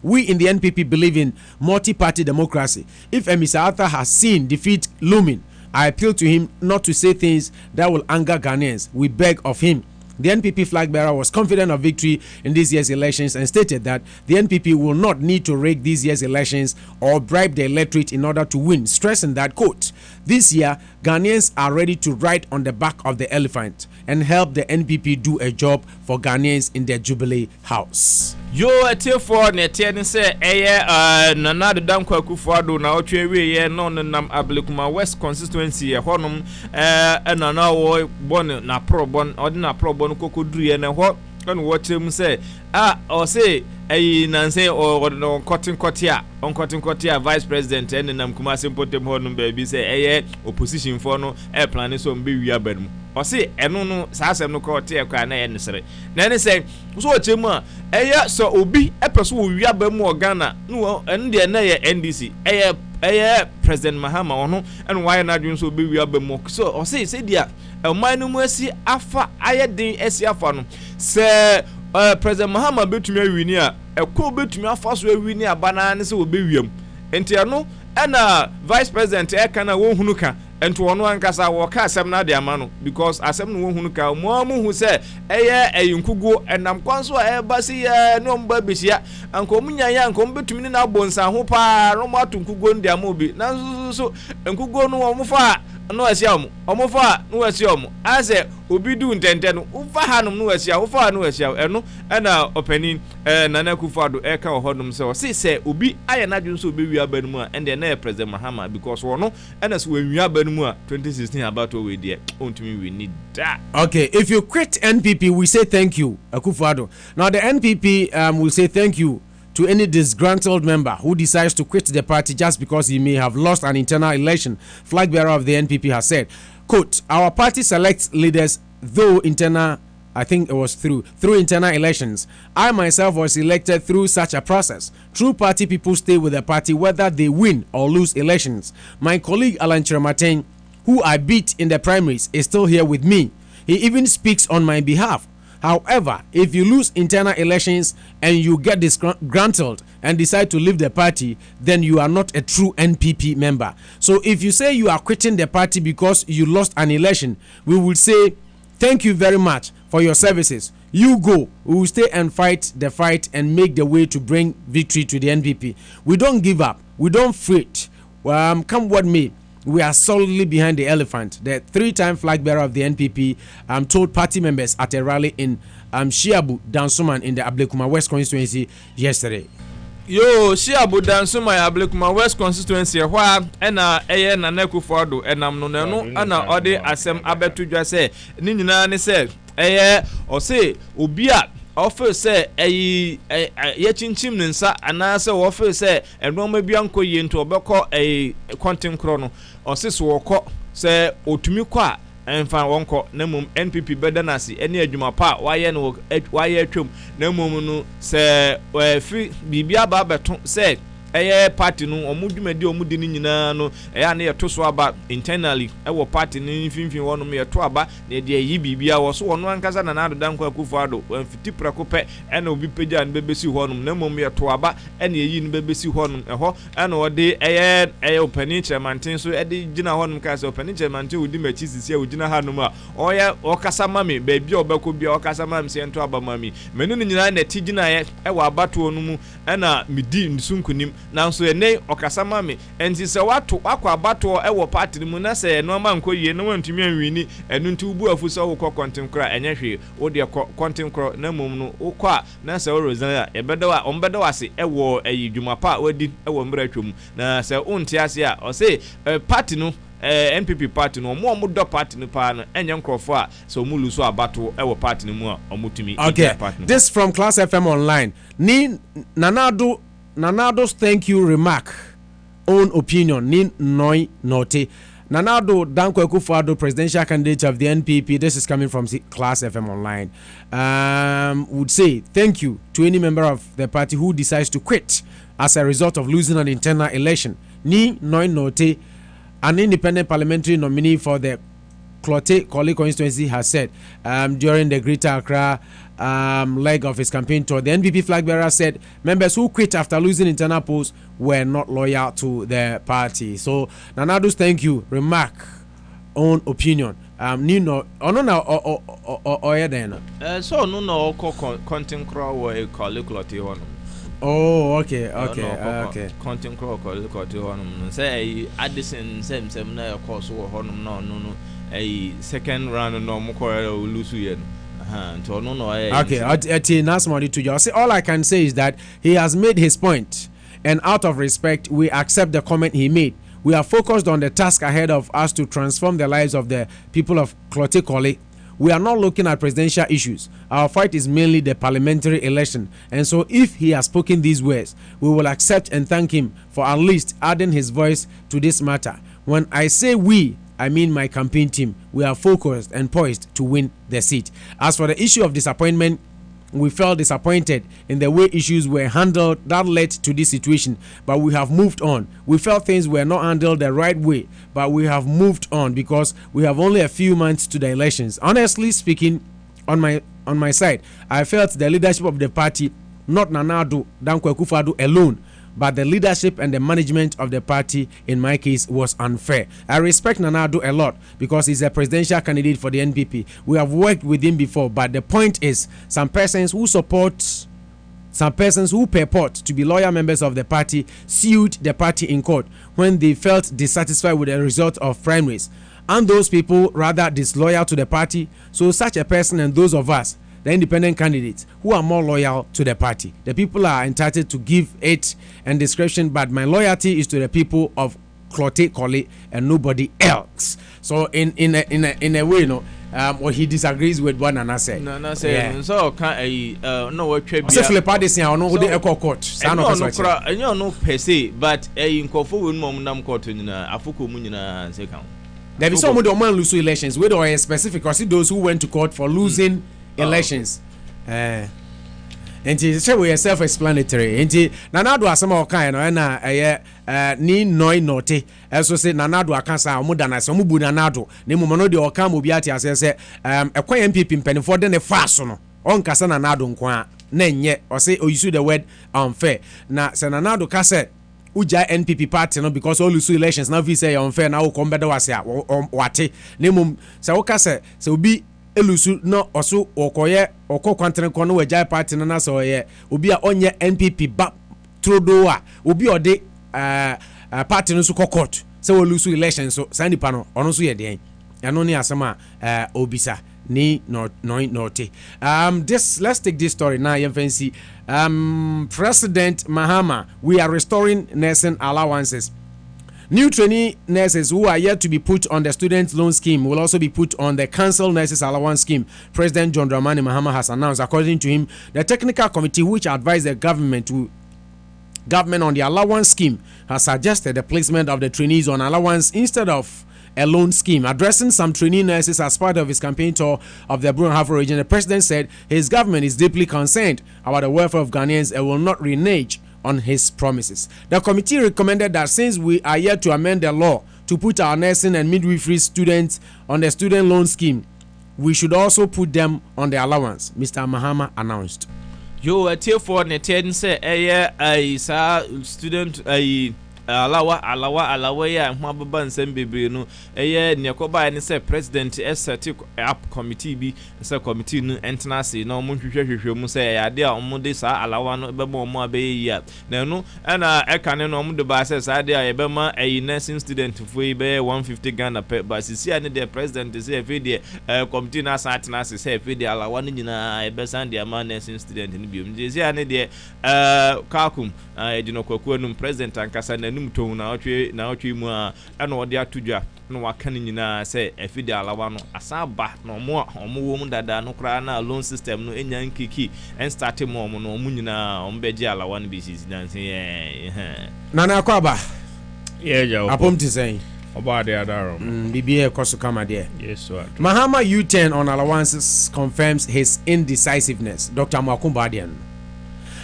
[SPEAKER 1] We in the NPP believe in multi-party democracy. If Amissah-Arthur has seen defeat looming, I appeal to him not to say things that will anger Ghanaians. We beg of him. The NPP flag bearer was confident of victory in this year's elections and stated that the NPP will not need to rig this year's elections or bribe the electorate in order to win, stressing that, quote, this year, Ghanaians are ready to ride on the back of the elephant and help the NPP do a job for Ghanaians in their Jubilee House.
[SPEAKER 9] Yo, a tear for Netian say, Nana Addo Dankwa Akufo-Addo na otwe we ye no nam Ablekuma West constituency e honum and Nana wo bon na pro bon ordinary pro bon kokodru ye na ho kan wo tem say or say nanse or no cotton cotia vice president and nam Kumasi Mpotem honum baby say opposition for no plan so mbe wi abadum o say eno no sa asem no ko tie kwa na ye nsere na ne say so o chemu a so obi epeso wo wi abamu Ghana no ende na ye NDC President Mahama ono and why na dwun so be wi abamu so o say dia man no mu asi afa ayedin asi afa no say President Mahama betumi awini a ekwo betumi afa so awini abana ne se obewiam enti ano na vice president ekana wo hunu ka enti wono ankasa wo ka asem na de amano because asem no wo hunu ka mo hu se eyinkugo enam kwanso basi no mba besia anko munya ya anko betumi na bonsa ho pa no mo atunkugo ndi amobi na so enkugo no wo mfa no asia mu omofa no asia mu ase obi du ntente no ufa hanum no asia ufa no asia eno na opening Nana Akufo-Addo eka ohodum se obi aye na dwun so obi wi abanu mu a ende na President Mahama because wono ena so wi abanu mu a 2016 about we dey ontumi we need that.
[SPEAKER 1] Okay, if you quit NPP, we say thank you, Akufo-Addo. Now the NPP will say thank you to any disgruntled member who decides to quit the party just because he may have lost an internal election. Flag bearer of the NPP has said, quote, our party selects leaders though internal I think it was through internal elections. I myself was elected through such a process. True party people stay with the party whether they win or lose elections. My colleague Alan Chiramaten, who I beat in the primaries, is still here with me. He even speaks on my behalf. However, if you lose internal elections and you get disgruntled and decide to leave the party, then you are not a true NPP member. So if you say you are quitting the party because you lost an election, we will say thank you very much for your services. You go. We will stay and fight the fight and make the way to bring victory to the NPP. We don't give up. We don't fret. Come what may. We are solidly behind the elephant. The 3-time flag bearer of the NPP told party members at a rally in Shiabu Dansuman in the Ablekuma West constituency yesterday.
[SPEAKER 9] Yo, Shiabu Dansuman Ablekuma West constituency where ena eye na Nekufuado enam no nanu ana ode asem abetudwa se ni nyina ne se eye o se obi a offer say ye chinchim nsa anase offer say enoma bia nko ye nto obekọ content chrono osis woko say otumi kwa emfa wonko na mum NPP bedanasi ene adwuma pa waye no waye atwam na mum no say fi bibia ba beto say party no omudwumadi omudi ni nyina no na ye to so aba internally party ni finfin wono me to aba na de yi bibia wo so wono ankasa na nado danko Akufo-Addo fiti prako pe na obi peja no bebesi honum na mom ye to aba na yi no bebesi honum eho na ode opani chairman so gina honum ka se opani chairman udi machi sisi a ugina hanum a oye okasa mami baabi obeko bia okasa mami se ento aba mami menu ni nyina na ti gina ye abato no mu na midi nsunkunim nanso ene okasama me enti se wato akwa abato ewo party mu na se no ma nko yie no wantumi anwini enu nti ubu afu se wo content kra enye hwe wo de content kra na mum no wo kwa na se wo rozan ebedo a ombedo ase ewo ayidwuma pa wadi ewo mbra twom na se unti ase a o se party no NPP party no mo do party no pa no enye nkrofo a so mu luso abato ewo party no mu a omutumi
[SPEAKER 1] okay this from Class FM online ni Nanado's thank you remark own opinion ni noi note. Nanado Danko Akufo-Addo, presidential candidate of the NPP, this is coming from Class FM online, would say thank you to any member of the party who decides to quit as a result of losing an internal election. Ni noi note, an independent parliamentary nominee for the Clote Koli constituency has said during the Greater Accra leg of his campaign tour. The NPP flag bearer said members who quit after losing internal polls were not loyal to the party. So Nanado's thank you remark own opinion. Nino ono na o then.
[SPEAKER 9] So no content crow or Clote honum.
[SPEAKER 1] Oh, okay.
[SPEAKER 9] Content crow Clote honum. Say Addison sem na course or honum no. A second round no more lose yen. Okay, that's money to you. All I can say is that he has made his point, and out of respect, we accept the comment he made. We are focused on the task ahead of us to transform the lives of the people of Clote Koli. We are not looking at presidential issues. Our fight is mainly the parliamentary election. And so if he has spoken these words, we will accept and thank him for at least adding his voice to this matter. When I say we, I mean my campaign team. We are focused and poised to win the seat. As for the issue of disappointment, we felt disappointed in the way issues were handled that led to this situation, but we have moved on. We felt things were not handled the right way, but we have moved on because we have only a few months to the elections. Honestly speaking, on my side, I felt the leadership of the party, not Nanado Danko Akufo-Addo alone, but the leadership and the management of the party, in my case, was unfair. I respect Nanado a lot because he's a presidential candidate for the NPP. We have worked with him before, but the point is, some persons who purport to be loyal members of the party sued the party in court when they felt dissatisfied with the result of primaries. And those people rather disloyal to the party. So such a person and those of us, the independent candidates who are more loyal to the party, the people are entitled to give it and discretion, but my loyalty is to the people of Clote Koli and nobody else. So in a way, what he disagrees with one another say. No, so can no what trade.
[SPEAKER 1] So Philip Addison, I know the echo court.
[SPEAKER 9] No per se, but in Kofu will mom nam court in Afuku Munina second.
[SPEAKER 1] There is some of the man lose elections. We don't specific because those who went to court for losing elections. Nti say we self explanatory. Nti Nanado asema okan no na ni noi note eso say Nanado akasa omuda na se omubu Nanado ne mumono de okan mo bi ate ase se ekwan MPP mpanifo de ne faso no onkasa Nanado nko a na nye o say o use the word unfair na se Nanado ka say uja NPP party no because all use elections now we say unfair na wo kombeda wase a wate ne mum se wo ka say se obi elusu no oso okoye okokwantere kono wajai party na so ye obi a onye NPP ba trodo a obi ode party no so court se we lose election so sani pa no ono so ye den eno ni asema obisa ni note this let's take this story now you fancy President Mahama, we are restoring nursing allowances. New trainee nurses who are yet to be put on the student loan scheme will also be put on the council nurses allowance scheme. President John Dramani Mahama has announced, according to him, the technical committee which advised the government on the allowance scheme has suggested the placement of the trainees on allowance instead of a loan scheme. Addressing some trainee nurses as part of his campaign tour of the Brunhafo region, the president said his government is deeply concerned about the welfare of Ghanaians and will not renege on his promises. The committee recommended that since we are yet to amend the law to put our nursing and midwifery students on the student loan scheme, we should also put them on the allowance, Mr. Mahama announced.
[SPEAKER 9] Yo, tier for Neten say a student alawa ya nhwababa nsem bebre no nekoba ne say president set up committee bi say committee no entenase na omo hwehwehwehwe mu say ade a omo de sa alawa no bebo omo abeyi ya na no na ekane no omo de ba say ade a yebema nursing student foi be 150 Ghana per ba sisi ane the president say fe de committee na sa atenase say fe de alawa no nyina ebesan de ama nursing student ni biom sisi ane de kakum edinokwaku no president ankasa na numto na otwe mu a na ode atudwa na waka ni nyina say efide alawa no asaba na omo wo mu dada no kra na loan system no enya nkiki en start mu omo no omo nyina omo beje alawa no bisi dan say
[SPEAKER 1] nana akwaba
[SPEAKER 9] yeah
[SPEAKER 1] apom ti say
[SPEAKER 9] oba de adaro
[SPEAKER 1] bibie koso kama de
[SPEAKER 9] yes so
[SPEAKER 1] Mahama U10 on allowances confirms his indecisiveness. Dr. Mwakumba Adian.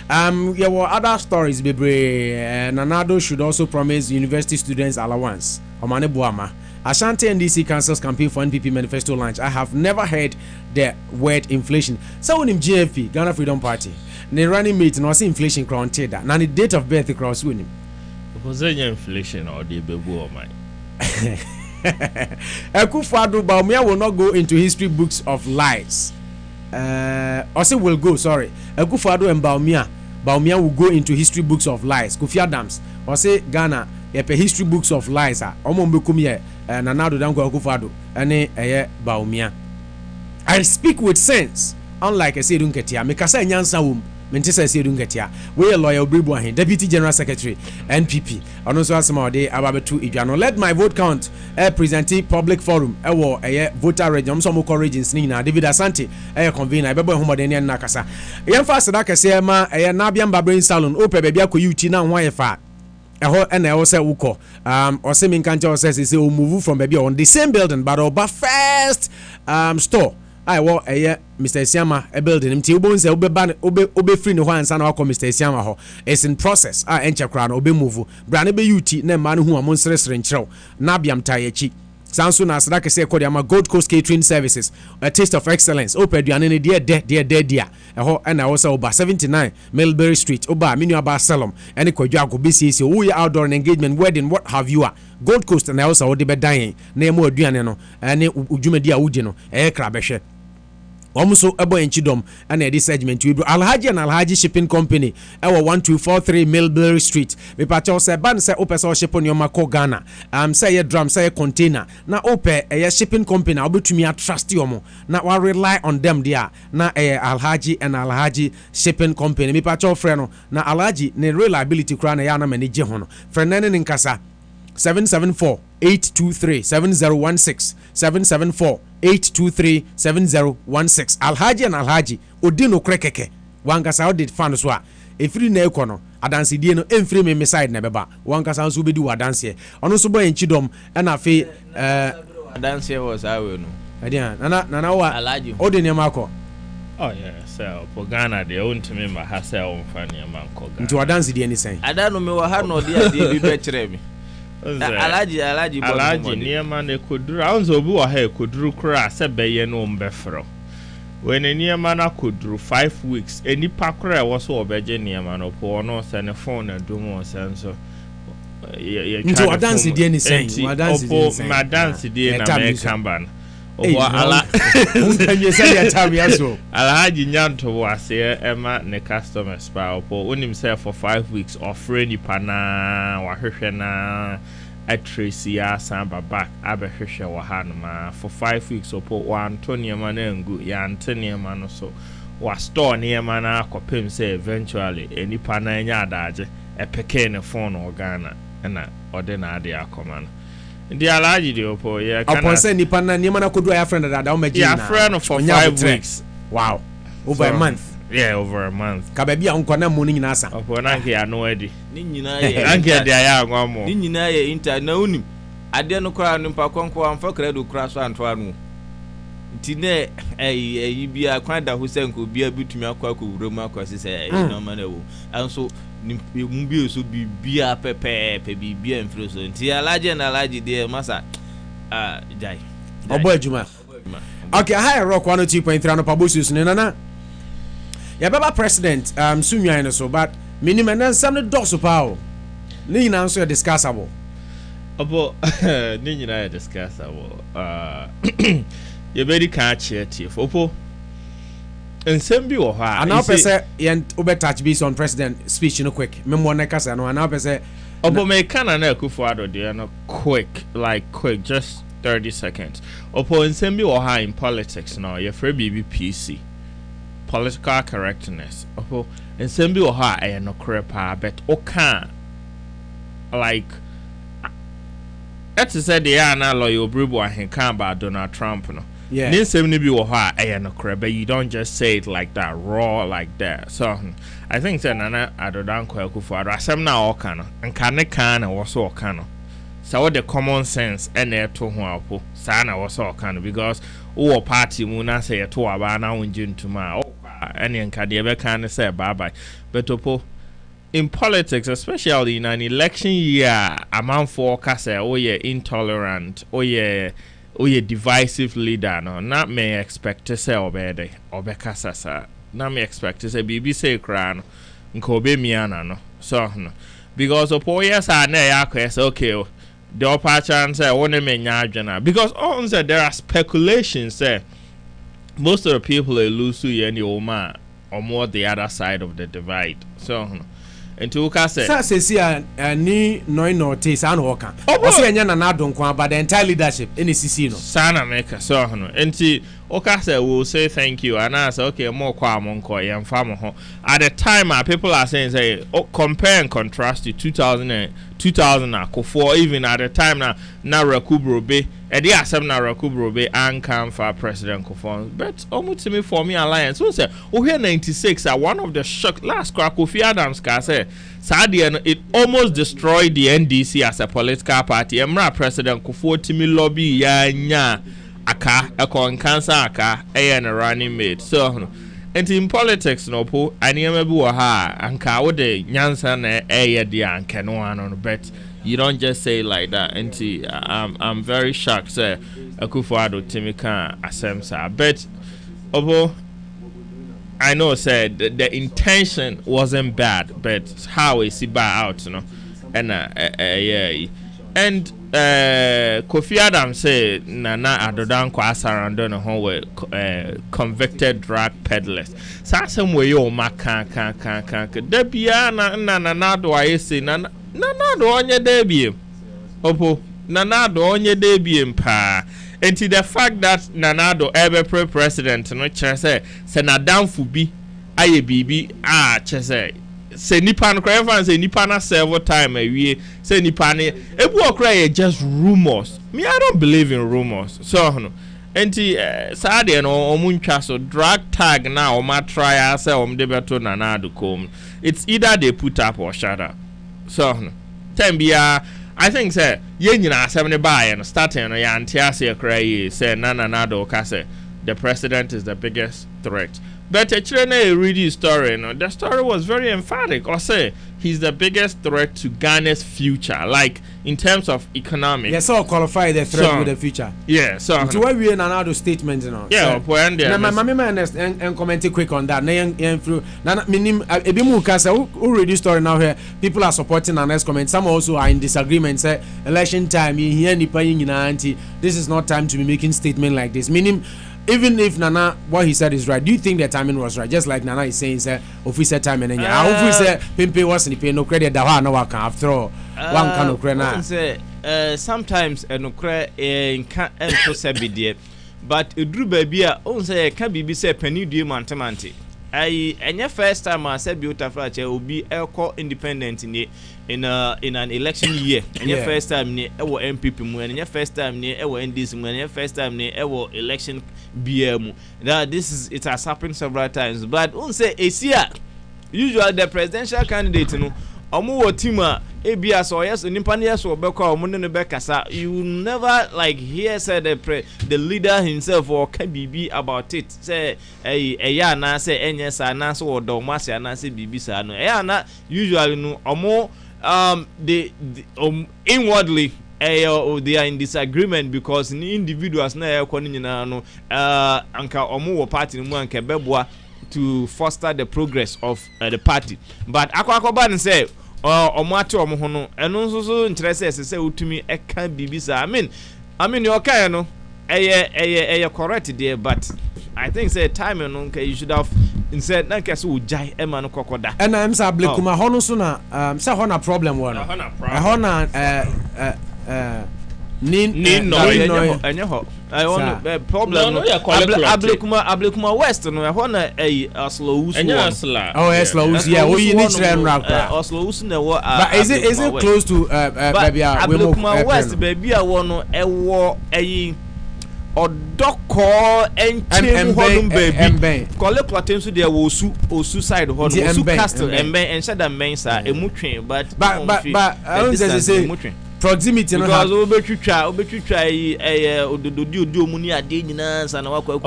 [SPEAKER 1] There were other stories, Bebre. Nanado should also promise university students allowance. Omane Buama. Ashanti NDC cancels campaign for NPP manifesto launch. I have never heard the word inflation. So when him GFP, Ghana Freedom Party, the running mate no see inflation crown that. Now the date of birth cross with him.
[SPEAKER 9] Was there inflation or the baby or mine?
[SPEAKER 1] Akufo-Addo Bawumia will not go into history books of lies. Ose will go, sorry. Akufo-Addo and Bawumia will go into history books of lies. Kofi Adams, Ose Ghana, yepe history books of lies. Omo mbekumye Nanado Danko Akufo-Addo, ane Bawumia. I speak with sense, unlike a Sedun Ketia. Mekasa nyansa wum. Mentisa Sedun Ketia. We a lawyer Obribu Ahin, Deputy General Secretary, NPP. Also asema ode ababetu idwano. Let my vote count. Presenting public forum. Ewo voter region. Mso mo regions ni na David Asante. Convener. Ebebo homode ni na kasa. Yemfa sada kase ma Nabia Mbabrin Salon. Ope bebi akọ UT na nwa yefa. Eho ena ewo se uko. Ose minkancha ose se o move from bebi on the same building but oba first store. I wa Mr. Isiama a building mti ubon se obe free no hansa na akọ Mr. Isiama ho is in process enche kra na obe move bra na be UT na ma no hu amon sresre nkyerɛw na biam tayechi sanso na asada kese ekodi ama Gold Coast Catering Services, a taste of excellence ope aduane ne de dia eho na wo se oba 79 Millbury Street oba menu aba salom ene kwadwa agobesiesi wo ya outdoor engagement wedding what have you Gold Coast na wo se wo de bedan na emu aduane no ene udwumadi a wudi no kra behwe Omuso ebo enchidom and this segment we Alhaji and Alhaji Shipping Company ewo 1243 Millbury Street me pacho se ban se ope so ship on your mako Ghana say a drum say a container na ope shipping company obetumi a trust yomo na wa rely on them there na Alhaji and Alhaji Shipping Company me pacho frɛ no na Alhaji ne reliability kra na ya na manage ho no frɛ nane ne nkasa 774-823-7016 774-823-7016 Alhaji and Alhaji Odino Krekeke Wankasa did fan so efiri na ekono adanse die no emfiri me side na beba wankasa nso bedi wadanse ono so boy enchidom na afi
[SPEAKER 9] adanse was awe no
[SPEAKER 1] adia nana wa Alhaji odene makọ
[SPEAKER 9] Oh yeah, so for Ghana they own to me my hasa on funny man ko Ghana.
[SPEAKER 1] Nti wadanse de any sign.
[SPEAKER 9] I don't know me wa ha no de ade bi bekyere mi. Alaji niema na koduru anzo obi wa ha koduru kura se beye no mbefro. When niema na koduru 5 weeks enipa kura e wo so obeje niema no po no se ne phone na dumo senso.
[SPEAKER 1] Nti wadanse de any sign.
[SPEAKER 9] Wadanse de any sign. Ma dance de na me kamban. Ala
[SPEAKER 1] unkanye say ya time yaso
[SPEAKER 9] Alhaji nyanto wase ema ne customers pa opo onim say for 5 weeks offer ni pana wa hwehwe na atresi ya samba back abehwehwe wa hanuma for 5 weeks opo wa Antonio manengu ya Antonio mano so wa store ne ma na akopem say eventually eni pana nya adaje epeke ne phone organa na ode na ade akomana the Alaji de opo yeah
[SPEAKER 1] upon say nipa na niema na kodu ya friend that o
[SPEAKER 9] yeah friend for 5 weeks.
[SPEAKER 1] Wow, over a month.
[SPEAKER 9] Yeah, over a month.
[SPEAKER 1] Ka ba bia onko na mo ni nyina sa
[SPEAKER 9] opo na nke ya no edi
[SPEAKER 10] ni nyina ye
[SPEAKER 9] anke de ya agwa mo
[SPEAKER 10] ni nyina ye inter na unim ade no kra no mpa konko amfa kra do kra so anto anu nti ne yi bia kwan da ho senko bia bitumi akwa wuram akwa se no ma na wo anso mu bi so bibia pepe bibia mfiro so nti alaji de masa jai
[SPEAKER 1] obo adwuma okay high rock 102.3 no pabosus ne nana ya baba president sunwan no so but minimum na some doso pao ni nyina so discussable
[SPEAKER 9] obo ni nyina discussable you very catch it opo nsem bi wo ha
[SPEAKER 1] and now pese yen obe touch base on president speech no quick memo na kasa no and now pese
[SPEAKER 9] opo me kana na Akufo-Addo de no quick just 30 seconds opo nsem bi wo ha in politics no ye free BBPC political correctness opo nsem bi wo ha e no crepa but oka like that is said the na lawyer Obribu ahenka about Donald Trump no. Yeah. Nsem ni bi wo ha e no but you don't just say it like that raw like that. So I think that Nana Adodan Akufo-Addo asem na oka no nka ne kan na wo so oka no. So what the common sense ene to ho apo sa na wo so oka no because wo party mu na say to aba na wonje ntuma ene nka de be kan say bye bye but opo in politics, especially in an election year, a man for kase oh yeah intolerant, oh yeah divisive leader. No, not may expect to say obede kasa sa. Not may expect to say bibi say kran, nkobe miana no. So no, because opo yes I ne yakwe okay. The upper chance say one me nyajana because on said there are speculations say most of the people are lose any oma or more the other side of the divide. So no. Into Kase.
[SPEAKER 1] Sa ni no taste an hoka. Osi enya na adonko about the entire leadership in CC no.
[SPEAKER 9] Sana make so no. Enti Okase will say thank you and I say okay more kwa monko yam famo ho. At the time people are saying say compare and contrast to 2000 Akufo even at the time na Rakubrobe edi asem na Rakubrobe ankan for President Akufo but omutimi for me alliance so say o here 96 one of the shock last Kofi Adams ka say Sadia it almost destroyed the NDC as a political party emra President Akufo timi lobby ya nya aka ekon cancer aka na running mate so and in politics no po aniyama bi wo ha anka wo de nyansa na de anka no ano but you don't just say like that and I'm very shocked say Akufo-Addo timika asemsa but obo I know said the intention wasn't bad but how is it out and yeah and Kofi Adams say Nana Adodan Kwasarando no ho we convicted drug peddlers. Sa some way yo maka kan da bia na do aye say na do onye da biem. Opo na do onye da biem pa. Enti the fact that Nana do ever president no che say na danfo bi aye bibi che say say nipa no cry fan say nipa na several time awie say nipa ne ebu okra just rumors me I don't believe in rumors so no enti saade no omuntwa so drag tag na o ma try say o mde beto na do come it's either they put up or shut up so no time bia I think say ye nyina asem ne bae no starting no ya antia say cry say na do ka say the president is the biggest threat
[SPEAKER 10] But a read his story. No, the story was very emphatic. I say he's the biggest threat to Ghana's future, like in terms of economics.
[SPEAKER 1] Yes, so qualify the threat with the future.
[SPEAKER 10] Yeah, so
[SPEAKER 1] to why we are now statement, you know.
[SPEAKER 10] Yeah, when there.
[SPEAKER 1] My and comment quick on that. Nana minim ebimu kasa who read this story now here. People are supporting and next comment. Some also are in disagreement. Say election time. You hear nipa anti. This is not time to be making statement like this. Meaning. Even if Nana, what he said is right, do you think the timing was right? Just like Nana is saying, say, officer timing, and I hope say Pimpe wasn't paying no credit. That no one can after all. One kind of credit.
[SPEAKER 10] Sometimes no credit can't be but a drew baby, on say can be say penny do mantamante. And your first time I said beautiful will be eco independent in an election year. And your first time near our MPP and your first time near our NDC and your first time near our election BM. Now it has happened several times. But on say a usually the presidential candidate, you know, Omu Tima ABS or yes, Nimpanias or Beko or Munebekasa, you never like hear said the leader himself or KBB about it. Say a yana say Enyas Anas or Domasi Anas Bibisa no. Ayana usually no Omo the inwardly they are in disagreement because the individuals na yakonina no anka Omo party no anka beboa to foster the progress of the party. But akwakoba say omuate omuhono eno nso interest say utumi eka bibisa. I mean your kind no eye correct there, but I think say time no you should have instead na kase ujai e man kokoda. And I'm say ablekuma hono so na say hona problem one. Hona I want problem. Ablekuma West no hona Oslo Usu. Oh Oslo Usu, yeah, we need trend rock. Oslo Usu na wo. But is it close to baby Ablekuma West baby a wo no ewo Odoko enche hodum baby. Kole platin so there wo osu side hodum osu castle emben enche da men sa emutwen but I don't say proximity no because obetwitwa odododi omuni ade nyina sa na wakwa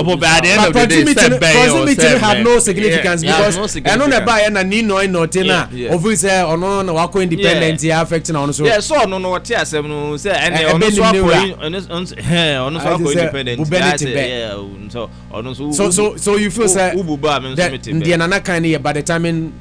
[SPEAKER 10] proximity have no significance because eno na ba na ni no na over say ono na wakwa independent affecting on so yeah so no what asem no say ono so akwa independent yeah so you feel say the nana kind here by the timing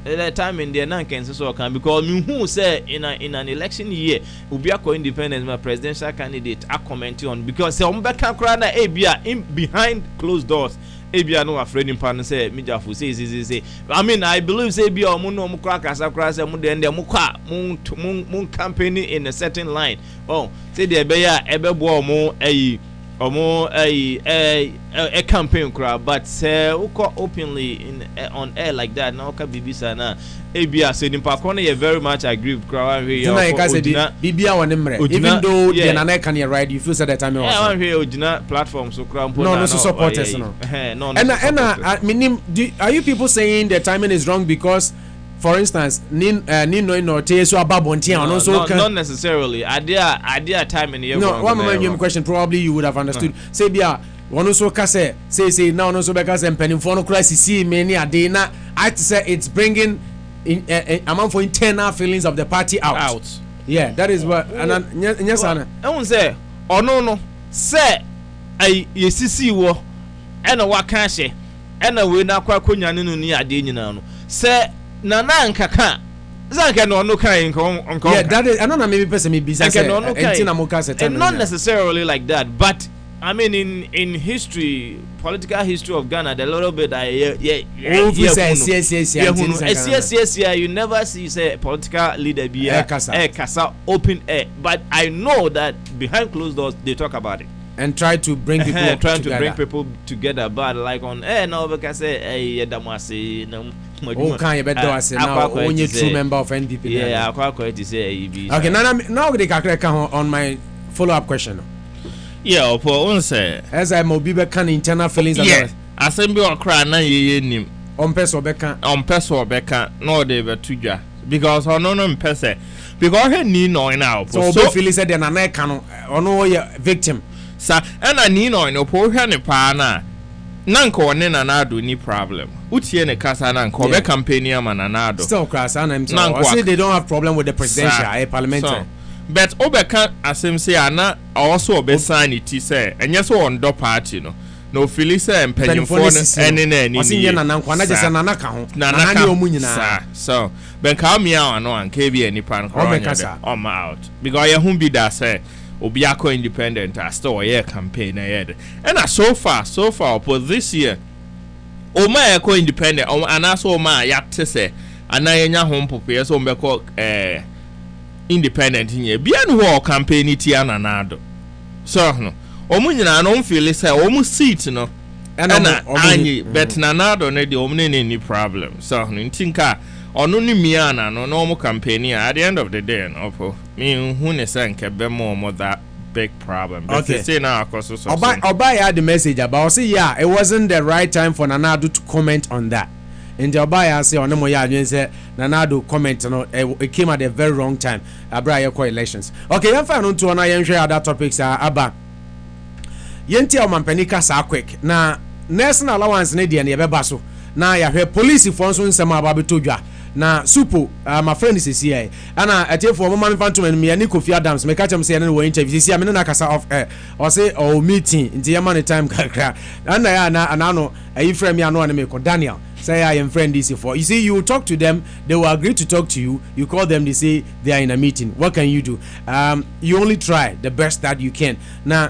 [SPEAKER 10] the nan can so can because me who say in an election year obi independence my presidential candidate are commenting on because say ombeka kra na ebia in behind closed doors ebia no afraid in pan say mejafu say I mean I believe say ebia omo no omo kra kasa kra say mo de mo kwa mo campaign in a certain line say the ebeya ebebo omo a campaign crowd but say openly on air like that now ka bibisa na ebia say nimpa ko na very much agree with crowd here bibia won mre even though the nana can you ride you feel say that time also yeah here original platform so crowd no supporters no and are you people saying the timing is wrong because for instance, no so not necessarily. Idea time in the year. No, one moment question. Probably you would have understood. Say, Bia, one also say now no so because penny for no crisis. See, many adena. I say it's bringing amount for internal feelings of the party out. Yeah, that is what. And yes, Anna. I won't say. Oh no. Say, yesisi wo. Ena wakanshe. Ena we na kwa konya ninu ni adeni na no. Say. Nana nkaka zanka no kan nko yeah that is I don't know maybe person maybe say and not necessarily like that but I mean in history political history of Ghana the little bit you never see say political leader be kasa open air but I know that behind closed doors they talk about it and try to bring people together but like on air now because say damase no okay now only true member of NPP yeah to say okay now they can on my follow-up question yeah for one say as I mo be can internal feelings about assembly or cry na ye nim on person beka no dey betudwa because no person because he need no now so be feel say the na can ono victim sa and I need no po hwe ne pa na nko ne na do ni problem utie ne kasa na nko be campaign ama Nanado
[SPEAKER 1] still kasa na himself. I say they don't have problem with the presidential parliamentary.
[SPEAKER 10] But obeka asem say ana also obesan it say enye so on do party no no feel say empanyimfo no ene na ani
[SPEAKER 1] osinye na nankwa na jese na naka ho na na omu nyina
[SPEAKER 10] so ben ka mi aw no anka bi anipa no on out because ye hu bi da say obi akọ independent as to ye campaign ahead and so far for this year o ma ekọ independent and also ma ya tese anayenya ho mpopo so mbekọ independent nye bia no wo campaign ti Nanado so no omu nyina no feel say omu seat no na anyi bet Nanado ne de omu ne ni problem so no ntinka ono ni miana no omu campaign at the end of the day no me hu ne say nke be more that big problem but they say now across so
[SPEAKER 1] Obai had the message about say yeah it wasn't the right time for Nanado to comment on that. In the Obaya say on mo ya say Nanado comment no it came at a very wrong time abra your elections. Okay, yan fa no to na yan share other topics aba. Yenti omampani kasa quick na national allowance ne de na yebeba so na ya hwe police for so nsem aba betodwa na supo my friend is here ana atefo mo man phantom and me ani Kofi Adams me catch am say na wo interview see me na kasa off or say or meeting nti ya man time kakra ana ya na no ayi frame ya no na me ko Daniel say I am friend this for you see you talk to them they will agree to talk to you you call them they say they are in a meeting what can you do you only try the best that you can na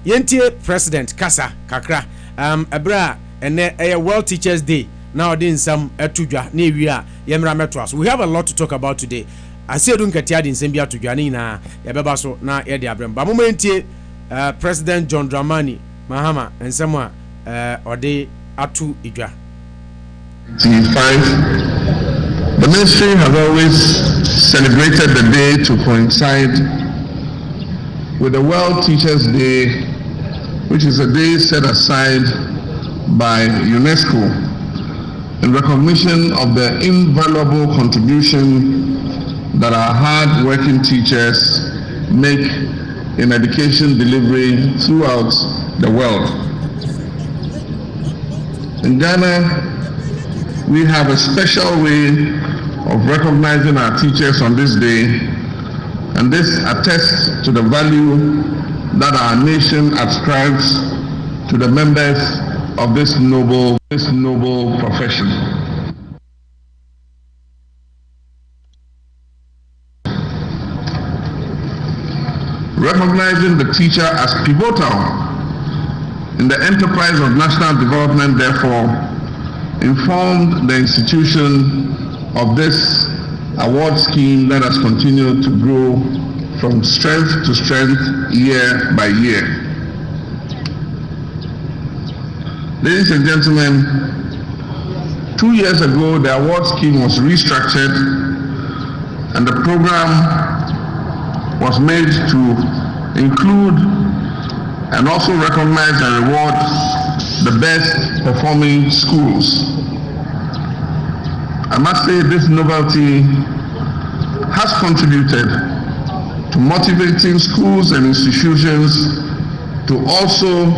[SPEAKER 1] yentie president kasa kakra abra and a world teachers day now din some etudwa na ewia yemra metro so we have a lot to talk about today asiedu nkatia din sem bia tudwa ni na yebeba so na ye de abrem ba mo yentie president John Dramani Mahama ensem a ode atu idwa
[SPEAKER 11] 25. The ministry has always celebrated the day to coincide with the World Teachers Day, which is a day set aside by UNESCO in recognition of the invaluable contribution that our hard-working teachers make in education delivery throughout the world. In Ghana, we have a special way of recognizing our teachers on this day, and this attests to the value that our nation ascribes to the members of this noble profession. Recognizing the teacher as pivotal in the enterprise of national development, therefore, informed the institution of this award scheme that has continued to grow from strength to strength year by year. Ladies and gentlemen, 2 years ago the award scheme was restructured and the program was made to include and also recognize and reward the best performing schools. I must say this novelty has contributed to motivating schools and institutions to also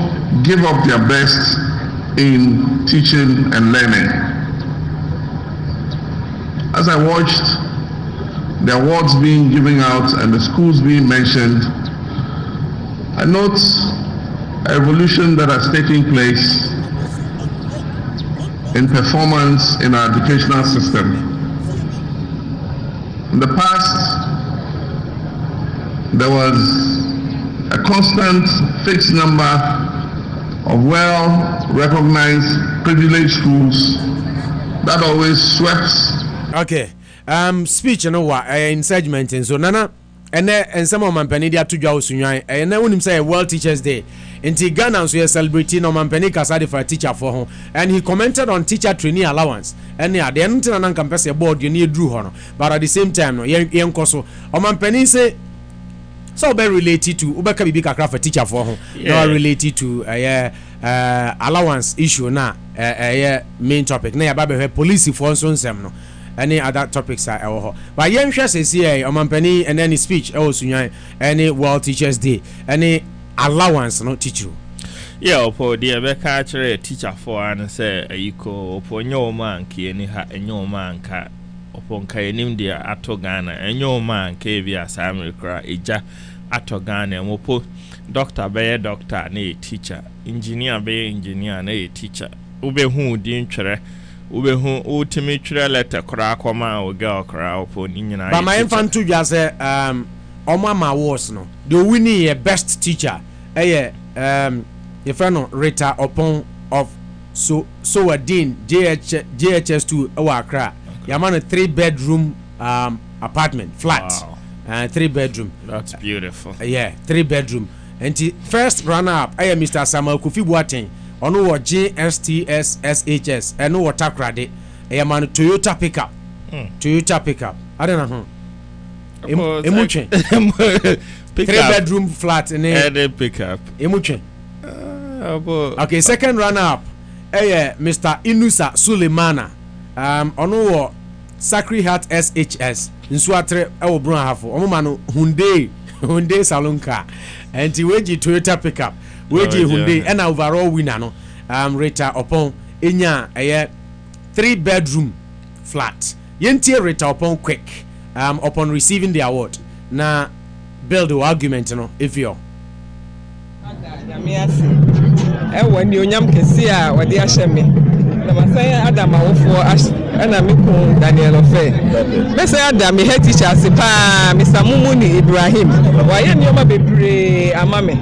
[SPEAKER 11] give up their best in teaching and learning. As I watched the awards being given out and the schools being mentioned, I note a revolution that has taken place in performance in our educational system. In the past, there was a constant fixed number of well-recognized privileged schools that always swept.
[SPEAKER 1] Okay, speech you know what in segment and so nana and some of my penny dia to dwa osunwan and na wonim say World Teachers Day. Inti Ghana so celebrating no mampeni kasa for a teacher for home and he commented on teacher trainee allowance and yeah the anything na campus board you need drew hono but at the same time no yen koso o mampeni say so be related to ubeka bibi kakra for teacher for home no related to allowance issue na main topic na ya ba be police for so nsem no any other topics are ewo but yen hwe say o mampeni and any speech e osunwan any World Teachers Day any allowance no teacher.
[SPEAKER 10] Yeah, opo deɛ bɛka kyerɛ teacher for an sɛ ayiko opo nyɛ man ke ni ha nyɛ man ka opo nka enim deɛ ato Ghana nyɛ man ke bi asa America eja ato Ghana mopo doctor bɛyɛ doctor na teacher engineer bɛyɛ engineer na teacher ubehu din twere ubehu ultimi twere letter kora akoma o girl kora opo ni nyina
[SPEAKER 1] ba my infant to just say Oma ma was no the winning a best teacher your friend Rita Opon of so a dean JHS2 Accra. Yaman a 3-bedroom apartment flat.
[SPEAKER 10] Wow.
[SPEAKER 1] 3-bedroom.
[SPEAKER 10] That's beautiful.
[SPEAKER 1] Yeah, 3-bedroom. And the first runner up I am Mr. Samuel Kofi Boateng on what JSTS SHS and no water credit. I am on Toyota pickup. Toyota pickup. I don't know. 3-bedroom flat in
[SPEAKER 10] a pickup.
[SPEAKER 1] Okay, second runner up. Mr. Inusa Sulemana. Ono Sacred Heart SHS. Nsuatre ewo bron hafo. Omo mano Hyundai salon car. And ti weji Toyota pickup. Weji Hyundai and overall winner no. Rita upon enya 3-bedroom flat. Yentie Rita upon quick. Upon receiving the award. Na build the argument no if you
[SPEAKER 12] when you nyam kesi a wadi ahye me na masai Adam awofo na me ko Daniel Ofe me say Adam me head teacher pa Mr. Mumuni Ibrahim waye nyoma bebre amame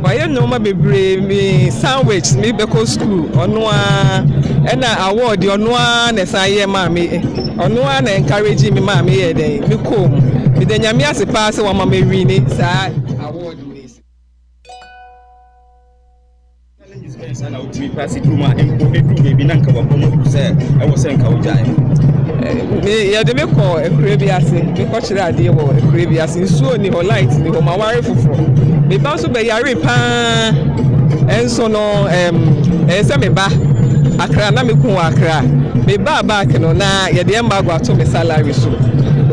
[SPEAKER 12] waye nyoma bebre me sandwich me beko school ono a na award ono a na say ma me ono a na encourage me ma me ye den me ko me de nyame ase pa se wa ma me wini sa award sana utimi pass it room empo edu baby na nka wakomo say e wo say nka ojai me ya de me ko ekure bi ase me ko kire ade wo ekure bi ase nsuo ni ho light ni ho maware foforo me ba so be yare pa enso no se me ba Accra na me ku Accra me ba back no na ye de emba gwa to me salary so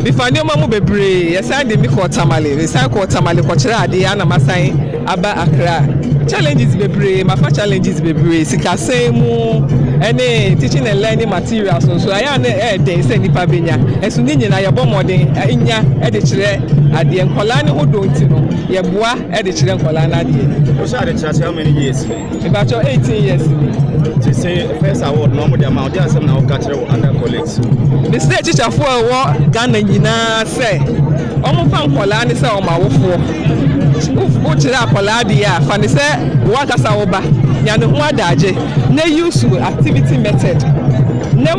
[SPEAKER 12] before ni omamu bebre ye say de me ko tamale we say ko tamale ko kire ade ya na masan aba Accra challenges bebre mafa challenges bebre sikasem mu ene teaching and learning materials so aya na dey say nipa benya esu ni nyina ye bomoden nya e de kire ade nkola ne hodo nti no ye boa e de kire nkola na ade o sha de kire how many years about 18 years to say first award no mo de amount dey asem na o ka kire under colleagues the state teacher for wo Ghana nyina say omo fa nkola ne say o ma wofo o kire akola ade ya fa ne say wakasa oba nyane ho adaje na use activity method na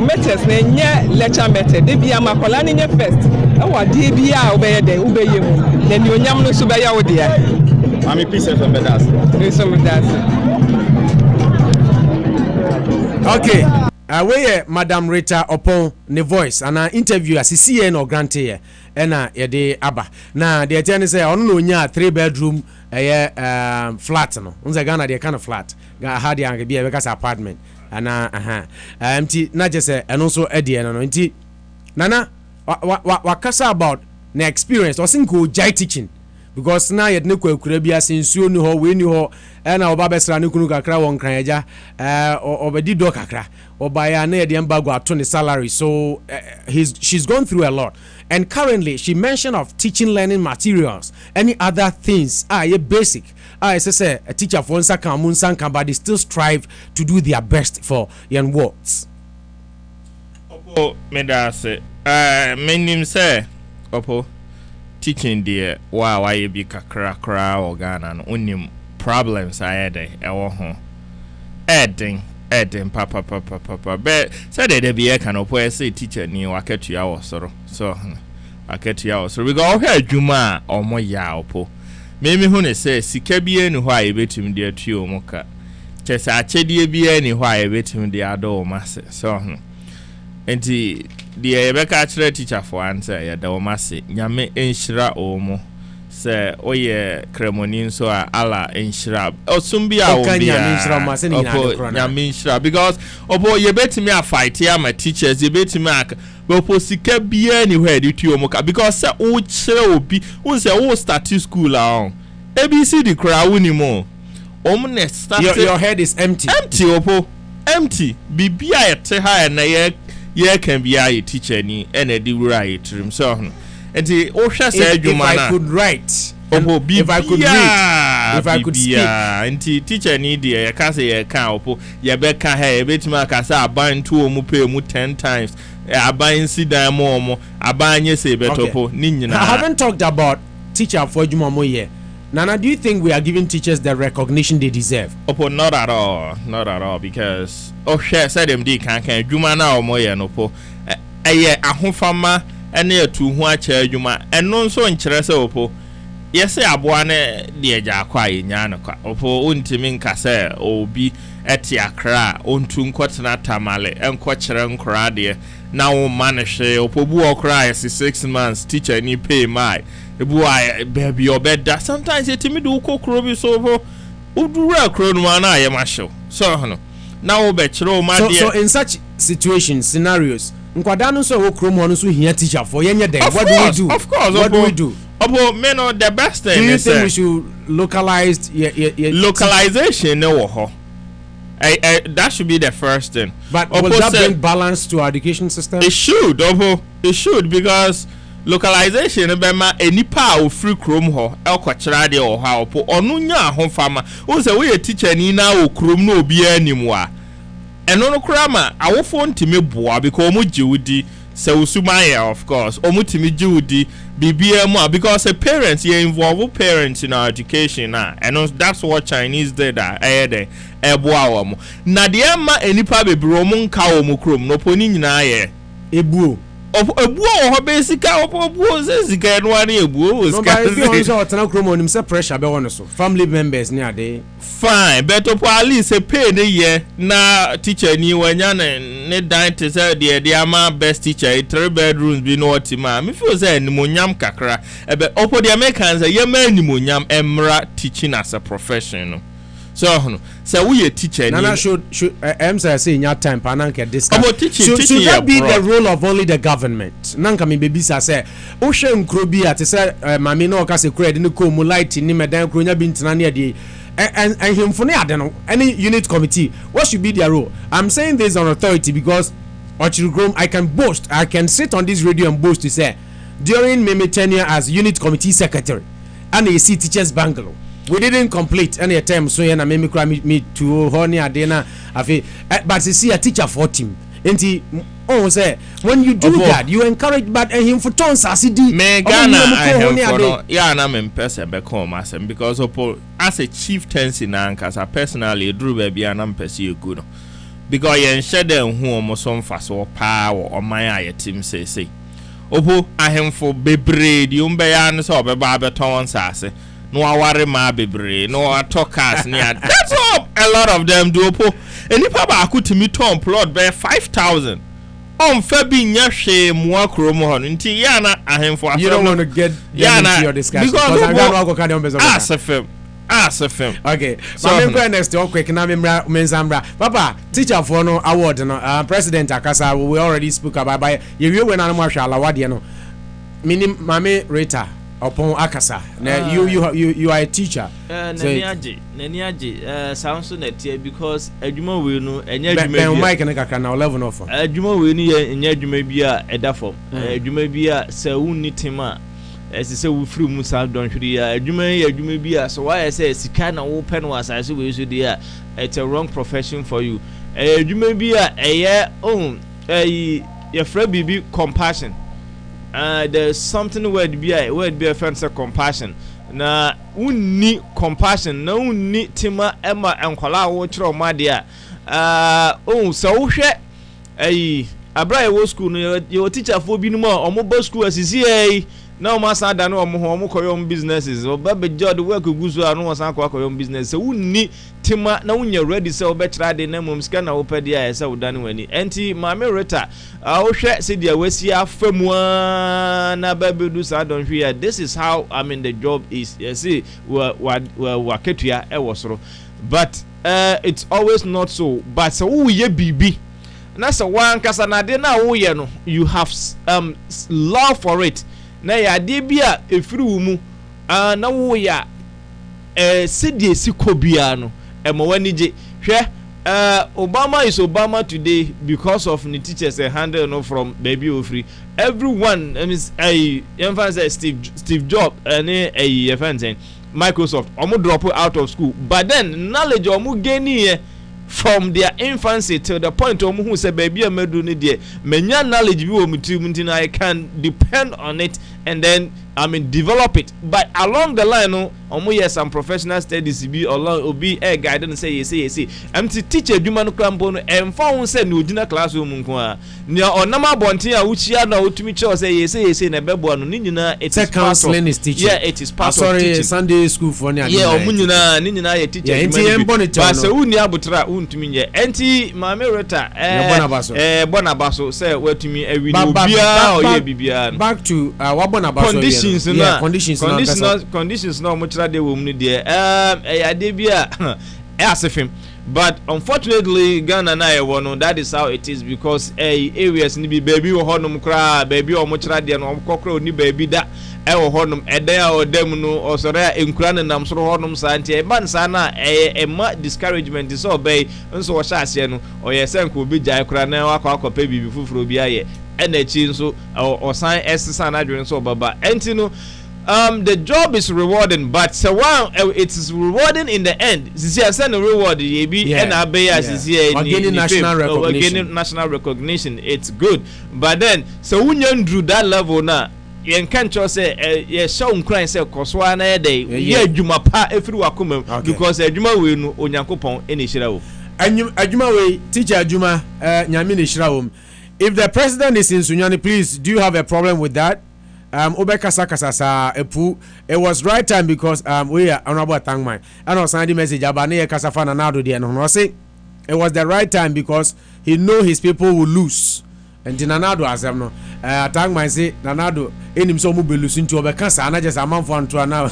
[SPEAKER 12] methods na nye lecture method de bia makola ne nye first e wade bia obeye de ubeye mu na ni onyam no so be ya wo de ami peace from bedas
[SPEAKER 1] okay we Madam Rita upon the voice and an interview as CN or grante here ena yede aba na the attorney say ono no nya 3-bedroom flat no unza Ghana the kind of flat ga ha dia bia be kasa apartment ana empty na just eno so ede no nti nana wa kasa about na experience or sinko jai teaching because na yet ne kwakura bia sensuo ni ho we ni ho na oba besra ne kunu kakra won kran eja obedi do kakra obaya na yet emba go ato ne salary so she's gone through a lot and currently she mentioned of teaching learning materials any other things ye basic say a teacher for nsaka munsanka but they still strive to do their best for young words
[SPEAKER 10] opo medase menim say opo teaching there why you be kakra or Ghana no unim problems ayede ewo ho edin papa but said there be a kind of say teacher ni waketu ya wosoro so waketu ya wosoro we go here adwuma omo ya opo me hu ne say sika bie ni ho aye betim de atu omo ka chese achedie bie ni ho aye betim de ado mase so enti the Rebecca actually teacher for answer ya da omase nyame enhira omo se oye kremonin so ala enhira osumbi a obi nyame enhira because obo ye betimi a fight ya my teachers ye betimi aka opo sika bia ni ho edi tu omo ka because se o kire obi won se o start school a on abcd kra woni mo omne start
[SPEAKER 1] your head is empty
[SPEAKER 10] opo empty bibia yete ha na ye can be a teacher ni ene di wura yetrim so no enti o hwe say adwuma na
[SPEAKER 1] if I could write
[SPEAKER 10] opo bibia
[SPEAKER 1] if I could read if I could speak
[SPEAKER 10] enti teacher ni de ye ka say ye kan opo ye be ka ha ye betima ka say aban to omu pay mu 10 times aban si dan mo aban nye say betopo ni nyina
[SPEAKER 1] I haven't talked about teacher for adwuma mo here. Nana, do you think we are giving teachers the recognition they deserve?
[SPEAKER 10] Opo, not at all, because share said them di can juma na omo ye no po eye ahofama ene atu hu a cha juma eno nso nkyere se opo yese aboa ne de agya akwa nya no kwa opo ontimi nkase obi eti akra ontu nkotena tamale enko kyere nkora de na wo manehwe opo bu okra 6 months teacher ni pay my ebu I baby obeda sometimes etimi do kokoro bi so opo udura kro no na ayemahyew so no now
[SPEAKER 1] so in such situations scenarios nkwada no so wo krom ho no so hia teacher for yenye den what do we do
[SPEAKER 10] of course
[SPEAKER 1] what do we do
[SPEAKER 10] obo me no the best thing
[SPEAKER 1] do you think we should localize
[SPEAKER 10] localization no ho that should be the first thing
[SPEAKER 1] but will that bring balance to our education system?
[SPEAKER 10] It should because localization be ma enipa o free chrome ho elkwachira de o ha opo onu nya ahofama o se we teacher ni na o chrome no obi animu a eno no kura ma awofo ntime boa because omo jiwudi se usumaya of course omo timi jiwudi bibia mu because a parents you involve parents in our education na and that's what Chinese did there eboa omo na de ma enipa bebro omo nka omo chrome no poni nyina ye
[SPEAKER 1] ebuo
[SPEAKER 10] ebuo ho basically obuo zezika no ani ebuo
[SPEAKER 1] no but if you want to tell chrome on him say pressure be one so family members near dey
[SPEAKER 10] fine but at least a pay the year na teacher ni wanya ne dan to say the ama best teacher 3 bedrooms be no otima me feel say nimonyam kakra ebe opo the Americans say yema nimonyam emra teaching as a profession so we a teacher
[SPEAKER 1] Nana should say in your time pananka discuss
[SPEAKER 10] about teaching
[SPEAKER 1] should that be the role of only the government nanka me baby say o hwe nkrobi ate say mami no ka se kura de ne ko mu light ni medan kronya bi ntena ne de and himfone ade no any unit committee what should be their role? I'm saying this on authority because I can boast, I can sit on this radio and boast to say during my tenure as unit committee secretary and you see teachers Bangalore we didn't complete any term so na me to honey adena afi but you see a teacher for team enti say when you do that you encourage but him for tons asidi
[SPEAKER 10] me Ghana ya na me person be come asem because as a chieftaincy na nkasa personally dru ba bia na mpese good because yen shede hu omo so mfaso pa wo oman ayetim say opo ahemfo bebre di umbe ya no so be ba beton sase no aware ma bebre no atokas near that's all a lot of them do opo enipa ba akutimi ton plot be 5,000 on fabi nya hwe mo akromo ho nti ya na ahemfo
[SPEAKER 1] you don't want to get into your discussion because I'm going to go kind of
[SPEAKER 10] asfem
[SPEAKER 1] okay so I'm going next to quick na menzambra papa teacher for no award no president akasa we already spoke about by you when na mo hwa alawade no minim mame Rita upon akasa na you are a teacher
[SPEAKER 9] nani aje sounds net here because adwuma we no enya adwuma
[SPEAKER 1] bi mic na kaka na level no for
[SPEAKER 9] adwuma we ni enya adwuma bi a eda form adwuma bi a se wonni tema se wo free mu sa don hwiri ya adwuma bi a so why say sika na wo pen was asase we so dey it's a wrong profession for you adwuma bi a eye your friend bibi compassion. There's something word be a friend say compassion. Na unni compassion na unni tima ema enkwala wo kire o ma dia so wo hwe abra e wo school no your teacher for bi no mo omo ba school asisi na o ma sa da no omo koyo businesses o ba be job work guzu anu o san koyo business so unni tima na unya ready say o be kira de na mum sika na wo pedi a say wo dane wani enti Mame Rita o hwe se dia wasi afamu na ba be do sa don hwe this is how I mean the job is see wa ketua e wo soro but it's always not so but so wo ye bibi na so wan kasa na de na wo ye no you have love for it na ya de bia efiri wo mu na wo ya sidie sikobia no emowani je Obama is Obama today because of the teachers handle from baby free. Everyone is a emphasis Steve Jobs and a Microsoft almost drop out of school, but then knowledge almost gain from their infancy to the point who say baby I do need many knowledge I can depend on it and then develop it. But along the line, yes, some professional studies be along be a guidance say yes. Empty teacher do man crampo and found say no dinner classroom near or number bontia which ya now to me say yes in a bebo nina it's a
[SPEAKER 1] counseling is teaching.
[SPEAKER 9] Yeah, it is part
[SPEAKER 1] of
[SPEAKER 9] teaching.
[SPEAKER 1] Sunday school for
[SPEAKER 9] yeah, munina nina a teacher. But so unia butra to me enti mame reta bonabaso say where to me every bibia
[SPEAKER 1] back to wabonabaso
[SPEAKER 9] conditions no much they will need there asifim. But unfortunately Ghana na one that is how it is because areas ni be baby or honum cry baby or much radio no kokro ni baby da honum eden or dem no or so there enkura nam so honum santi man sana ma discouragement is obey nso wo sha ase no o yesen ko bi jai kura na akwa bibi fufuro bi aye energy nso or sign exercise na dwen so baba entino the job is rewarding, but so while it is rewarding in the end. Sisi ase no reward ye bi and abeya sisi
[SPEAKER 1] gaining
[SPEAKER 9] national recognition. It's good, but then so when you do that level na you can't just say ye show nkran say koswa na dey ye adwuma pa efiri wakoma because adwuma we no onyankopon eni hira wo
[SPEAKER 1] adwuma we teacher adwuma nyame ne hira wo. If the president is in Sunyani, please, do you have a problem with that? It was right time because we are honorable Tangmai and also sending message about near Kasafana Nado the and say it was the right time because he know his people will lose and Nanado as no Tangmai say Nanado in him so move losing to Obekasa and I just a month for now.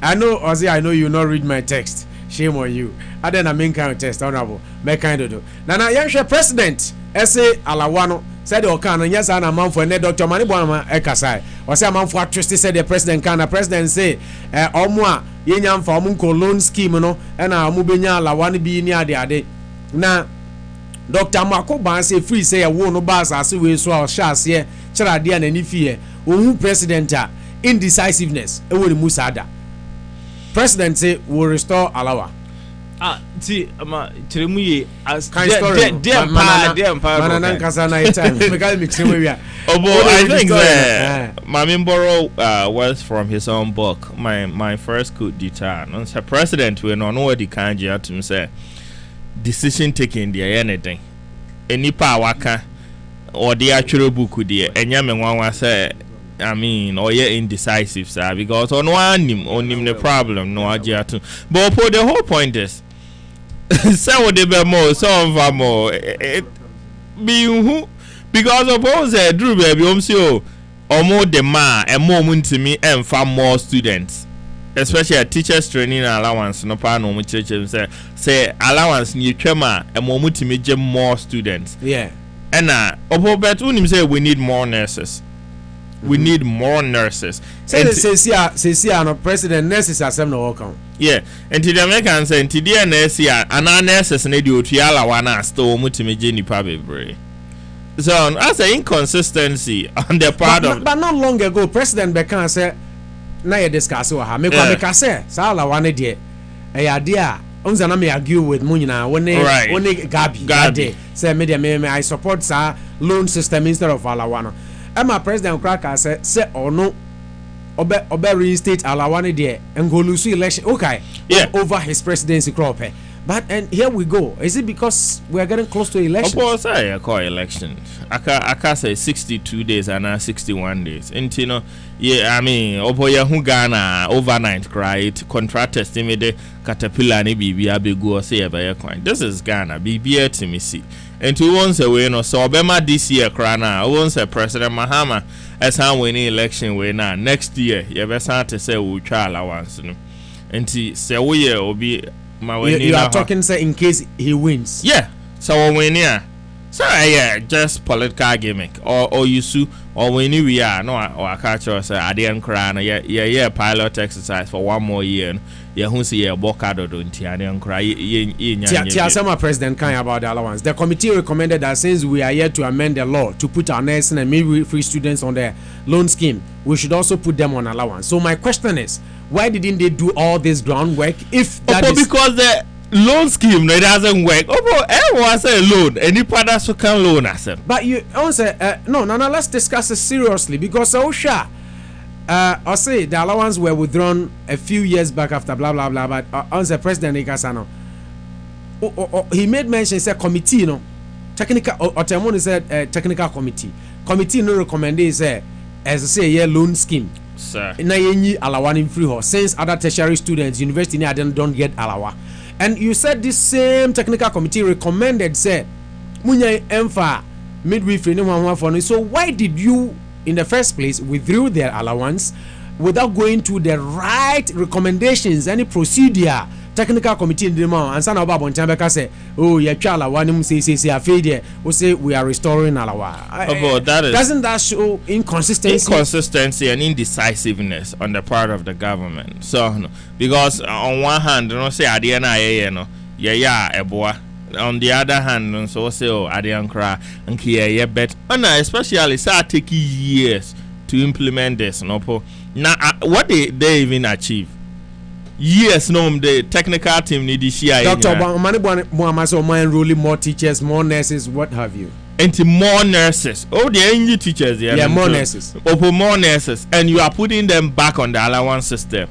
[SPEAKER 1] I know Ozzy, I know you not read my text. Shame on you. I then a main kind of test honorable make kind of do. Nana Yansha president Ese Alawano said Okan yes and a month for Dr. Manibwana Ekasai or say a month for trustee said the president can a president say Omwa Yenyam for Munko loan scheme no and a Mubenya Lawani be near the ade. Now Dr. Marco Ban say free say a wono bas as we so shas here Charadia and any fear president indecisiveness e wori musada. President say will restore Alawa.
[SPEAKER 9] See, Chiremuye as
[SPEAKER 1] I
[SPEAKER 10] think that Mamimboro was from his own book. My first coup d'etat. And the president will not know what the kanji to say. Decision taking the anything. Any power or the actual book could be and Yaman say. I mean, or yeah, indecisive, sir, because on him the problem, no idea to. But the whole point is, some of them more, some of them more. Being who, because of all that, Drew baby, or more demand and more money to me and far more students, especially a teachers training allowance. No part no much say allowance new chema and more money to me more students.
[SPEAKER 1] Yeah,
[SPEAKER 10] and but when say we need more nurses. We need more nurses.
[SPEAKER 1] Say no president nurses are some no welcome.
[SPEAKER 10] Yeah, and to the Americans say to the nurse and our nurses need you to yala wana store mutimi Jenny Pabe. So as an inconsistency on the part of
[SPEAKER 1] but not long ago President Bekan said na ye discuss wa ha me kwa say sala wane de e ya de a unza na me argue with munyina woni Gabi say me I support sa loan system instead of alawano. Emma President Kraka say or no obe reinstate Alawani there and go lose election over his presidency crop. But and here we go. Is it because we are getting close to election?
[SPEAKER 10] Of course, I call election. I can say 62 days and now 61 days. And you know, yeah, I mean, Oboya Hungana overnight cry contract estimate Caterpillar ni BB Abigo say by coin. This is Ghana. BB to me see. And to once away no so Obama this year crana once a President Mahama as how winning election way now next year you ever start to say we try allowance no. And say we will be
[SPEAKER 1] you are talking say in case he wins.
[SPEAKER 10] Yeah. So when So yeah, just political gimmick or you sue or when we are no or catch us I didn't cry yeah pilot exercise for 1 more year. Yeah, who see a bocado don't and cry.
[SPEAKER 1] Tiasama President kind about the allowance. The committee recommended that since we are here to amend the law to put our nursing and midwifery students on the loan scheme, we should also put them on allowance. So my question is, why didn't they do all this groundwork if that is
[SPEAKER 10] because the loan scheme no, it doesn't work. Everyone say loan, any partners who can loan us.
[SPEAKER 1] But you answer no, let's discuss it seriously because Osha. I say the allowance were withdrawn a few years back after blah blah blah. But answer President Ikasano, he made mention say committee no technical or said technical committee no recommended say as I say yeah loan scheme.
[SPEAKER 10] Sir,
[SPEAKER 1] na yenyi alawa in free ho since other tertiary students university don't get alawa. And you said this same technical committee recommended say munya emfa midwifery no one for no. So why did you in the first place withdrew their allowance without going to the right recommendations, any procedure technical committee in the man and sana about Bonchambeka say, oh yeah chala one say affair we say we are restoring alawa. Doesn't that show inconsistency
[SPEAKER 10] and indecisiveness on the part of the government? So because on one hand, say adiana no eboa. On the other hand, so say I didn't cry and kia bet. Especially say take years to implement this. No, now what they even achieve? Yes, no, the technical team need to share.
[SPEAKER 1] Dr. Muhammad enrolling more teachers, more nurses, what have you?
[SPEAKER 10] And more nurses. Oh, the only teachers,
[SPEAKER 1] yeah, more nurses.
[SPEAKER 10] More nurses, and you are putting them back on the allowance system.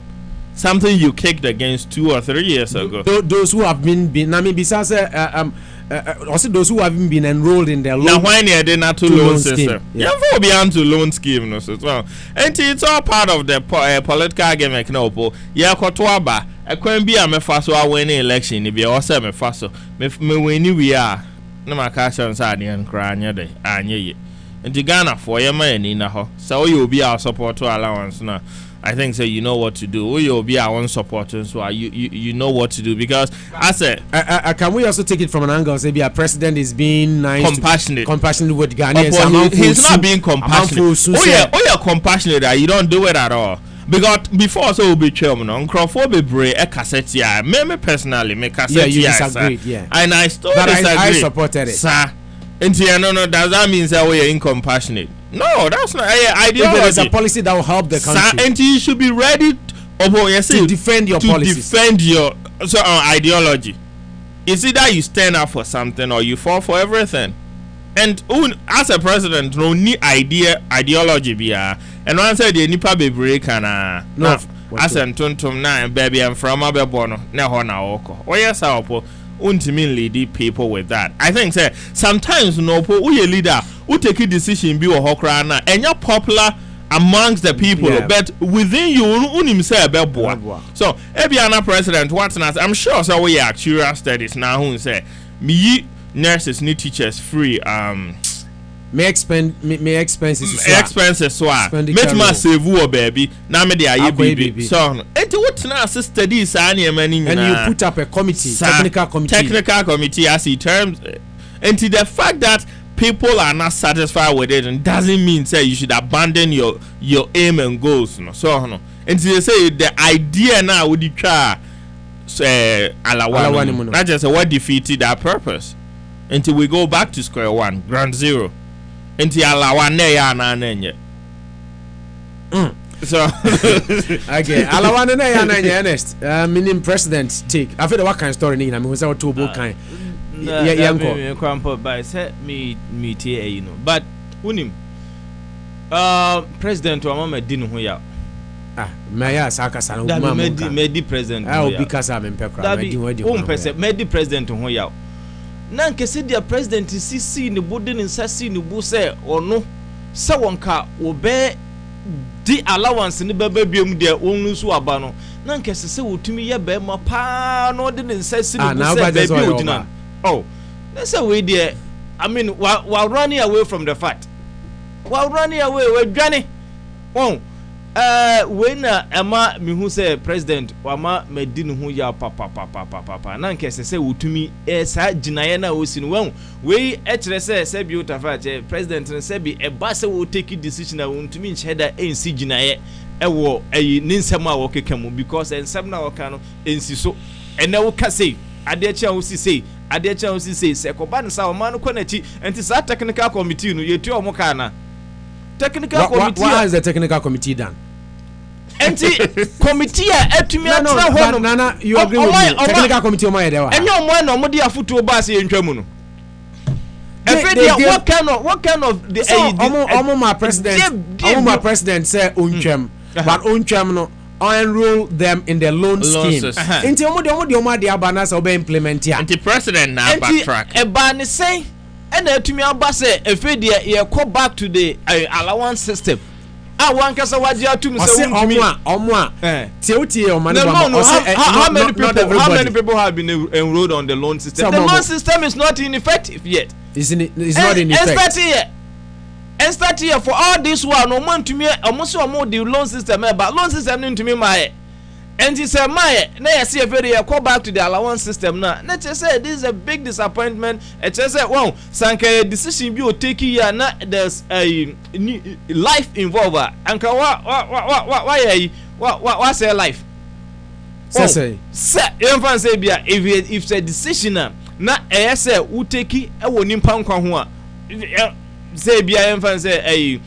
[SPEAKER 10] Something you kicked against 2 or 3 years ago.
[SPEAKER 1] Those who have been I mean, besides also those who haven't been enrolled in their loan.
[SPEAKER 10] Now when they not to loan system, yeah, for beyond to loan scheme, no so well. And it's all part of the political game. No, yeah, Kotwaba. I couldn't be a mefaso. I win election. If you also mefaso, me when we are. No, my cash on Saturday and crying your day. And the Ghana for your money now. So you will be our support to allowance now. I think so. You know what to do. You'll be our own supporters, so you know what to do because I said.
[SPEAKER 1] Can we also take it from an angle? Say, a president is being nice,
[SPEAKER 10] compassionate
[SPEAKER 1] with Ghanaians.
[SPEAKER 10] He's not being compassionate. You're compassionate. You don't do it at all. Because before so be chairman on Crawford be brave a cassette. Yeah, me personally, me cassette.
[SPEAKER 1] Yeah, you disagreed. Yeah,
[SPEAKER 10] and I still disagree.
[SPEAKER 1] I supported it,
[SPEAKER 10] sir. And no, does that mean that we are incompassionate? No, that's not ideology.
[SPEAKER 1] If there is a policy that will help the country,
[SPEAKER 10] and you should be ready to
[SPEAKER 1] defend your policies.
[SPEAKER 10] Defend your ideology. It's either you stand up for something or you fall for everything. And as a president, no need ideology be and one said the nipa be break and no as an tuntum na baby and from abebono na hona oko. Oh yes, our ultimately lead people with that. I think say sometimes no po we a leader who take a decision be or hokra na and you're popular amongst the people, but within you unim say beboa. So Ebiana president what's not I'm sure so we are actuarial studies now who say me nurses need teachers free
[SPEAKER 1] me expenses
[SPEAKER 10] so make my save you baby now me dey baby so enti what na studies and
[SPEAKER 1] you put up a committee
[SPEAKER 10] technical committee as it terms enti the fact that people are not satisfied with it and doesn't mean say you should abandon your aim and goals no so no enti they say the idea now would you try alawa that just what defeated that purpose until we go back to square one, ground zero. Until alawa ne ya na nenye. So
[SPEAKER 1] okay, alawa ne ya na nenye honest. Meaning president take. I feel what kind of story ni na me was out to book kind.
[SPEAKER 9] Yeah, me kwampo by say me tie you know. But unim president wa mama di no ho ya.
[SPEAKER 1] Maya saka sana
[SPEAKER 9] ubuma medi president.
[SPEAKER 1] Obi kasa me mpekra medi wadi.
[SPEAKER 9] Medi president ho ya. Na nkese dia president sisi ne bodi ne nsasi ne bu se ono se wonka obe di allowance ne baba biom dia wonu so aba no na nkese se wotumi ye be ma pa no de ne nsasi ne bu se baby odina oh na say we there I mean while running away from the fact while running away we dwane oh
[SPEAKER 10] when Emma mihu say president wama medinu hu ya papa na nke se wotumi sa ginaye na osi no wan we kire se bi utafa che president ne se bi eba se wo take decision na wontumi nche da ensi ginaye ewo ayi ne nsem a wo kekamu because ensem na wo ka no ensi so ene wo ka sei ade chia wo si sei ade chia wo si sei se ko ba ne sa o ma no konachi enti sa technical committee no yetu o mo ka na technical committee.
[SPEAKER 1] What has the technical committee done?
[SPEAKER 10] Enti committee atumi atra ho no.
[SPEAKER 1] Nana, you agree with me? Technical committee o ma dewa.
[SPEAKER 10] Enyo mo na mo de afutu ba se yentwamu no. What kind of the
[SPEAKER 1] my president say untwam, but untwam no enroll them in the loan scheme. Enti omo de abana se obe implement ya.
[SPEAKER 9] Enti president na backtrack.
[SPEAKER 10] E ba ne say ena atumi aba se efe de ye go back to the allowance system. One kasa waji atum se
[SPEAKER 1] omo tie o mane
[SPEAKER 10] how many people have been enrolled on the loan system? The loan system is not ineffective yet.
[SPEAKER 1] It's not in effect.
[SPEAKER 10] And start here for all this one no man to me almost the loan system but loan system to me my and he said my na you see a very call back to the allowance system now. Let's just say this is a big disappointment. It just say wow sanka decision be o take here na there's a life involved and why say life
[SPEAKER 1] say
[SPEAKER 10] if it's a decision na say who take e wo nimpa nkwa ho a say bia em fan say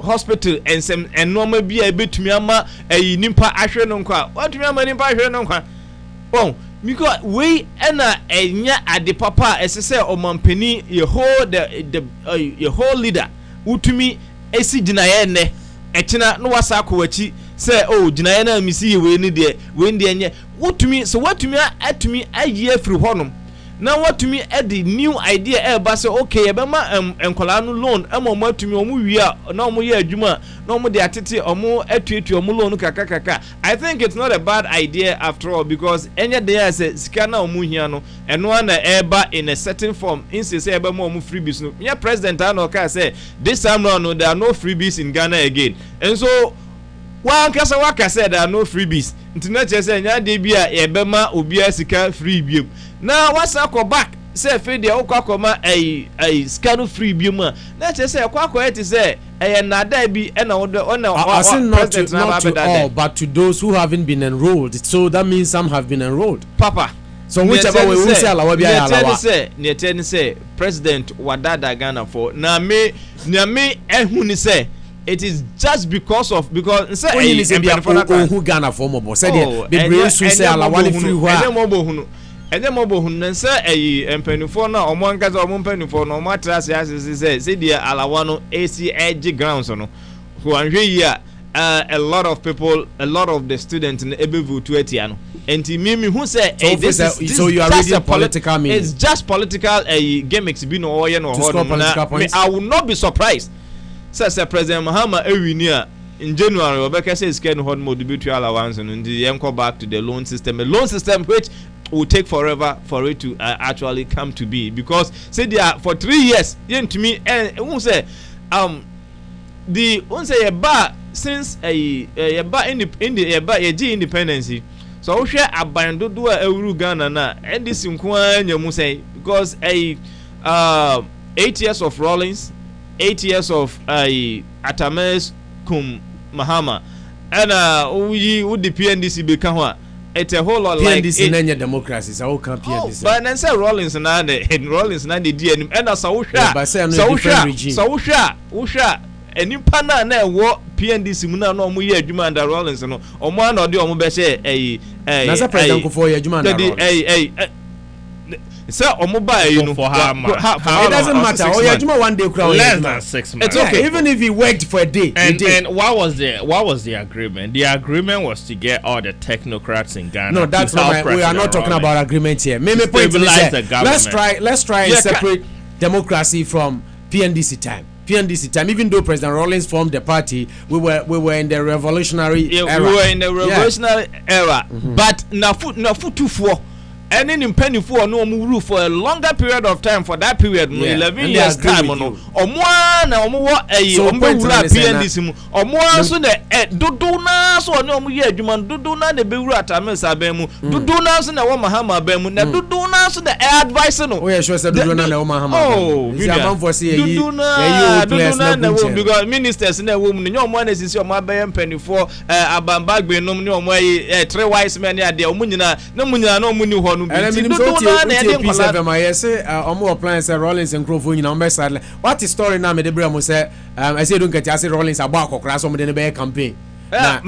[SPEAKER 10] hospital and some and normal bia betumi ama nimpa ahwe no nkwa watumi ama nimpa ahwe no nkwa oh because we na enya ade papa esese omampani ye whole leader utumi esi ginaye ne ekina no wasa akwachi say oh ginaye na misi ye we ni de enye utumi so watumi atumi aye afri honum na watumi the new idea e ba say okay e be ma enkola no loan e mo matumi o mu wi a na o mu ye adwuma na o mu de atete o mu atuatu o mu loan kaka I think it's not a bad idea after all because any day say sika na o mu hia no eno na e ba in a certain form instead say e be ma o mu freebies no me president an o ka say this time round no there are no freebies in Ghana again and so one kasa waka said there are no freebies internet say nya de bia e be ma obi asika free biem na wasa ko back say fe de okwa scan free biem na che say kwakwa et say nada bi na
[SPEAKER 1] not to all but to those who haven't been enrolled so that means some have been enrolled
[SPEAKER 10] papa
[SPEAKER 1] so whichever way we say alawa bi alawa
[SPEAKER 10] ne tell say president wadada Ghana for na me ehun ni say it is just because say
[SPEAKER 1] who Ghana for mo say the brain so say alawa ni free ho
[SPEAKER 10] ene mo bo hun say empanifo na omo ankaza omo empanifo na omo atrase asese say the alawa no AC edge grounds no who anhwe yi a lot of people a lot of the students in ebevu to etia no enti mimi who say
[SPEAKER 1] so you are reading political meaning
[SPEAKER 10] it's just political gimmicks be no oye no I will not be surprised say President Mahama ewini in January obeka say scan hot mode be to allowance and then go back to the loan system which will take forever for it to actually come to be because say they are for 3 years to me and who say the who say ba since independence so we share abando do a Ghana na and this nko nyamu say because 8 years of Rawlings 8 years of Atames Kum Mahama and we would the PNDC become what it's a whole lot like
[SPEAKER 1] PNDC nanya democracy so how can PNDC
[SPEAKER 10] but then say Rawlings na the DNM and so enimpa na wo PNDC mu na omo ye adwuma under Rawlings no omo na ode omo be say
[SPEAKER 1] na say president ko for ye adwuma under say omo ba you know it doesn't matter oh ye adwuma one day crowd
[SPEAKER 9] less than 6 months
[SPEAKER 1] it's okay even if he worked for a day
[SPEAKER 9] and what was the agreement? The agreement was to get all the technocrats in Ghana.
[SPEAKER 1] No, that's not we are not talking about agreement here. Let's try and separate democracy from PNDC time. Even though President Rawlings formed the party, we were in the revolutionary era.
[SPEAKER 10] We were in the revolutionary era. But na futu any mpanifo no mu rule for a longer period of time for that period no 11 years time no omo na omo wo omo wura PNDC mu omo so na dodo na so ne omo ye adwuma dodo na be wura Atamesa ban mu dodo na so na wo Mahama ban mu na dodo na so na advice no
[SPEAKER 1] we sure say dodo na wo Mahama
[SPEAKER 10] oh you am for say dodo na wo because ministers na wo mu ne omo na sisi omo abaye mpanifo abambagbe no ne omo three wise men ya de omo nyina na mu nyina na omo ni ho no bi dodo na na de
[SPEAKER 1] P7 ma yes omo applying say Rollins and Crowfo nyina omo sadly what is story na me de bra mo say I say don't get ya say Rollins abo akokra so mo de ne be campaign na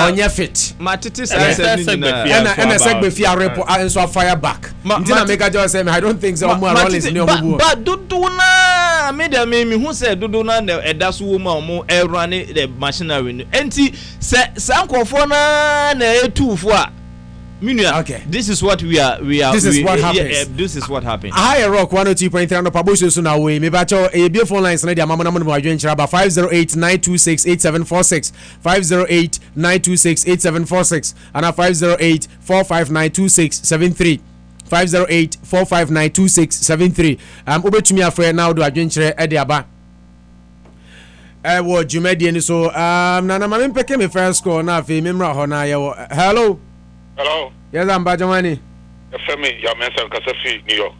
[SPEAKER 1] onye fit
[SPEAKER 10] ma titi say nyina
[SPEAKER 1] and segbe fi arepo and so fire back ntina make I just say I don't think so omo Rollins ni omo
[SPEAKER 10] but dodo na me de me hu say dodo na eda so wo ma omo erane the machinery no enti say sankofo na etufo a Minia, okay. This is what we are.
[SPEAKER 1] This is what happens.
[SPEAKER 10] This is what happens.
[SPEAKER 1] Higher Rock 102.3 no Pabosho so now we me bacho e be phone lines na dia mama na mo adwen chira ba 508-926-8746 508-926-8746 and 508-459-2673 508-459-2673 obetumi afre now do adwen chira e dia ba wo jumadi ni so na na mama mpeke me first score na afi memra ho na ye hello.
[SPEAKER 13] Hello.
[SPEAKER 1] Yes, I'm Bajamani.
[SPEAKER 13] Femi, ya mensa Kasafi, New York.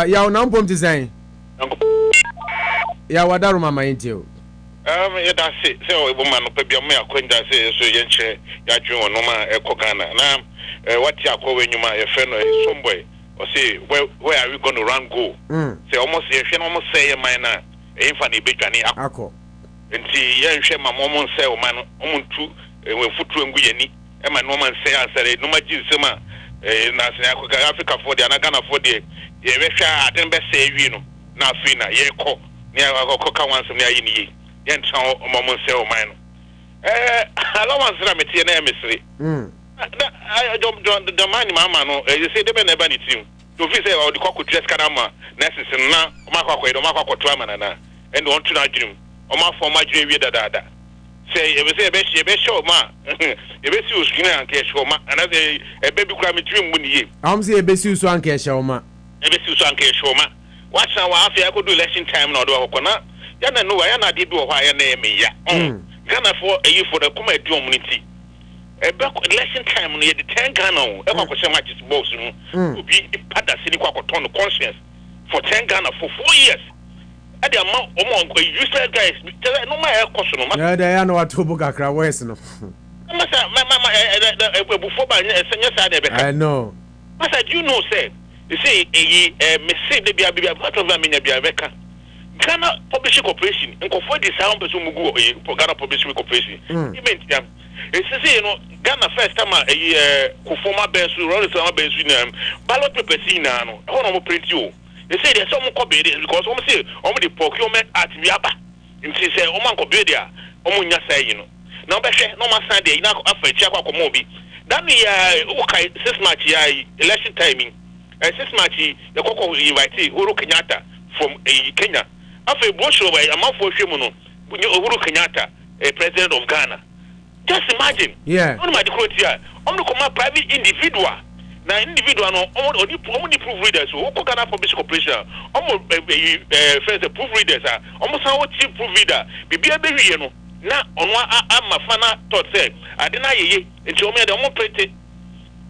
[SPEAKER 1] Ya unampom design. Ya wadaru mama intio.
[SPEAKER 13] Ya da say o woman no pe bia me akwenda say so ye nche ya dwen won no ma ekogana. Na what ya ko wenuma ye fe no someboy. O say where are we going to run go? Say almost ye hwe no almost say ye man na e mfa na bedwane akọ. Nti ye hwe mama mo say o man o muntu we futu ngu ye ni. Ema no man say answer no ma jinsema na say Africa for the Ghana for the ye hwa aden be say wi no na afi na ye kọ ne akọka wansem ne ayi ni ye ntra omom say o man no allowance na metie na emesre the man mama no you say de be na ba ni team to fi say o de kwaku dress kana ma nurses na o ma kwakọ do ma kwakọ to amana na and on to na dream o ma for ma dream wi dada say e be show ma e be si uskin anke show ma another e be bi kura me dream mu ni ye
[SPEAKER 1] am say e be si usu anke show ma
[SPEAKER 13] e be si usu anke show ma watch now afia ko do election time na do ko na ya na no ya na de bi o hwa ya na e me ya Ghana for e for the kuma edi community e be election time no ye de 10 Ghana o e kwa ko she matches box no obi pada sini kwa ko turn conscience for 10 Ghana for 4 years ade ama omo useless guys no ma e koso no ma
[SPEAKER 1] ya da ya no atobo kakra wes no
[SPEAKER 13] masa before ba senya sa de be ka
[SPEAKER 1] I know
[SPEAKER 13] masa do you know say you say me say de bia part of me nya bia be ka Ghana Publishing Corporation nko for the sound person mugu Ghana Publishing Corporation event ya e say no Ghana first time Kufoma Bensu Rollins Bensu na ballot paper na no ho no mo print you. They say there's some copy because some say the procurement at Viaba. And she say, Oman Cobedia, Omunya say, you know. Now, no man Sunday, now after Chaka Mobi. That me, okay, 6 March, election timing. 6 March, the Coco invitee Uhuru Kenyatta from Kenya. After Bush over a month for Shimono, Uhuru Kenyatta, a president of Ghana. Just imagine.
[SPEAKER 1] Yeah.
[SPEAKER 13] On my criteria, on the command private individual. Na individual no only proofreaders so ko Ghana Publishing Corporation first proofreaders almost how chief proofreader bibia be wie no na ono amafana thought say adena yeye nti omo de omo prete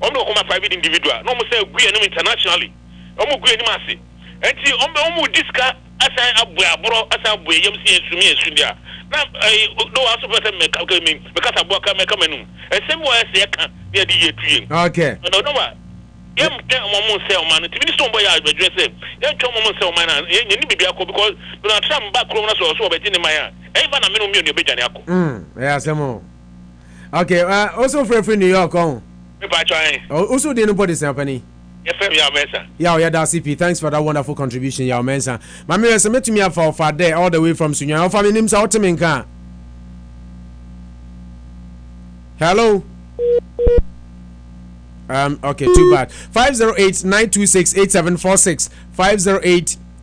[SPEAKER 13] omo ko ma private individual no mo say gu enim internationally omo gu enim ase nti omo diska asan aboro asan abu yem si esudia na no aso person me kasa bo ka me kamenu esem wo ese ka na di yetue
[SPEAKER 1] okay
[SPEAKER 13] no yem tell mom say o man ti minister boy adwese say yem tell mom say o man ni bibia ko because Donald Trump back krom na so be tin man even na me no mi o be jani akọ
[SPEAKER 1] yeah semo okay also free New York on
[SPEAKER 13] me ba try
[SPEAKER 1] also the nobody say company
[SPEAKER 13] FM ya mensa
[SPEAKER 1] yeah that CP thanks for that wonderful contribution ya mensa my me say metumi afa for there all the way from Sunya of me nim say otemenka hello okay, too bad. 508-926-8746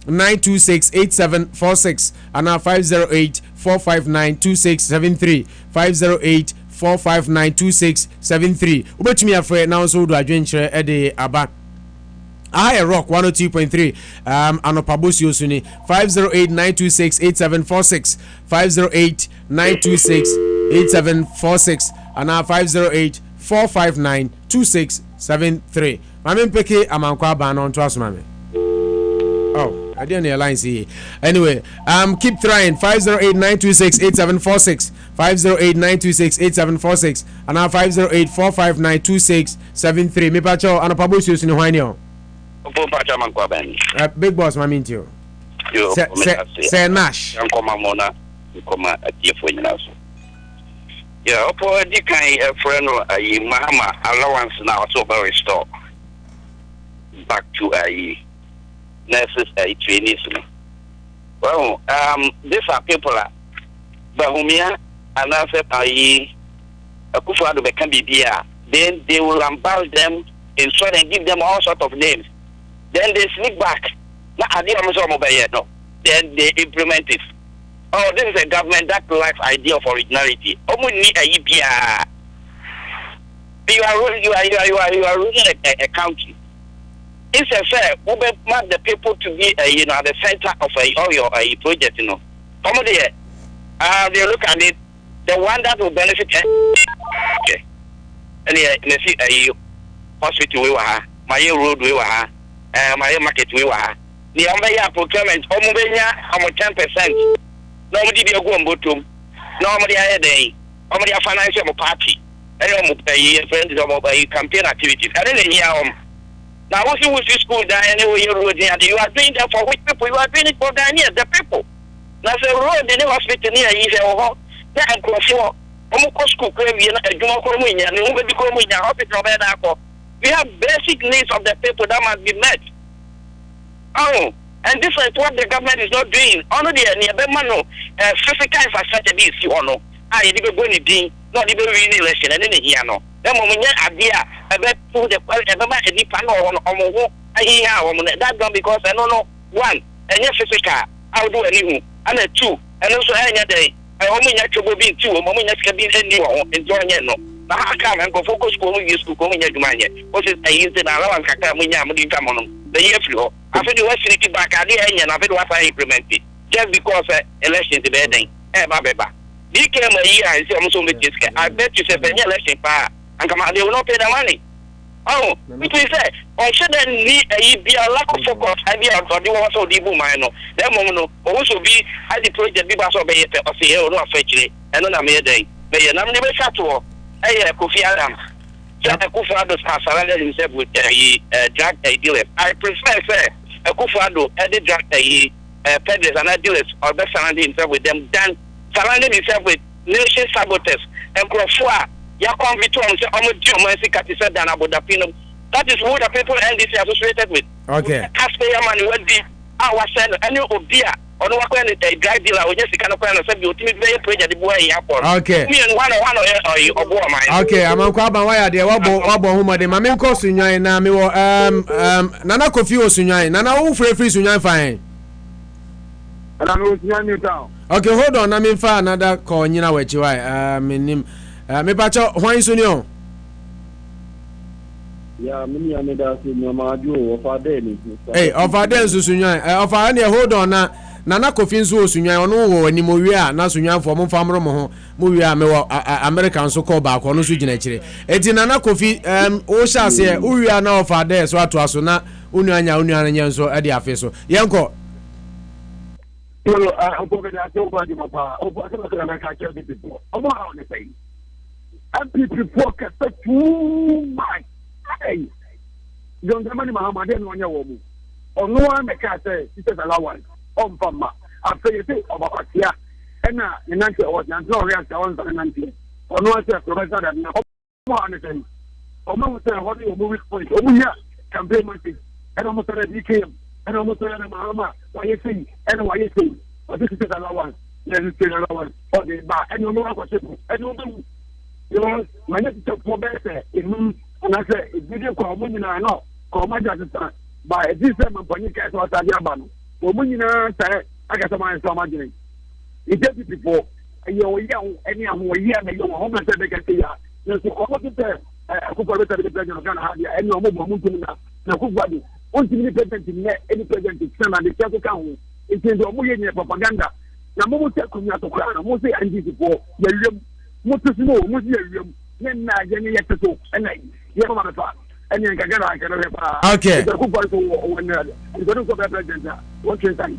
[SPEAKER 1] 508-926-8746 and now 508-459-2673 508-459-2673 ubetumi afre now so do adwenkyere e de aba I rock 102.3 Anopabusi Suni 508-926-8746 508-926-8746 and now 508-459-2673. Mami mpeke amankwa bana on to us mami. Oh, I didn't realize here. Anyway, keep trying 508-926-8746 508-926-8746 and now 508-459-2673. Me pacho Anopabusi Suni hwanyo. Big boss, my mean to you. Say Nash.
[SPEAKER 14] Yeah, Opo Dikai, a friend of Mahama allowance now, so very store back to a nurses, a trainees. Well, these are people, Bahumia, and I said, a Kufado can be there. Then they will unbound them in sort and give them all sorts of names. Then they sneak back. Then they implement it. Oh, this is a government that lacks idea of originality. You are ruling a country. It's a fair. We want the people to be, at the center of all your project. Come on there. They look at it. The one that will benefit. Okay. And let's see a hospital we were, my road we were. My market we were. The Amaya procurement, Omobenya, 10%. Nobody be a go on bottom. Nobody a day. Nobody a financial party. And friends of campaign activities. I didn't hear now, what you wish school down anyway, you are doing that for which people? You are doing it for the people. Now, the road, the hospital near is a then cross your school, we have basic needs of the people that must be met. Oh, and this is what the government is not doing. Only the near physical infrastructure is you know. I didn't go anything, not even really election, and then here no. Then when you idea about the panel on that done because I don't know one, and yes, physical, I'll do anything, and a two, and also any day. I only have to be two, a moment can be anyone enjoying it. I come and go focus on you to go in your money. What is a use in allowance? The year flow. I feel you were sitting back at the end and I feel what I implemented just because election is bedding. Baba. You came a year and see almost on the disc. I bet you said the election power and come out, they will not pay the money. Oh, which is that I shouldn't need be a lack of focus. I be out for the also the boom. I know that moment also be as the project be also by it or say, oh, no, fetch and on a mere day. May you never shut to all. Hey, Kofi Adam. Akufo-Addo has surrounded himself with drug dealers. I prefer, sir, Akufo-Addo the drug peddlers and dealers or best surrounding himself with them than surrounding himself with nation saboteurs and Krofua. That is who the people NDC associated with.
[SPEAKER 1] Okay.
[SPEAKER 14] Taxpayer money will be our send and you will be on what kind of a drug dealer or just kind of plan of the ultimate very project the boy airport. Okay. Me and one or
[SPEAKER 1] okay, I'm on Kwaba wire there. Wabo Huma de Mamin Kosunya na me Nana Kofi Osunya, Nana who free Sunya fine. Okay, hold on. I'm in for another call. You know what you are. Me pacho hwan sunyo.
[SPEAKER 15] Yeah, many another senior maju of Aden.
[SPEAKER 1] Hey, of Aden sunyo. Of Aden hold on na Nana Kofi nso sunyo ono wo ni mo wi a na sunyo for mo famro mo ho mo wi a me wo American so call back ono so gina kire. Eti Nana Kofi o sha se o wi a na of Aden so ato aso na unu anya nya nso e de afi so. Yenko
[SPEAKER 15] MPP focus too much. Hey, don't the money Mahama didn't want your woman. Or no one make us say it's allowance. On Fama. I say you say about here. And now, in 90 or no reaction on 90. Or no one says Professor that now. Anything. Or no say what you move point. Oh, yeah, campaign money. And almost said he came. And almost said Mahama. Why you see? And why you see? Or this is allowance. Yes, it's allowance. Or the bar. And you know what you and you know. You know, when you talk for better, it means, and I say, if you didn't call money now, call my judge, by this time, when you get what I have, when you know, I got some money. It's just before, and you're young, and you're young, and you're home, and they can see you. So, what is there? I could probably tell the president of Ghana, and you're moving to now. Now, who body? ɔntumi president nyɛ any president sɛn na de kyɛ ko ka ho nti ɔmo yɛ nyɛ propaganda na mo sɛ kunya to kora na mo sɛ NDC fo yɛwiem mo to so mo sɛ yɛwiem ne na yɛ ne yɛ to ɛna yɛ ma ma fa ɛne nka gana ka no pa
[SPEAKER 1] okay
[SPEAKER 15] ko ko so wɔn ne ko president a wɔn twɛn sai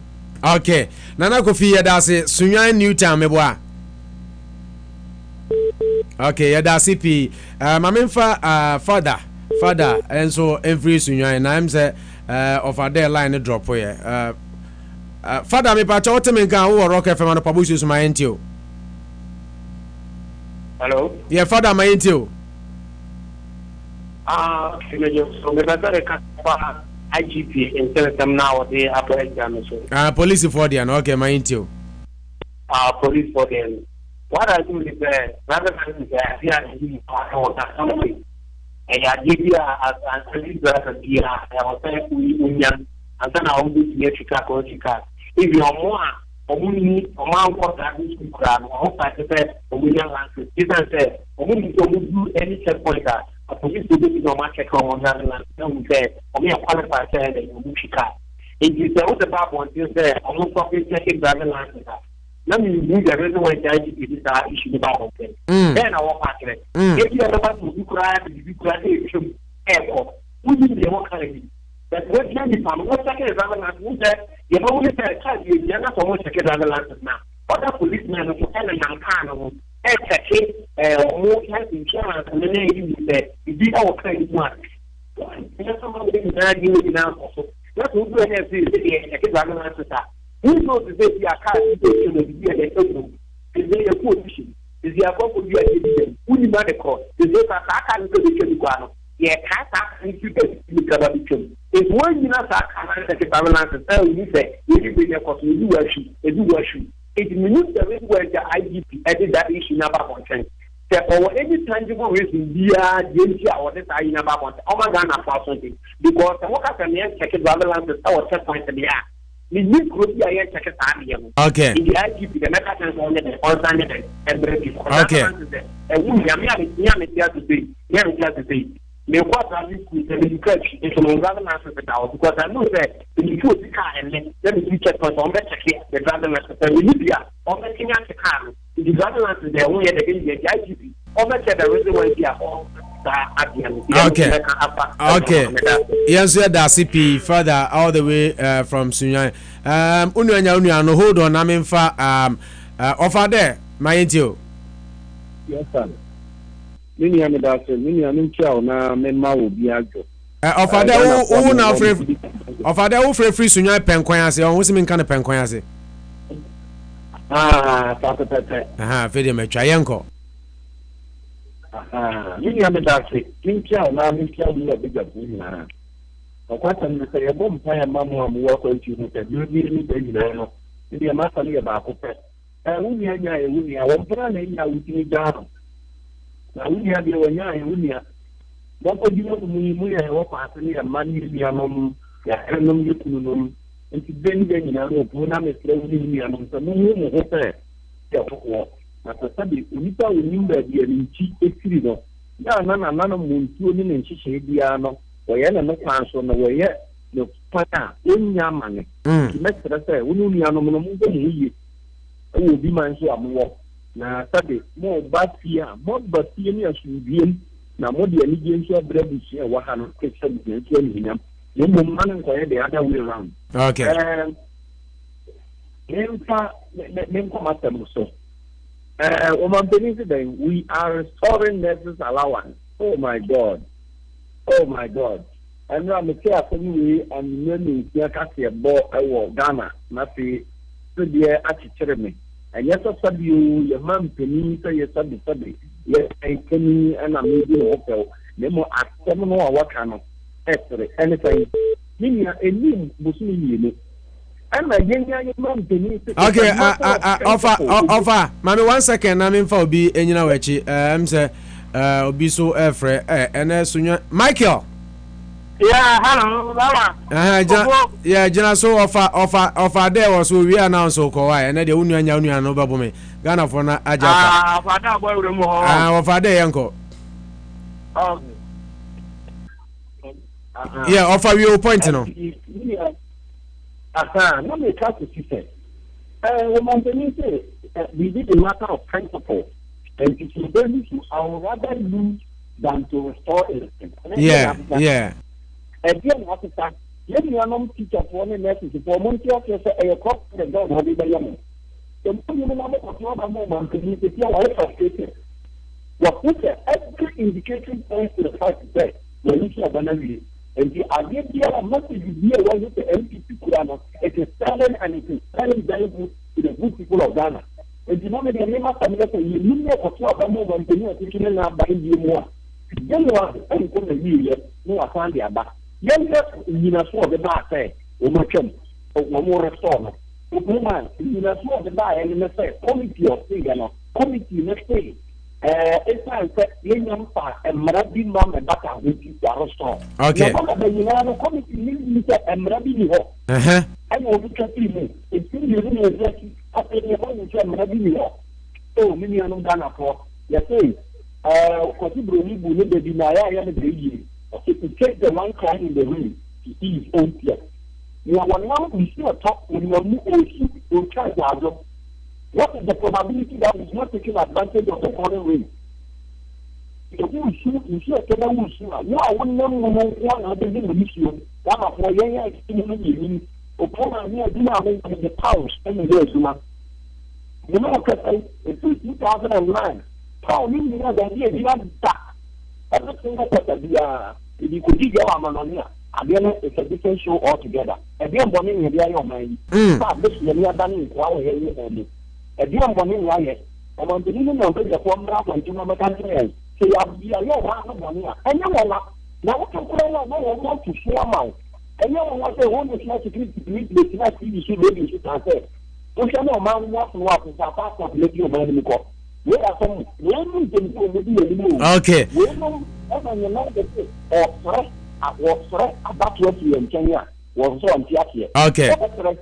[SPEAKER 1] okay Nana Kofi yɛ da se Sunyan New Town meboa okay yɛ da se pi mamemfa father enso every Sunyan na am say of a day line drop here father me pa cha wote kan wo Rock FM no pabusu so my ntio
[SPEAKER 16] hello
[SPEAKER 1] yeah father my ntio
[SPEAKER 16] so me better ka pa IGP instead of now the upper exam so
[SPEAKER 1] police for the okay my ntio
[SPEAKER 16] police for them what I do is rather than here he or something and I give you as a here I was saying union and then I will be here Chicago if you are more only amount of that which we can or William Lances didn't say only do any checkpoint a police will be no much on that land don't say or me a qualified said that you Chicago if you say what about one you say almost probably checking driving license let me use the reason why IGP is that issue about okay then I walk back if you are about to cry airport who did the work but what can be found? What second is who said, you know, we said, you're not so much second now. Other policemen who tell a young kind more health insurance, and then you said, you did our credit mark. There's somebody who died in our also. That's who do anything, second license. Who knows the baby are carrying the year they told is there a position? Is there a couple of years? Who did not call? Is there a can't go to the yeah, can't you get the if one year I take a balance and tell you say, you bring your cost, you do worship. It means the way where the IGP added that issue number one thing. Therefore, any tangible reason, we are danger or this I number one. Oh my God, I'm something because the workers can check it balance and our checkpoint to the air. We need to be a check it out.
[SPEAKER 1] Okay.
[SPEAKER 16] In the IGP, the mechanism on the alternative and break it.
[SPEAKER 1] Okay.
[SPEAKER 16] And we are to say. Me what are you the catch it's an driving license because I know that when you put the car and let me check for some better the driving license and we need on the Kenya car the driving license there only the IGP over the reason why they are all at the end.
[SPEAKER 1] Okay. Yes, we are the CP further all the way from Sunyan. Unyanya no hold on amemfa offer there my intio.
[SPEAKER 16] Yes sir. Mini ame da se mini ame ntia na memma obi ajo
[SPEAKER 1] ofade wo na ofade wo free Sunyan penkwan ase o wo nka na penkwan ase
[SPEAKER 16] ta
[SPEAKER 1] fede metwa yenko
[SPEAKER 16] mini ame da se ntia na ntia wo biga na akwata ni se yebo mpa ya mamu amu wa kwa nti hu te bi ni be nyina no ndi ma fa ni ba ko pe wuni anya wuni a wo bra na nya wuti jaro na wuni abi wanya wuni a bako dimo mu ya wo pa asini ya mani ya nom ya enom yukunum nti ben ben nyina no po na me sre wuni ya nom so mu ho pe ya ko na sabi unipa unimba bi ani chi ekiri no ya na mu ntuo ni nhihye bia no wo ye na no kwanso no wo ye no pata onya mane mesra se wuni ya no mu mu yi wo bi man so amwo na sabe mo batia ni asubiem na mo de ani genso abrabusi e wa ha no kesa genso ni nyam mo mo man ko ye the other way around
[SPEAKER 1] okay
[SPEAKER 16] nempa matem so o man benefit then we are restoring nurses allowance oh my god and I'm care for you and many ya ka se bo e wo Ghana na fi so de achichire me and yes sabi your man penny say yes sabi yes I can and I'm moving hotel nemo asem no awaka no esre anything minia enim bosumi yele and agenya your man penny
[SPEAKER 1] okay offer mami 1 second na me fa obi enyina wachi say obi so efre ene Sunyan Michael.
[SPEAKER 16] Yeah, hello, Mama.
[SPEAKER 1] Jina so offer there was we announce so ko why and the unuanya no babo me Ghana for na aja
[SPEAKER 16] offer boy we mo
[SPEAKER 1] offer there yanko Yeah, offer your point, no.
[SPEAKER 5] No, me try to see. Woman, say we did a matter of principle, and if you don't use, I would rather lose than to restore anything.
[SPEAKER 1] Yeah.
[SPEAKER 5] Again, officer, let me know teacher for one message for Monty officer a crop the dog will be by you. The moment of your moment, you see why frustrated. What put every indication points to the fact that when you see a banana. And the idea here must be here was the MPP Kurano. It is selling and it is selling very good to the good people of Ghana. And the moment they name us and you look at what I'm moving to you thinking now buying you more. Then you are going to the year, no, I found the abba. Young, you know, so the bar say, Omachum, or more restaurant. Woman, you know, so the bar and you say, committee of thing, committee next day. It's like young and Marabi Mam and Baka, which is the restaurant.
[SPEAKER 1] Okay.
[SPEAKER 5] You know, committee and Marabi. I will look at you. It's still using exactly after the one which Marabi. Oh, million of Ghana for. Yes, Kotibro, who will be denied the baby. To take the one crying in the room to see his own tears. You are one now, we see a talk when you are moving to try to. What is the probability that he's not taking advantage of the foreign rain? If you see a Kenya who see, you are one one other than the issue. One of my young experience, upon me, I do not make the pounds and the years. You know, in 2009, pound in the other year, you have that. Everything that you could give your ammonia. Again, it's a different show altogether. Again, Bonnie, you are your mind. This is the other thing. Why are you Again, Bonnie, why? I'm on the new number of one round and two number country. So you are your one, and you are now what can I want to show amount. And you want to hold the small security to meet the small TV should maybe should answer. Don't you know, man, what to walk with our passport to make you a man in the court? Where are some women to be a
[SPEAKER 1] okay.
[SPEAKER 5] Women, you know, or threat about what you in Kenya was so anti-here.
[SPEAKER 1] Okay.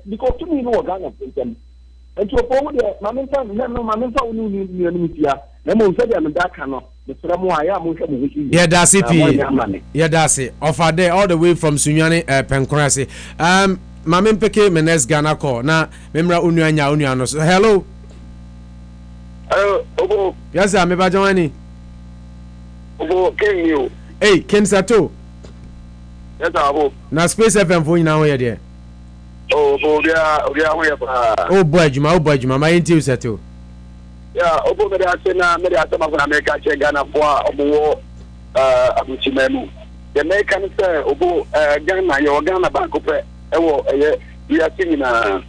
[SPEAKER 5] Because to me, no Ghana them. And to forward the Mamma,
[SPEAKER 1] yeah, that's it. Yeah, that's it. Offer there all the way from Sunyani Penkorasi. Mamin Peke Menes Ghana call. Now, Memra Unyanya. Hello.
[SPEAKER 15] Hello.
[SPEAKER 1] Yes, I'm about joining.
[SPEAKER 15] Ken you.
[SPEAKER 1] Hey, Ken Sato.
[SPEAKER 15] Yes, Abu.
[SPEAKER 1] Now, Space FM for you now, here.
[SPEAKER 15] We are
[SPEAKER 1] boy, Juma, my interview settle.
[SPEAKER 15] Yeah, Obo Medicina, Mediasama from America, Ghana for Obo Abuchimenu. The American say, Obo Ghana, your Ghana back up. We are singing. The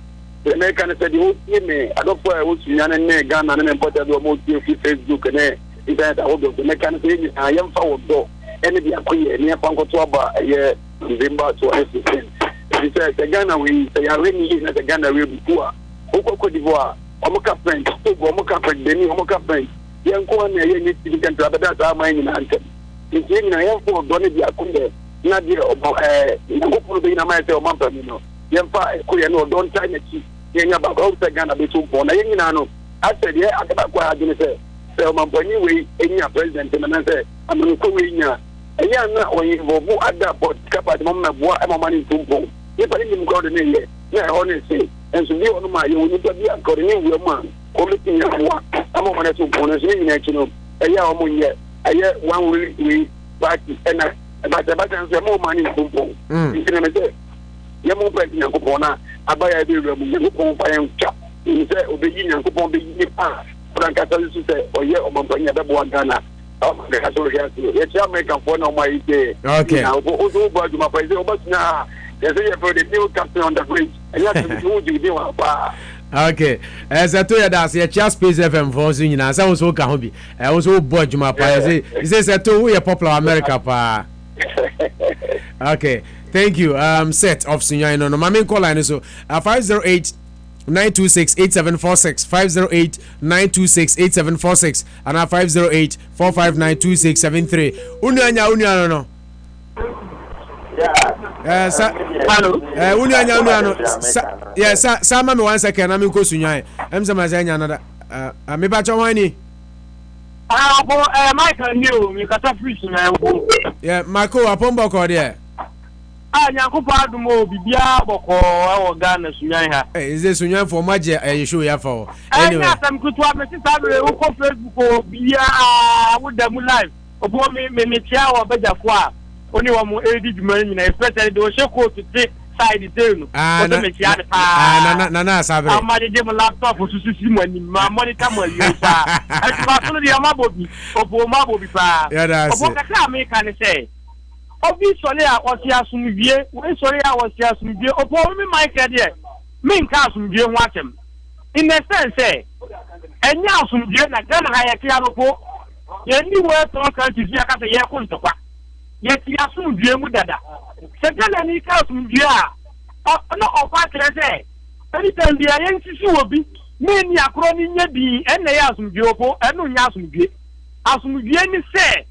[SPEAKER 15] American said, you see me. I don't know what's Ghana and imported almost Facebook and internet. The American say, I am forward though. Any acquire near Pankotoba, a year, December to assistant. He says, the Ghana we say, I really is the Ghana will be poor. Oko Divoire. Omoka French, Omoka French, Denny, Omoka French. Young Kwan, you need to get to that mine in Anthem. It's in a young for Donny Diakunde, Nadia, hopefully in a matter of Mampamino. Young Fire, Koyano, don't try to see young about outside Ghana be too born. I said, yeah, I got what I didn't say. So, Mampani, we, any president, and I said, I'm going to go in here. And you're not when you go at that, but Kappa, Mamma, what am I money to go? If I didn't go to me, yeah, honestly. And so you know, you need to be according to your man. Committing your work. I'm on my own bonus in national. A year or more yet. A year 1 week back and about the buttons are more money to go. You can say, you're more pregnant your coupon. I buy a bill of your coupon and chap. You say, obeying your coupon be pass. Francas say, or yeah, or Montana, the one Ghana. Oh, the Hassel, yes, I'll make a phone on my day. Okay. Now, also, but my president, but now. There's a for the new captain on the bridge. And you have to do
[SPEAKER 1] okay. As I told you, that's a just Space FM for us. I also can be. I also bought my pa. He says, I told you, popular America, pa. Okay. Thank you. Set of senior. No, my main call line is 508 926 8746 508 926 8746 and 508 459 2673. Unyanya no.
[SPEAKER 15] Hello.
[SPEAKER 1] Unyanya. Yes, Sama me 1 second. I'm go sunyai. Mazanya another. Me ba chawani.
[SPEAKER 15] Michael new. You got a free now.
[SPEAKER 1] Yeah, Michael upon boko there.
[SPEAKER 17] nyankopɔ adomo bibia bɔkɔ ɛwɔ Ghana sunyan ha
[SPEAKER 1] is this sunyan for maje show ya for
[SPEAKER 17] anyway atam kutu me sister we ko Facebook o bia wo da mu live obo me tia wo bajafo a oni wo mu edi dwuma nyina especially the sheko to take side dey no o me tia
[SPEAKER 1] na sabre
[SPEAKER 17] amade de mo laptop sususi mo ni ma monitor mo yi pa ati ba so de amabobi obo mabobi pa obo kaka me kan say obi sole a osi asumdie we sole a osi asumdie opo mi Michael there me nka asumdie ho atem in the sense say enya asumdie na Ghana ha ye tia no po ye ni we to kan ti aka say ye ko ntokwa ye ti asumdie mu dada se Ghana ni ka asumdie a no ofa kire say anytime dia ye nsisi obi me ni akro ni nya bi enne ye asumdie opo enu nya asumdie ni say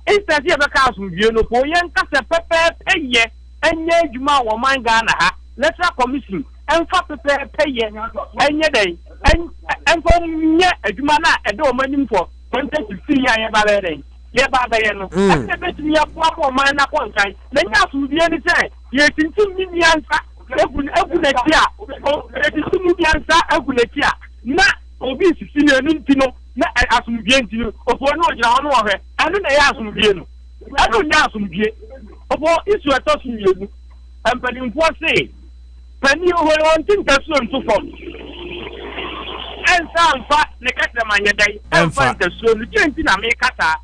[SPEAKER 17] instead of a castle, you know, for young Cassa Pepe, pay and ye, Juma, or mine Ghana, let's have commission, and for Pepe, pay ye, and ye day, and for me, a Jumana, a domain for 20 to 3 years by the day. Yeah, by the end, I bet me up one mine up one time, then you have to be any time. You can see me the answer, every year, it is to me the answer, every year. Not obese, senior, Nintino. Na asumdie ntino opo no ojira hono wo hwe anu na ya asumdie no anu nya asumdie opo isu eto sumdie empani mpo se pani ho won tin taso nto fom ensa anfa ne kata manye dai enfa taso no tenti na me kata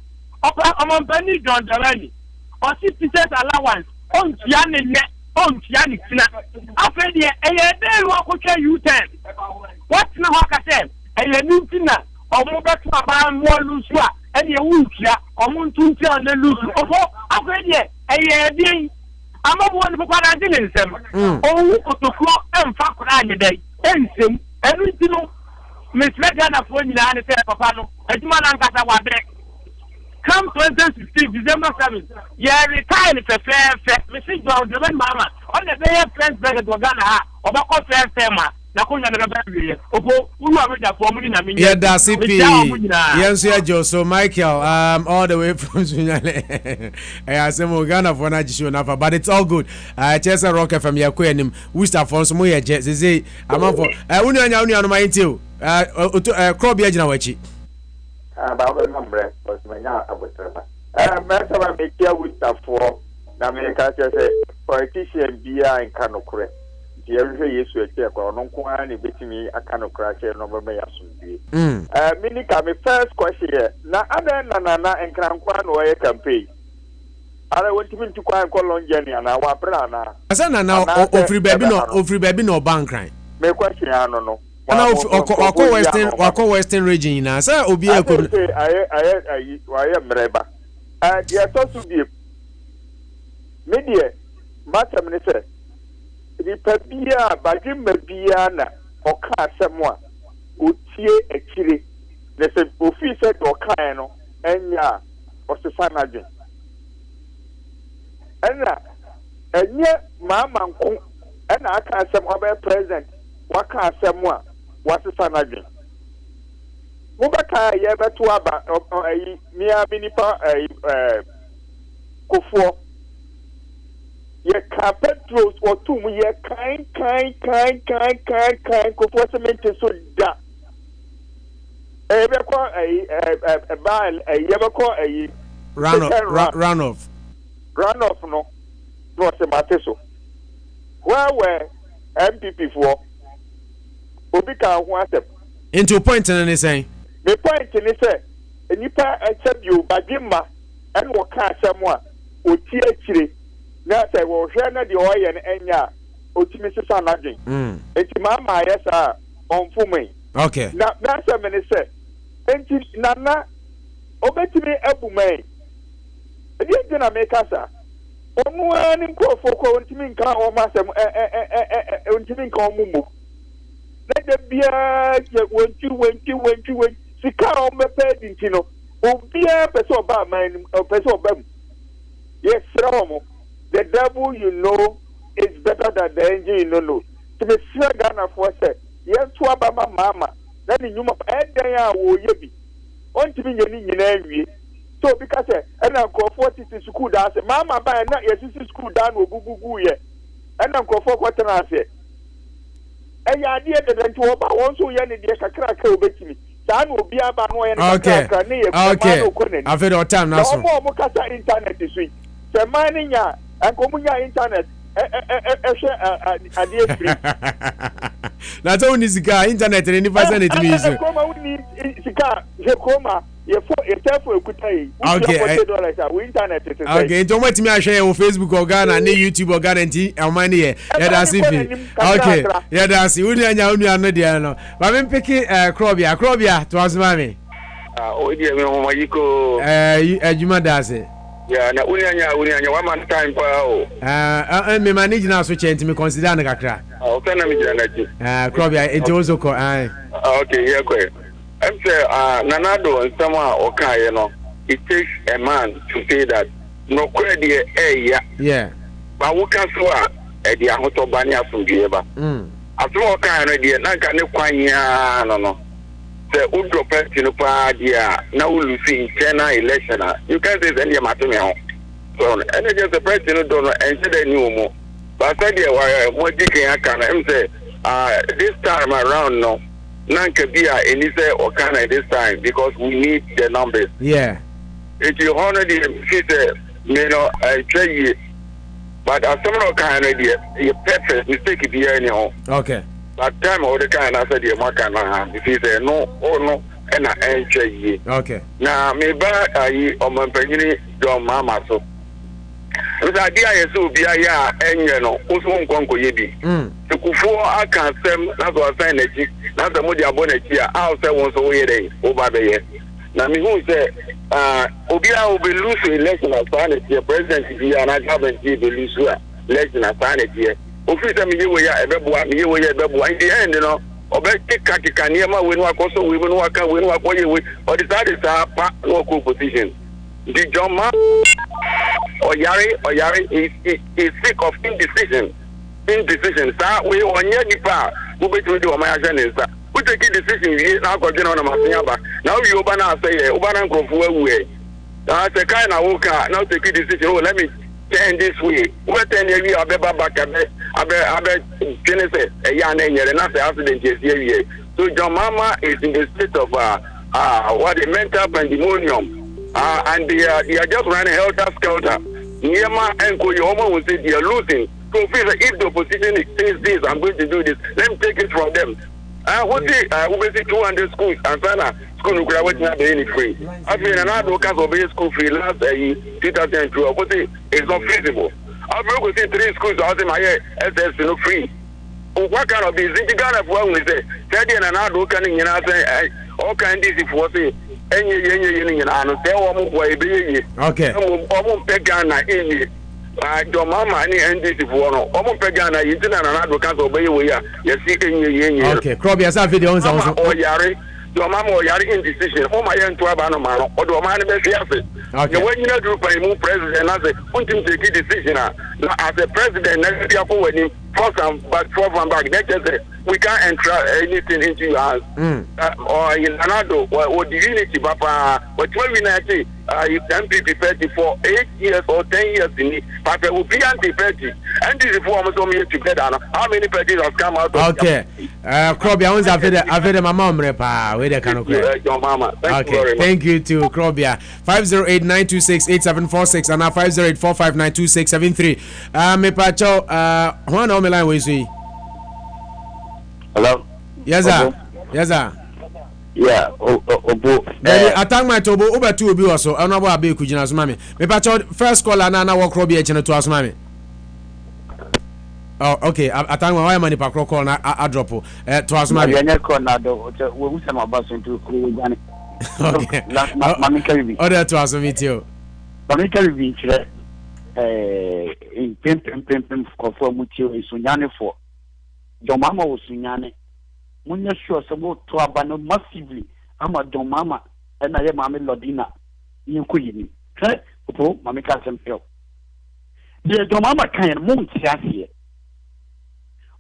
[SPEAKER 17] opa omonpani John Darani o si teachers allowance on tia ne tina afedi eye dey wo akotwa U10 what na ho akase eye nintina omo betu aba mo lusu a ene ewu tia omo ntunti an lusu ofo afedi eye din amawo ne papa na de nsem owu kotokuro emfa kora anyedai ensem enu tino meslega na fo nyina ne se papa no aduma na nkasa wa brek come 2016 December 7 yeah retire fe me see John Deben mama on the day friends back to Ghana ha obako fe ma na konya na ba biye opo uru ameja for mu na me
[SPEAKER 1] yeah da CP yenso ya Joso Michael all the way from Sunyale asemo Ghana for na jisho na fa but it's all good Chesa Rock FM ya ko enim Worcester for so mo ye je sese amafo unu anya no ma ntio crop ya gina wachi
[SPEAKER 18] ba ba nambre osmanya abotreba mesa ba mekia Worcester for na me ka say politician bia in kanokure the every yesu eche kwa onko ani betimi aka no krache no be ya sundie minika me first question here na ada na enkrankwa no ye campaign ara wontimi ntukwa ko lonjani ana wa bra na
[SPEAKER 1] asa na ofri baby no bankran
[SPEAKER 18] me question ano no
[SPEAKER 1] ana wako western region na sa obi ekọ
[SPEAKER 18] aye waye mreba dia to su bi media matam ne se di pabia baji mabia na oka asem a otie akire ne se office to kan no enya osesa na dwen enya mama nko ena aka asem oba president waka asem a wasesa na dwen mo baka ye beto aba ayi mia binipa kofo ye ka petros otum ye kan kofo cement so da be ko ba ye be ko
[SPEAKER 1] runoff
[SPEAKER 18] no se mateso where MPP for obi ka ho asem
[SPEAKER 1] into point na ne say
[SPEAKER 18] me point ni say enipa achabio bagima en wo ka asem a oti akire na say wo hwe na de oye na enya otimi sesa na dwen enti mama yesa onfumai
[SPEAKER 1] okay
[SPEAKER 18] na say me ni say enti nana obetimi abumai edi na me kasa onu ani nkofo ko ontimi nka o masem ontimi nka omumu na de bia je wonti sika o mepe dintino obia pese oba man pese obam yes romo the devil you know is better than the angel you know to be sure Ghana for say yes to abama mama na ni nyuma eden ya wo yebi ontimi nyeni nyina awie so because and nkurɔfoɔ tete school da ase mama ban na yɛsisi school da no ogugugu yɛ ɛna nkurɔfoɔ kɔtena ase ɛyɛ adeɛ dɛdɛ nti wɔba wɔn nso yɛ ne deɛ kakrakra obɛtumi saa na obi aba no yɛ ne kakrakra ne yɛ kuma no kɔ n'anim
[SPEAKER 1] afei de ɔtam na so
[SPEAKER 18] na ɔmo kasa internet so yi sɛ man ne nya nkɔmu nya internet ɛhwɛ adeɛ firi
[SPEAKER 1] na sɛ woni sika internet ne nipa sɛ ne tumi yi so
[SPEAKER 18] ɛkɔma woni sika ɛkɔma yɛfo ekuta yi
[SPEAKER 1] okay
[SPEAKER 18] internet te sɛ
[SPEAKER 1] okay nti ɔmo atumi ahwɛ yɛ wɔ Facebook ɔgana ne YouTube ɔgana nti ɔman ne yɛ yɛda ase fi okay yɛda ase woni anya woni ano deɛ no ma me mpeki krɔbia to asoma me
[SPEAKER 3] o die me mo yiko
[SPEAKER 1] adwuma da ase
[SPEAKER 3] ya na woni anya one man time pa o
[SPEAKER 1] me manage na so chenti me consider na kakra
[SPEAKER 3] o kana me jira na chi
[SPEAKER 1] krɔbia enti ozo ko
[SPEAKER 3] okay yeah ko I'm say Nanado and someone okay, you know, it takes a man to say that no credit
[SPEAKER 1] yeah.
[SPEAKER 3] But we can so at the Ahotobania from Gieba. After all kind of idea, not can no. The Udro Person Padia now will see China election. You can't say any matter now. So and just the president don't answer the new more. But I said what you can say this time around no. Nankabia and he said Okana this time because we need the numbers.
[SPEAKER 1] Yeah.
[SPEAKER 3] If you honor the future, you know, I tell you, but as some of kind of you perfect mistake be anyhow.
[SPEAKER 1] Okay.
[SPEAKER 3] But time all the kind I said you makana if he say no or no and I answer you.
[SPEAKER 1] Okay.
[SPEAKER 3] Now maybe I on my penny John Mama so. Because idea is to be a ya and you know, also won't conquer you be. The Kufo I can send that's what I signed it. That's the Modia Bonnet here. I'll say once away day over the year. Now, me who say, Obia will be losing election as sign here, President here, and I haven't seen the lose election as sign here. Officer me, you were a bebo, you were a bebo. In the end, you know, Obeki Kakaniama, when we also we will work out, when we are going with, or decided to have local position. The John Ma or Yari is sick of indecision. Indecision, sir, we on your depart. Who between the Omayan is that? We take a decision, we now got on a Masiaba. Now you open us say, Obanan go away. That's a kind of walker, now take a decision. Oh, let me turn this way. We're 10 years, I bet back a Genesis, a young and not the accident is here. So, John Mama is in the state of what the mental pandemonium. And they are just running helter skelter. Niema and Koyoma will say they are losing. So if the opposition says this, I'm going to do this, let me take it from them. What we see 200 schools and Sana school will graduate not any free. I mean, another case of school free last 2012. What it's not feasible. I've worked with 3 schools out in my SS no free. What kind of business you got one with it? Teddy and another can you know say all kind of for say any
[SPEAKER 1] okay.
[SPEAKER 3] Your mama any NDC for no. Omo pegana yitina na na do kan so be we ya. Yes enye.
[SPEAKER 1] Okay, Krobia sa video on so.
[SPEAKER 3] O yare. Your mama o yare indecision. O ma ye nto aba no ma no. O do ma ne be fiase.
[SPEAKER 1] Okay.
[SPEAKER 3] The way you group by mu president na say untim take decision as a president na be akọ wani force and back that just we can't enter anything into your hands. Or in another or the unity papa but when we na say if MPP 30 for 8 years or 10 years in it, but there will be anti-party. And this reform is here together. How many parties have come out of
[SPEAKER 1] okay. Krobia, I've had my mom repa. Where they can
[SPEAKER 3] your mama.
[SPEAKER 1] Okay, thank you to Krobia. 508-926-8746 and now 508-459-2673. Me pacho, one on the line with you.
[SPEAKER 3] Hello?
[SPEAKER 1] Yes, sir. Yes, sir.
[SPEAKER 3] Yeah, Obo.
[SPEAKER 1] Attack my tobo over 2 obi also. I know what be kujina so mami. Me pacho first call na work Robi e chene to aso mami. Oh, okay. Attack my why money pa call na a drop to aso mami.
[SPEAKER 3] Anya call na do we use my bus into kuru gani.
[SPEAKER 1] Okay.
[SPEAKER 3] Mami Karibi.
[SPEAKER 1] Order to aso meet you.
[SPEAKER 3] Mami Karibi chire in pem for mucho isunyane for. Your mama was sunyane. Munya sure so to abano massively ama don mama and I mama lodina in kuyini. Okay, Opo, Mami Kasem Phil. The don mama can moon here.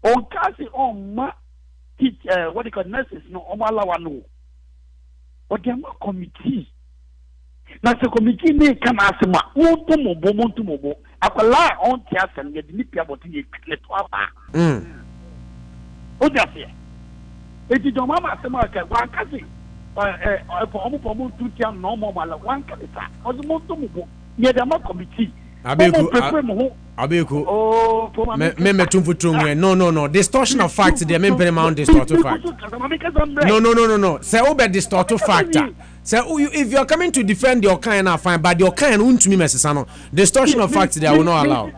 [SPEAKER 3] On Kasi on ma teach what they call nurses no omala wano. Or the committee.
[SPEAKER 5] na se committee ne kana asema wonto mobo akwala on ti asem ye de nipia bote ye kwetle to aba o da se eti do mama asema ka wan kasi pomo tu ti am no mo mala wan kasi sa o de monto mobo ye de ma committee
[SPEAKER 1] Abeku. Oh, me tumfutumwe. No. Distortion of facts. They mean very distorted fact. No. Say over distorted factor. Say if you are coming to defend your kind, are fine, but your kind won't me mesesano. Distortion of facts they will not allow.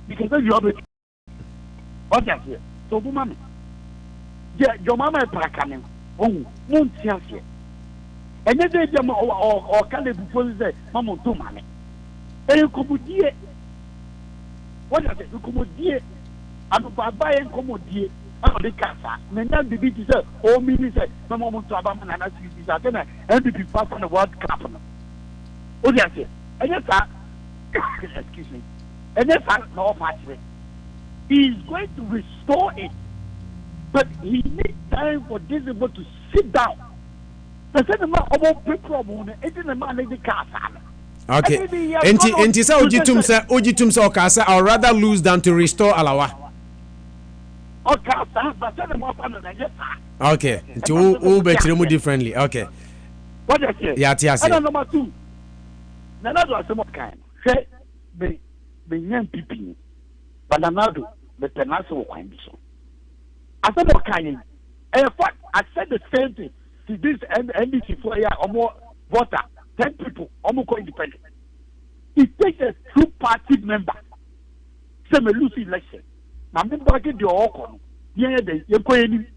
[SPEAKER 5] Because you are. What is it? So, mama. Yeah, your mama is coming. Oh, won't see us here. And then they or can they before say, Mama, do money. And you could dear. What is it? You could dear. I'm buy and come dear. I'm the casa. And then the beat is oh, me said, no moment to Abama and I see this again. And to be fast on the World Cup. Oh, yes, and yes, excuse me. And yes, no match. He is going to restore it. But he needs time for this people to sit down. Okay.
[SPEAKER 1] Enti say ojitum say okasa or rather lose than to restore Alawa. Okay. Enti who betray mu differently. Okay.
[SPEAKER 5] What you say?
[SPEAKER 1] Yeah, tia say.
[SPEAKER 5] And number 2. Na do asem kan. Say be nyam pipi. But na do be penance wo kwan bi so. Asem kan. In fact, I said the same thing. This NDC for more voter, 10 people, almost independent. It takes a true party member. Say me lose election. Now me get the all. Yeah, you go in.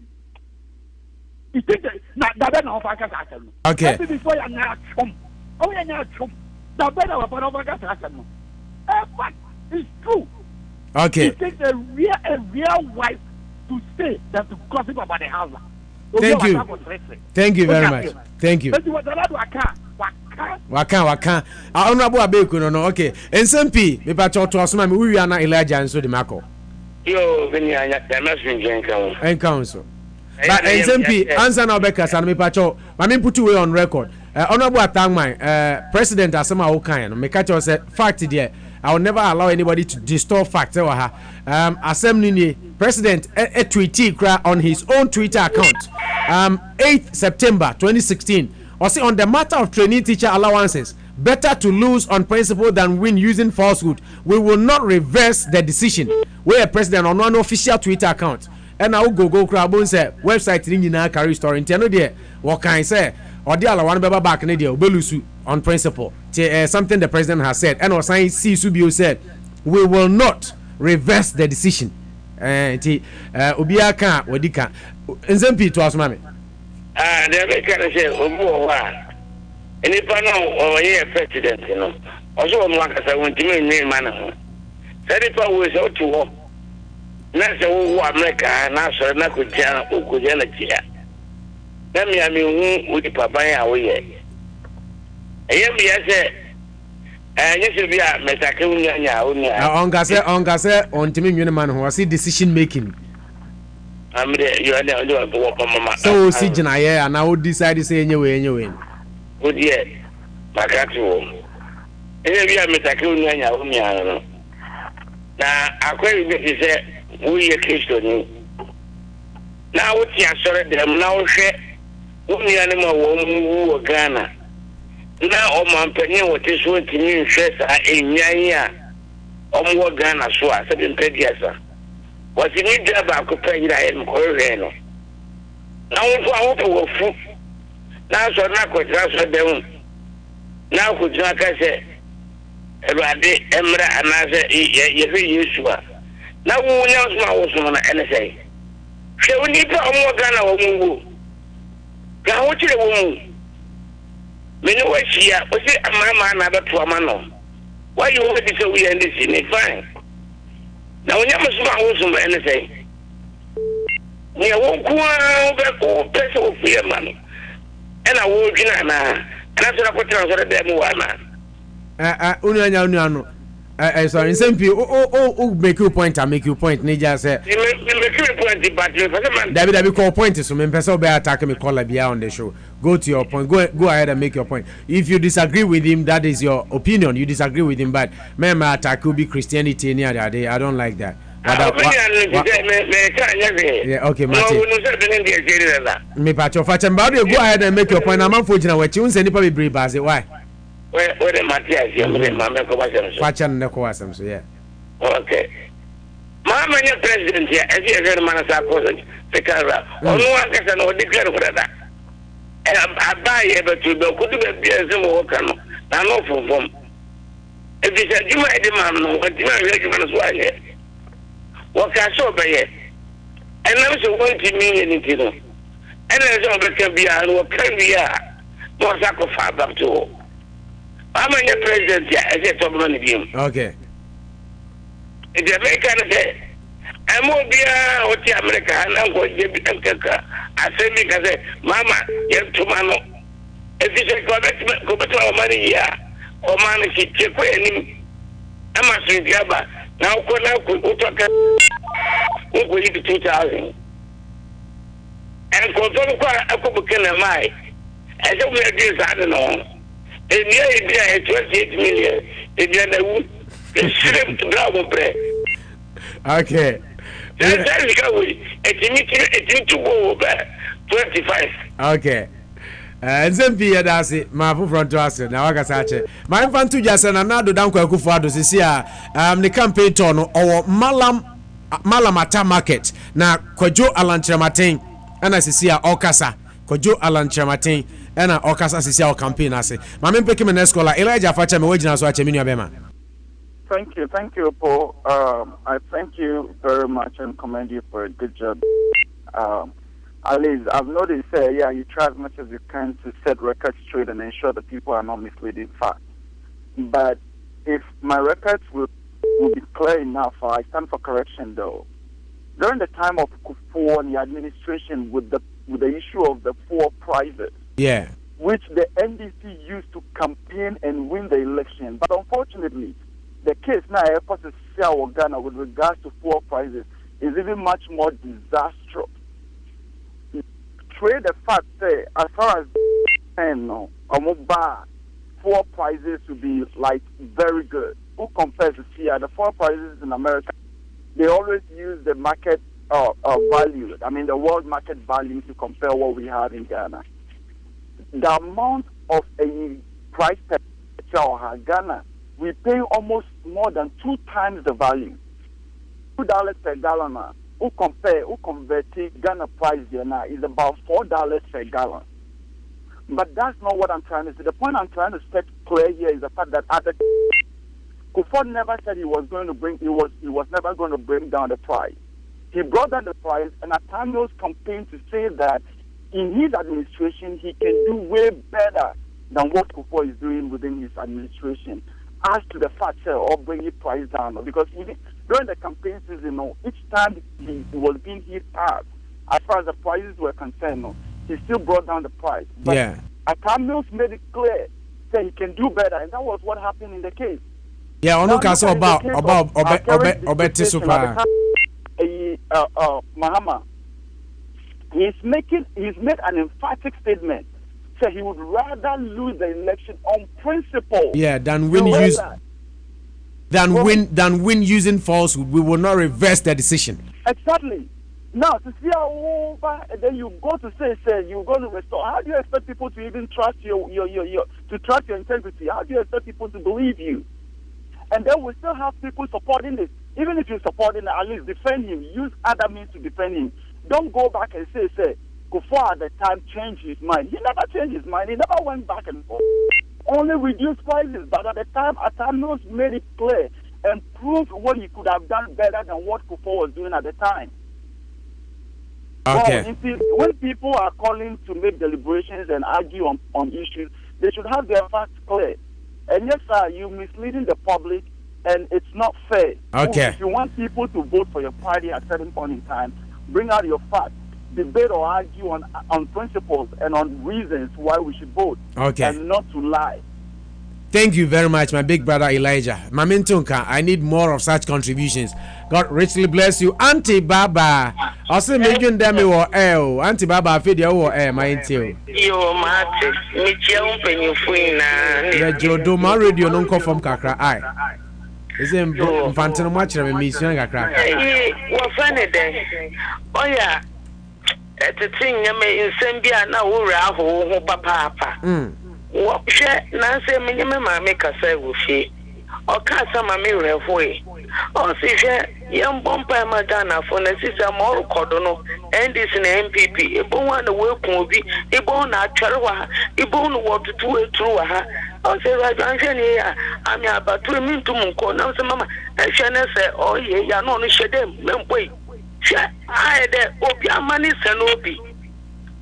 [SPEAKER 5] It takes that na offer kasa asem.
[SPEAKER 1] Okay.
[SPEAKER 5] Before you na chum. Oh you na chum. That better offer kasa asem. But it's true.
[SPEAKER 1] Okay.
[SPEAKER 5] It takes a real wife to stay than to gossip about the house.
[SPEAKER 1] Thank you very much. Thank you. Waka. Honorable Abeku no. Okay. SMP, me pa to asoma me wi ana Elijah nso de mako.
[SPEAKER 3] Yo, Benya,
[SPEAKER 1] Council. But SMP, answer now Becca and me pa cho. Ma me put you on record. Honorable Atangman, President Asema Okan no me catch us fact there. I will never allow anybody to distort facts. Assembly President tweeted on his own Twitter account 8th September 2016. Or say on the matter of training teacher allowances, better to lose on principle than win using falsehood. We will not reverse the decision. Where President on one official Twitter account. And I will go crabon say website ring in carry story. Intendo there. What can I say? Or the other one back in the Belusu on principle. Something the president has said. And also CSUBO said, we will not reverse the decision. Obiaka Wadika. Nzempi to us, mammy.
[SPEAKER 3] They make say, and if I know or a president, you know, also I'm like I want to name man. Said if I was out to walk, that's a America, and I saw Nakujana, Ukujana. Let me, I mean, with the papaya away. I say, and you should be a Metacunia.
[SPEAKER 1] On Timmy man who was decision making.
[SPEAKER 3] I'm there, you are there, Mama.
[SPEAKER 1] So, see, Janaya, and I would decide to say anyway.
[SPEAKER 3] Good year, Macatu. And if you are Metacunia, now, I quite say, we are Christian. Now, what's your sorry, them now share only animal woman Ghana. Now, my opinion, what is what to me, says, in Yaya, more Ghana, so I said in Pediasa. What's in your job? I could pay that in Correno. Now, I hope food. Now, so not quite transfer them. Now, could not say, Radi, Emra, and I say, Yeshua. Now, who knows my woman and say, so we need to more Ghana or Mungu. Now, what you want? Me know what she was it a man another to a man. Why you want to say we end this in it fine? Now when you must also anything. We won't go back or person of fear man. And I will and that's what I put on the demo.
[SPEAKER 1] Unyano. Sorry, in some people, make you point and make you point. Nija say,
[SPEAKER 3] make you point, but
[SPEAKER 1] David, call point is so many person be attacking me call be on the show. Go to your point. Go ahead and make your point. If you disagree with him, that is your opinion. You disagree with him, but my attack will be Christianity near that day. I don't like that. Yeah, okay, Martin. Me patch of go ahead and make your point. I'm unfortunate. What you say, anybody brave as it? Why?
[SPEAKER 3] Where the Matthias, you
[SPEAKER 1] so yeah.
[SPEAKER 3] Okay. Mama, your president here, as you heard, Manasa, the camera. Only one person will declare for that. I buy able to go, could be a Zoom or canoe. I know for them. If you said you might demand, what you might recommend why here. What I saw by here. And I was going to mean anything. And there's all that can be a can be a more sacrifice up to. I'm your president here, as a top money game.
[SPEAKER 1] Okay.
[SPEAKER 3] It's a very kind of day. I'm going to be a America, and I'm going to be I say, because Mama, you're too mano. If you say, go back to our money here, or man, if you check any, I'm a sweet gabba. Now, go talk over 2,000. And control a couple can my. I don't know this, I don't know. And yeah, 28 million. And then I would shrimp to grab bread.
[SPEAKER 1] Okay.
[SPEAKER 3] That's it's to go over 25.
[SPEAKER 1] Okay. Nzempi that's it. My front to us now. I can my infant to just and another down Kwakufado this year. The campaign turn or Malamata market. Now Kojo Alantramatin and as see Okasa. Kojo Alantramatin and Okasa see our campaign. I say, my main picking an escola Elijah Facha me waging as watch a mini Bema.
[SPEAKER 2] Thank you, Paul. I thank you very much and commend you for a good job. At least I've noticed, you try as much as you can to set records straight and ensure that people are not misleading facts. But if my records will be clear enough, I stand for correction though. During the time of Kufuor and the administration with the issue of the fuel prices, which the NDC used to campaign and win the election, but unfortunately, the case now airport is Ghana with regards to fuel prices is even much more disastrous. Trade the fact say as far as fuel prices to be like very good. Who compares to here? The fuel prices in America, they always use the market value. I mean the world market value to compare what we have in Ghana. The amount of a price per Ghana, we pay almost more than 2 times the value. $2 per gallon. Who convert Ghana price there now is about $4 per gallon. But that's not what I'm trying to say. The point I'm trying to set clear here is the fact that Kufuor never said he was never going to bring down the price. He brought down the price, and Atamio's campaign to say that in his administration he can do way better than what Kufuor is doing within his administration. As to the fact of bringing price down, because even during the campaign season, each time he was being hit hard, as far as the prices were concerned, he still brought down the price. But Atamils made it clear that he can do better, and that was what happened in the case.
[SPEAKER 1] Yeah, I know about Obeti Super.
[SPEAKER 2] Mahama, he's made an emphatic statement. So he would rather lose the election on principle.
[SPEAKER 1] Yeah, than win using falsehood. We will not reverse the decision.
[SPEAKER 2] Exactly. Now to see over, and then you go to say you're going to restore. How do you expect people to even trust your integrity? How do you expect people to believe you? And then we still have people supporting this. Even if you support him, at least defend him. Use other means to defend him. Don't go back and say Kufuor at the time changed his mind. He never changed his mind. He never went back and forth. Only reduced prices. But at the time, Atanos made it clear and proved what he could have done better than what Kufuor was doing at the time.
[SPEAKER 1] Okay.
[SPEAKER 2] So, when people are calling to make deliberations and argue on issues, they should have their facts clear. And yes, sir, you're misleading the public, and it's not fair.
[SPEAKER 1] Okay.
[SPEAKER 2] If you want people to vote for your party at a certain point in time, bring out your facts. Debate or argue on principles and on reasons why we should vote.
[SPEAKER 1] Okay.
[SPEAKER 2] And not to lie.
[SPEAKER 1] Thank you very much, my big brother Elijah. Mamintunka, I need more of such contributions. God richly bless you. Auntie Baba. Also, Major Demi or Auntie Baba, Fidia or my intel.
[SPEAKER 6] Yo, Mate, Michel Penufina.
[SPEAKER 1] Yeah, Joe, my radio don't come from Kakra. Aye. Is it Infantino much of a mission?
[SPEAKER 6] What's funny then? Oh, yeah. At the thing, I may in Sambia now, who papa. What share Nancy minimum make a say with she or cast some mirror way. Or see, young bumper Madonna for the sister more cordono and this in MPP. A bone the work will be a bone at Charwa, a bone what to do it through her. I say, right, I'm about 2 minutes to Munko. Now, some mamma, and Shanna say, oh, yeah, you're not sure them, wait. I there, Opia money, Sanobi.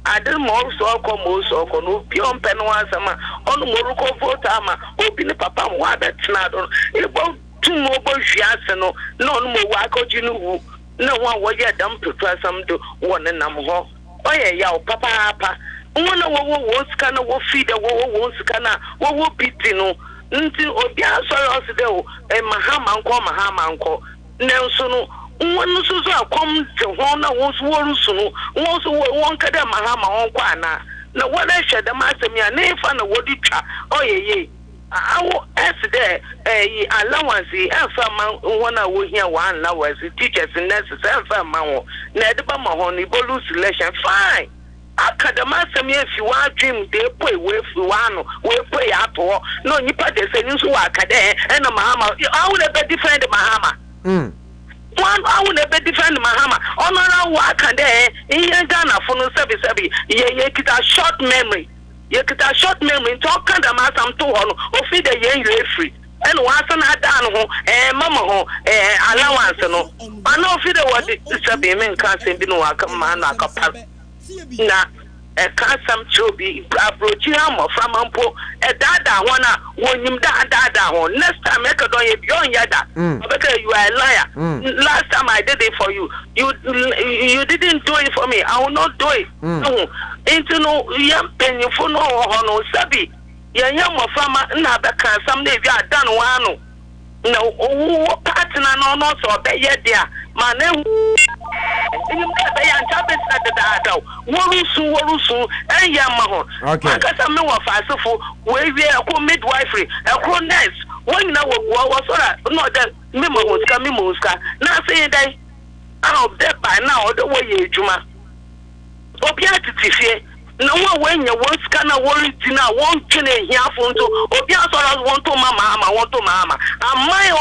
[SPEAKER 6] I don't more so come so no beyond Penwasama on Morocco Votama, open the papa water snadon. About 2 mobile fiasano, no more wako you no one was yet dumb to try some to 1 and number. Oh, yeah, papa. One of what kind of feed a woe scanner, what will be Tino until Obia Sorosdo, and Mahama uncle. Nelson. One Susa come to one was Warusunu, was one Kadam Mahama on Kwana. No one I said the master me a name for the Wodicha. Oh, yeah. I will ask there a allowance and some one I will hear 1 hour as teachers and nurses and some man. Nedaba Mahoney Bolu selection fine. Master me if you want dream, they pay with one, we pay up or no, you put the same to Akade and a Mahama. I would have defend Mahama. One I would have defend Mahama. On work and there in Ghana for no service. You get a short memory. You get a short memory. Talk kind of mass I'm 2 or feed the young free. And once I done home, Mamma, allowance. No, I know feed the what it's a beam can't say, no, I come man, I can now. A custom chobi, Abrochiamo from Ampo, a dada when you dada on. Next time, make a doy beyond yada. Because you are a liar. Last time I did it for you. You didn't do it for me. I will not do it. No, into no young penny for no sabi. Young farmer, Nabaka, someday you are done one. No, partner, no, not so bad yet, dear. My name. Warusu, and Yamaho. Okay. Because I'm no fast for where we are midwifery, a crow nurse. When now was not that Mimoska. Now saying that I'll bet by now the way you Juma. Opiati. No one when you want scanner warrant now, one chine here for to Opiasaras want to mama. And my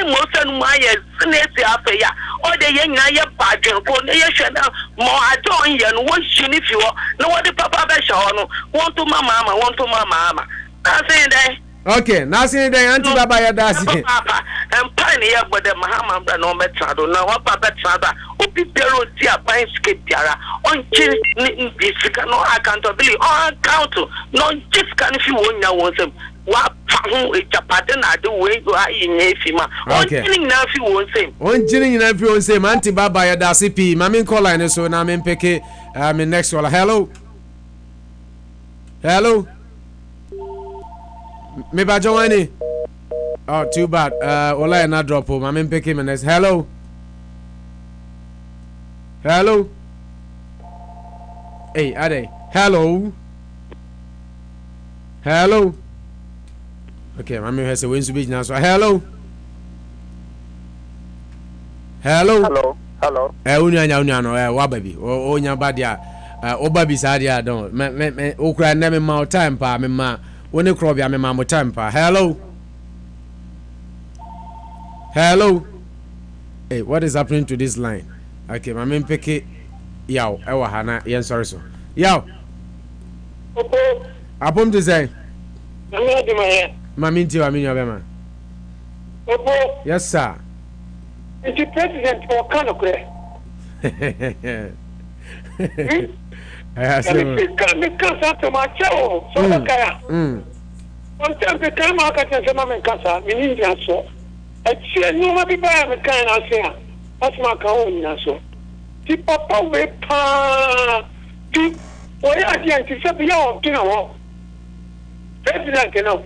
[SPEAKER 6] most and my snake after ya. Or the young Naya Pajan, Conation, more I don't and one shin if you are. No what the papa Bashano want to my mama. I say that.
[SPEAKER 1] Okay, now see the Auntie Baba Yadasi.
[SPEAKER 6] Papa, and pioneer but the Mahama no metado. Now what Papa Sada, Opipero Tia Pine Skip Yara, on chill, no accountability, on account, no just can if you want now want them. What Japan I do way to I in Efima. Okay, now if you want same. One chilling
[SPEAKER 1] if you want same Auntie Baba Yadasi P. Mamin Colline, so now I'm in Peke. I'm in next one. Hello. Me ba Joanny. Oh, too bad. Ola na drop home. I'm in picking minutes. Hello. Hey, Ade. Hello. Okay, my has a win to beach now. So hello. Unya no. Wa baby. Onya badia. O baby sadia don. Me okra na me ma time pa me ma. When you crop, I'm a mamma temper. Hello. Hey, what is happening to this line? Okay, my main pick it. Yow, Ewa Hana, yes, sorry, so. Yow. Upon to say, Mammy, I mean, your man. Yes, sir.
[SPEAKER 6] Is the president for Canada? Because after my show, so one time the time I got a man casa, meaning so. I no more people have a kind of say. That's my own so. The papa will pa. Why I can't say, you know, president, you know.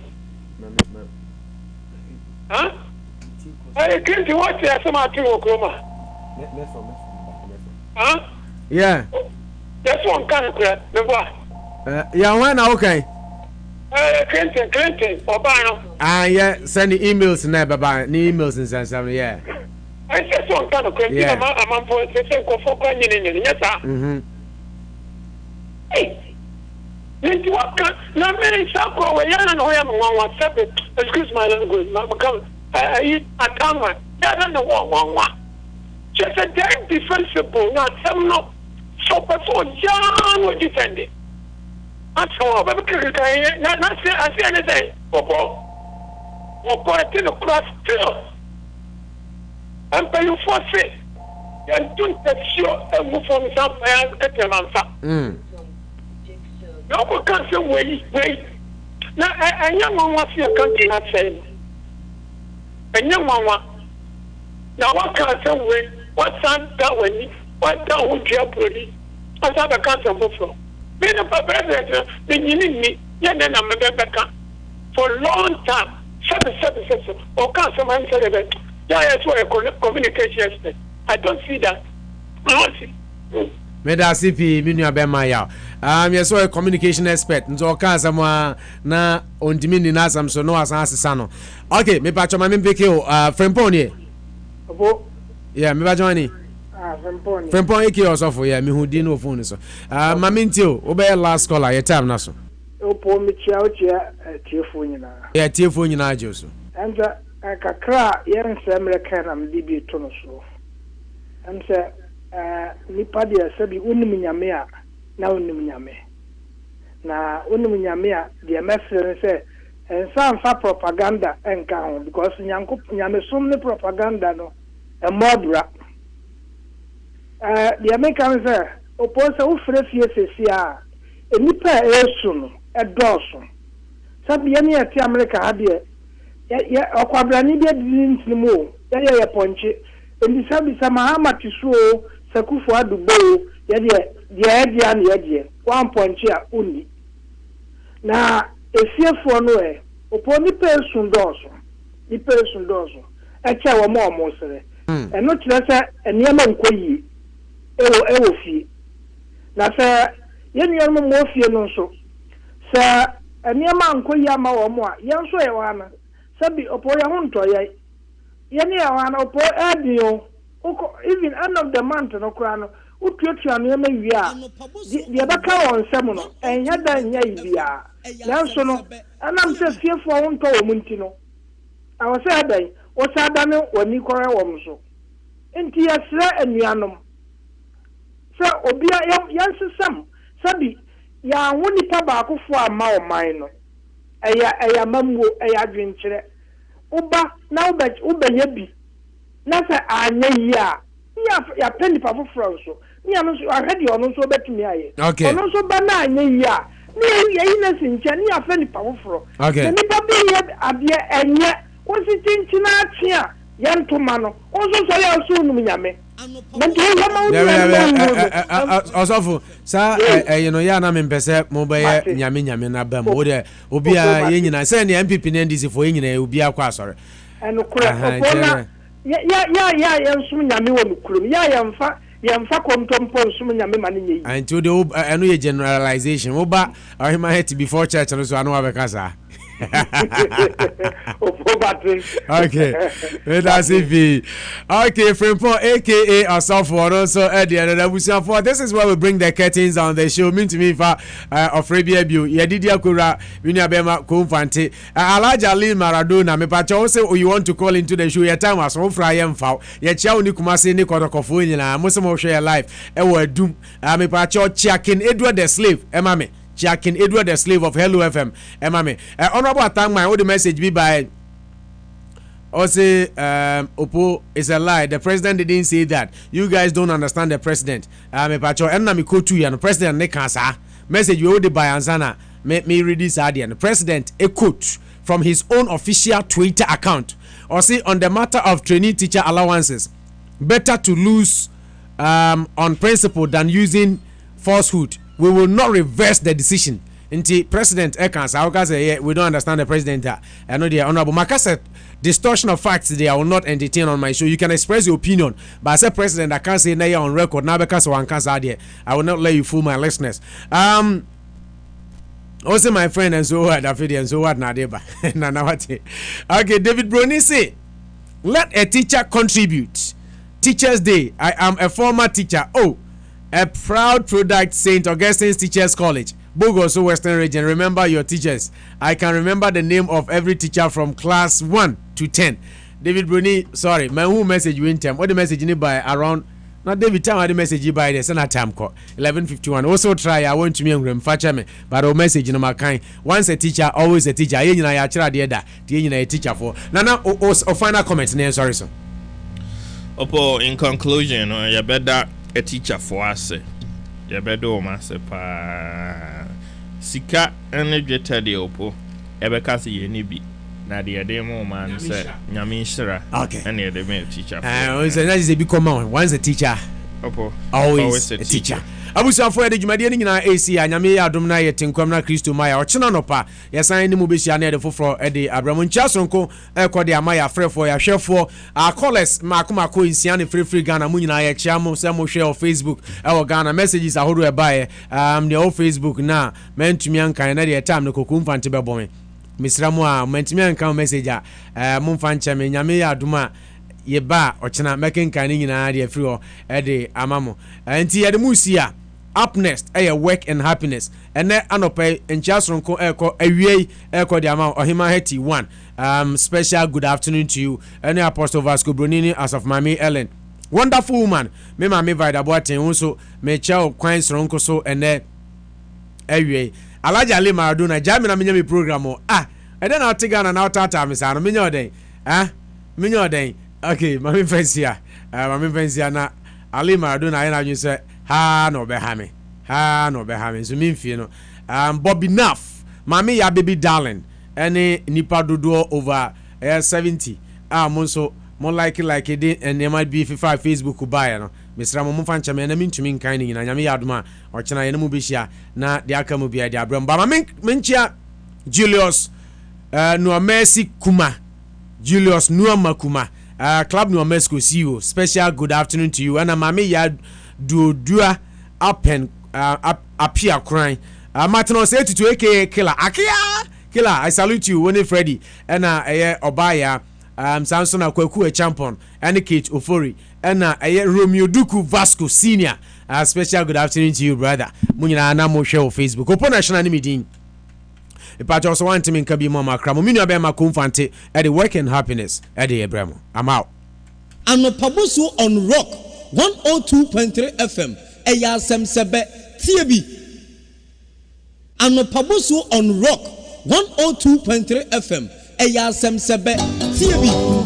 [SPEAKER 7] Clinton, what is some of Oklahoma?
[SPEAKER 1] Yeah.
[SPEAKER 7] That's one kind of crap.
[SPEAKER 1] Yeah, when okay.
[SPEAKER 7] Clinton, Obama.
[SPEAKER 1] Yeah, send the emails never by emails and send some, yeah.
[SPEAKER 7] I said one kind of crap. Yeah. I'm for the sake of yes, sir. Hey. What can not many circle where I know him one separate. Excuse my language, because I can't. I don't know what. Just a damn defensible, not some no. So before John would defend it. That's all. But not say I say anything. Or I tell the class still. I'm paying for it. And don't sure and move from some at your answer. No one can say wait. Now a young one wants your country not saying. A young one. Now what can say wait? What son that when what that would you pretty? I thought I can't move from. Being a president, then you need me. Yeah, then I'm a back for a long time. 7. Or can't someone say that? Yeah, that's why I communication yesterday. I don't see that. I don't see.
[SPEAKER 1] Meda CP Minya Bemaya. Yes, so a communication expert. Nzo ka samwa na ondimi ni na sam so no asasa no. Okay, me pa choma me peke o Frempon ye.
[SPEAKER 19] Obo.
[SPEAKER 1] Yeah, me ba join ni.
[SPEAKER 19] Frempon.
[SPEAKER 1] Frempon eke osofo yeah, me hu di no phone so. Mami ntio, obe last caller your time na so.
[SPEAKER 19] Opo me chia tiefo nyina.
[SPEAKER 1] Yeah, tiefo nyina ajo so.
[SPEAKER 19] Enza kakra yen semre kana mdibi to no so. Enza nipa dia sabi unim nyame a na unim nyame na unim nyame a dia message say ensa fa propaganda enka ho because nyame som ne propaganda no e modra dia make am say opose wo frɛ fie sesi a nipa esu no e doso sabi ye ne ati America ha de ya okwabrani de dintimu ya ponche endi sabi Mahama tisuo Sakufo adugbo ye an ye one ponche a uni na efiefo no opo ni person doso e che wo mo sere eno kire se eniema nkoyi ewo fie na se ye nuo mo fie no so se eniema nkoyi ama wo mo a ye nso ye wana sabi opo ya ho nto ye ne ya wana opo adio even end of the month no krano utuatua no ema wia de baka won sem no enya da nya ibia nanso no anam se fiefo won to wo munti no awose adan o sa da ne woni kore wo mso enti yasra anuanom se obia yansesam sabi ya woni taba akofo ama o man no eya mamwo eya dwenkyere uba na ubenya bi na sa anya yi a ya peni pa foforo so ni anu so ahedi onu so betumi aye onu so ba na anya yi a ni yi na sinche ni afeni pa foforo ni ba bi ye ade enye o si tinchina atia ya ntoma no o so ya so nu nyame
[SPEAKER 1] osofo sa you know ya na me mpese mo be nyame na ba mo de obi a ye nyina se ne MPP na ndisi fo ye nyina obi akwa asore
[SPEAKER 19] eno kura ya nsum nyame wo nukurum ya yamfa kontompo nsum nyame mane nyi
[SPEAKER 1] anti de eno ye generalization wo ba ahima het before church no so anu abekasa okay that's it. Okay, Frempon aka Asafo also at the end of the for this is where we bring the curtains on the show mean to me for of Rabia Bio Yedidi Akura Winia Bema Kumfante Alhaji Ali Maradona me pacho say you want to call into the show your time was on Friday mfa ye chia oni kumase ni kodokofo nyina mo se mo share live e wo adum me pacho Chiakin Edward the slave emame Chiakin Edward the slave of Hello FM emame honorable Atangman what the message be by say Opo is a lie. The president didn't say that. You guys don't understand the president. Me pacho enna me kotu ya no president ne kansa. Message we hold by Ansana. Me read this idea. The president a quote from his own official Twitter account. Or say on the matter of trainee teacher allowances, better to lose on principle than using falsehood. We will not reverse the decision. Nti president Ekans, I say we don't understand the president. I know the honorable Makasa distortion of facts they I will not entertain on my show. You can express your opinion, but as a president I can't say now on record now because one can't say I will not let you fool my listeners. Also my friend and so what and so what Nadeba. Okay, David Brony say let a teacher contribute. Teachers Day. I am a former teacher. Oh, a proud product, St. Augustine's Teachers College, Bogoso Western Region. Remember your teachers. I can remember the name of every teacher from class 1 to 10. David Bruni, sorry, my who message you in time. What the message you by around? Not David time. The message you by the Senate time call 11:51. Also try. I want to me and fetch me, but a message in my kind. Once a teacher, always a teacher. You know, I try the other. You know, a teacher for. Now, final comment. Name, sorry, sir.
[SPEAKER 9] Opo, in conclusion, you better a teacher for us. You better pa sika energy tadi opo. Ebeka si yeni bi. Na the demo man say nyame shira.
[SPEAKER 1] Okay.
[SPEAKER 9] And the me teacher.
[SPEAKER 1] That is a big common. Once a teacher.
[SPEAKER 9] Opo.
[SPEAKER 1] Always a teacher. Abusa for the Jumadi nyina AC anyame adom na yetinkwam na Kristo Maya ochena nopa yesan ni mu behia na de foforo e de Abramu Nchasonko e ko de amaya frefo ya hwefo callers makomako insia ne free Ghana mu nyina ye chia mo se mo hwe on Facebook e wo Ghana messages ahodo e bae the on Facebook na mentumi ankan na de time ne kokumfa nte bebo me misramu a mentumi ankan message a mo mfa nche me nyame ya adoma ye ba ochena mekenkan ni nyina de free o e de amamo enti ye de musia up next work and happiness and then anope Nchasonko eko awie eko the amount ohima heti 1 special good afternoon to you and Apostle Vasco Bronini as of Mami Ellen wonderful woman me mami vida boaten unso me chao kwan Sonko so and then awie Alaja Ali Maradona jamina menya me program and then I'll take an out tata me sa no menya oden menya oden okay mami fancy na Ali Maradona na you say ha no be ha me so mimfie no Bobby Nuff mami ya baby darling any nipa dodo over 70 monso more like it and there might be 55 Facebook buy no Mr. Mo fancha me na mintumi nkan ni nyina nyame yadoma o chena ye no mu behia na de aka mu bia de abram ba menchia Julius Nuamesi Kuma Julius Nuamakuma Club Nuamesco CEO special good afternoon to you and mami ya Dua Appen appear crying. Martin say to aka Killer Akia Killer. I salute you, Winnie Freddy, and Obaya, Samson Akweku a champion, and Kate Ofori, and Romeo Duku Vasco Senior. Special good afternoon to you, brother. Munina Namo show Facebook. Open national meeting. The party also want to make a be mama cramo. Minu Abema Kumfante at the work and happiness at the Abramo. I'm out.
[SPEAKER 4] And Pabusu on rock. 102.3 FM Eya Semsebe TB Anopabusu on rock 102.3 FM Eya Semsebe TB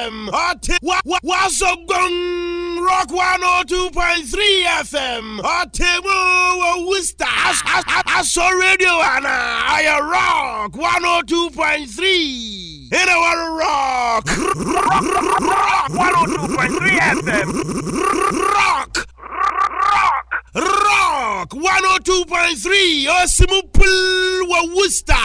[SPEAKER 20] FM. Wasogong Rock 102.3 FM. Otemo Wista. Aso Radio Ana. Rock 102.3. In our Rock 102.3 FM. Rock 102.3. Osimupul wa Wista.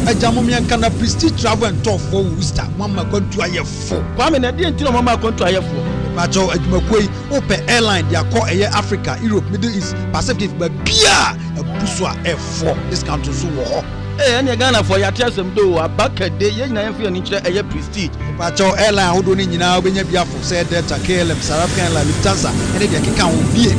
[SPEAKER 21] Ajamomian kana Prestige Travel and Tour for Worcester. Mama kontu ayefo.
[SPEAKER 22] Kwame na die ntino mama kontu ayefo.
[SPEAKER 21] Bacho adwumakoi open airline dia call eye Africa, Europe, Middle East, Pacific ba bia abuso a efo. Discount so wo ho.
[SPEAKER 22] Anya Ghana for ya tiasem do abakade ye nyina yefo ni kire eye Prestige.
[SPEAKER 21] Bacho airline hodo ni nyina obenya bia for say Delta, KLM, Sarafian, Lufthansa, ene dia keka wo bia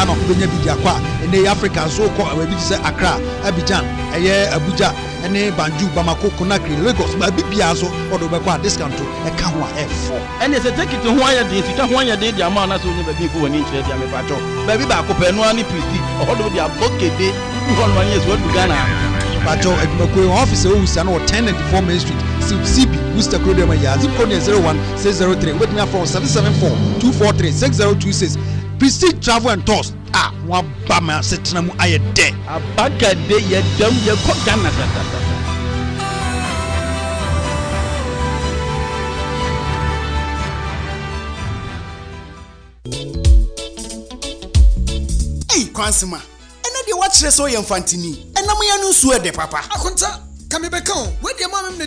[SPEAKER 21] no obenya bi dia kwa ene Africa so ko ababi say Accra, Abidjan, eye Abuja, ene Banjul, Bamako, Conakry, Lagos, ba bibia so odo be kwa discount to e ka ho a efo.
[SPEAKER 22] Ene se take it ho anya de sika ho anya de dia ma na so ni ba bi fo woni kire dia me bacho. Ba bi ba ko pe no ani Prestige. Odo dia bokede ho no ani so du Ghana.
[SPEAKER 21] Bacho adwumakoi office o Worcester no 1094 Main Street, CB Worcester Crodema ya zip code 01603 with me from 774-243-6026. Prestige Travel and Tours. Wa ba ma setena mu ayede.
[SPEAKER 22] Abagade ye dam ye ko Ghana tata.
[SPEAKER 23] Hey, Kwansima. Ena de wa kire so ye mfantini. Ena mo ya no nsuo de papa.
[SPEAKER 8] Akonta, ka me beka o. We de ma me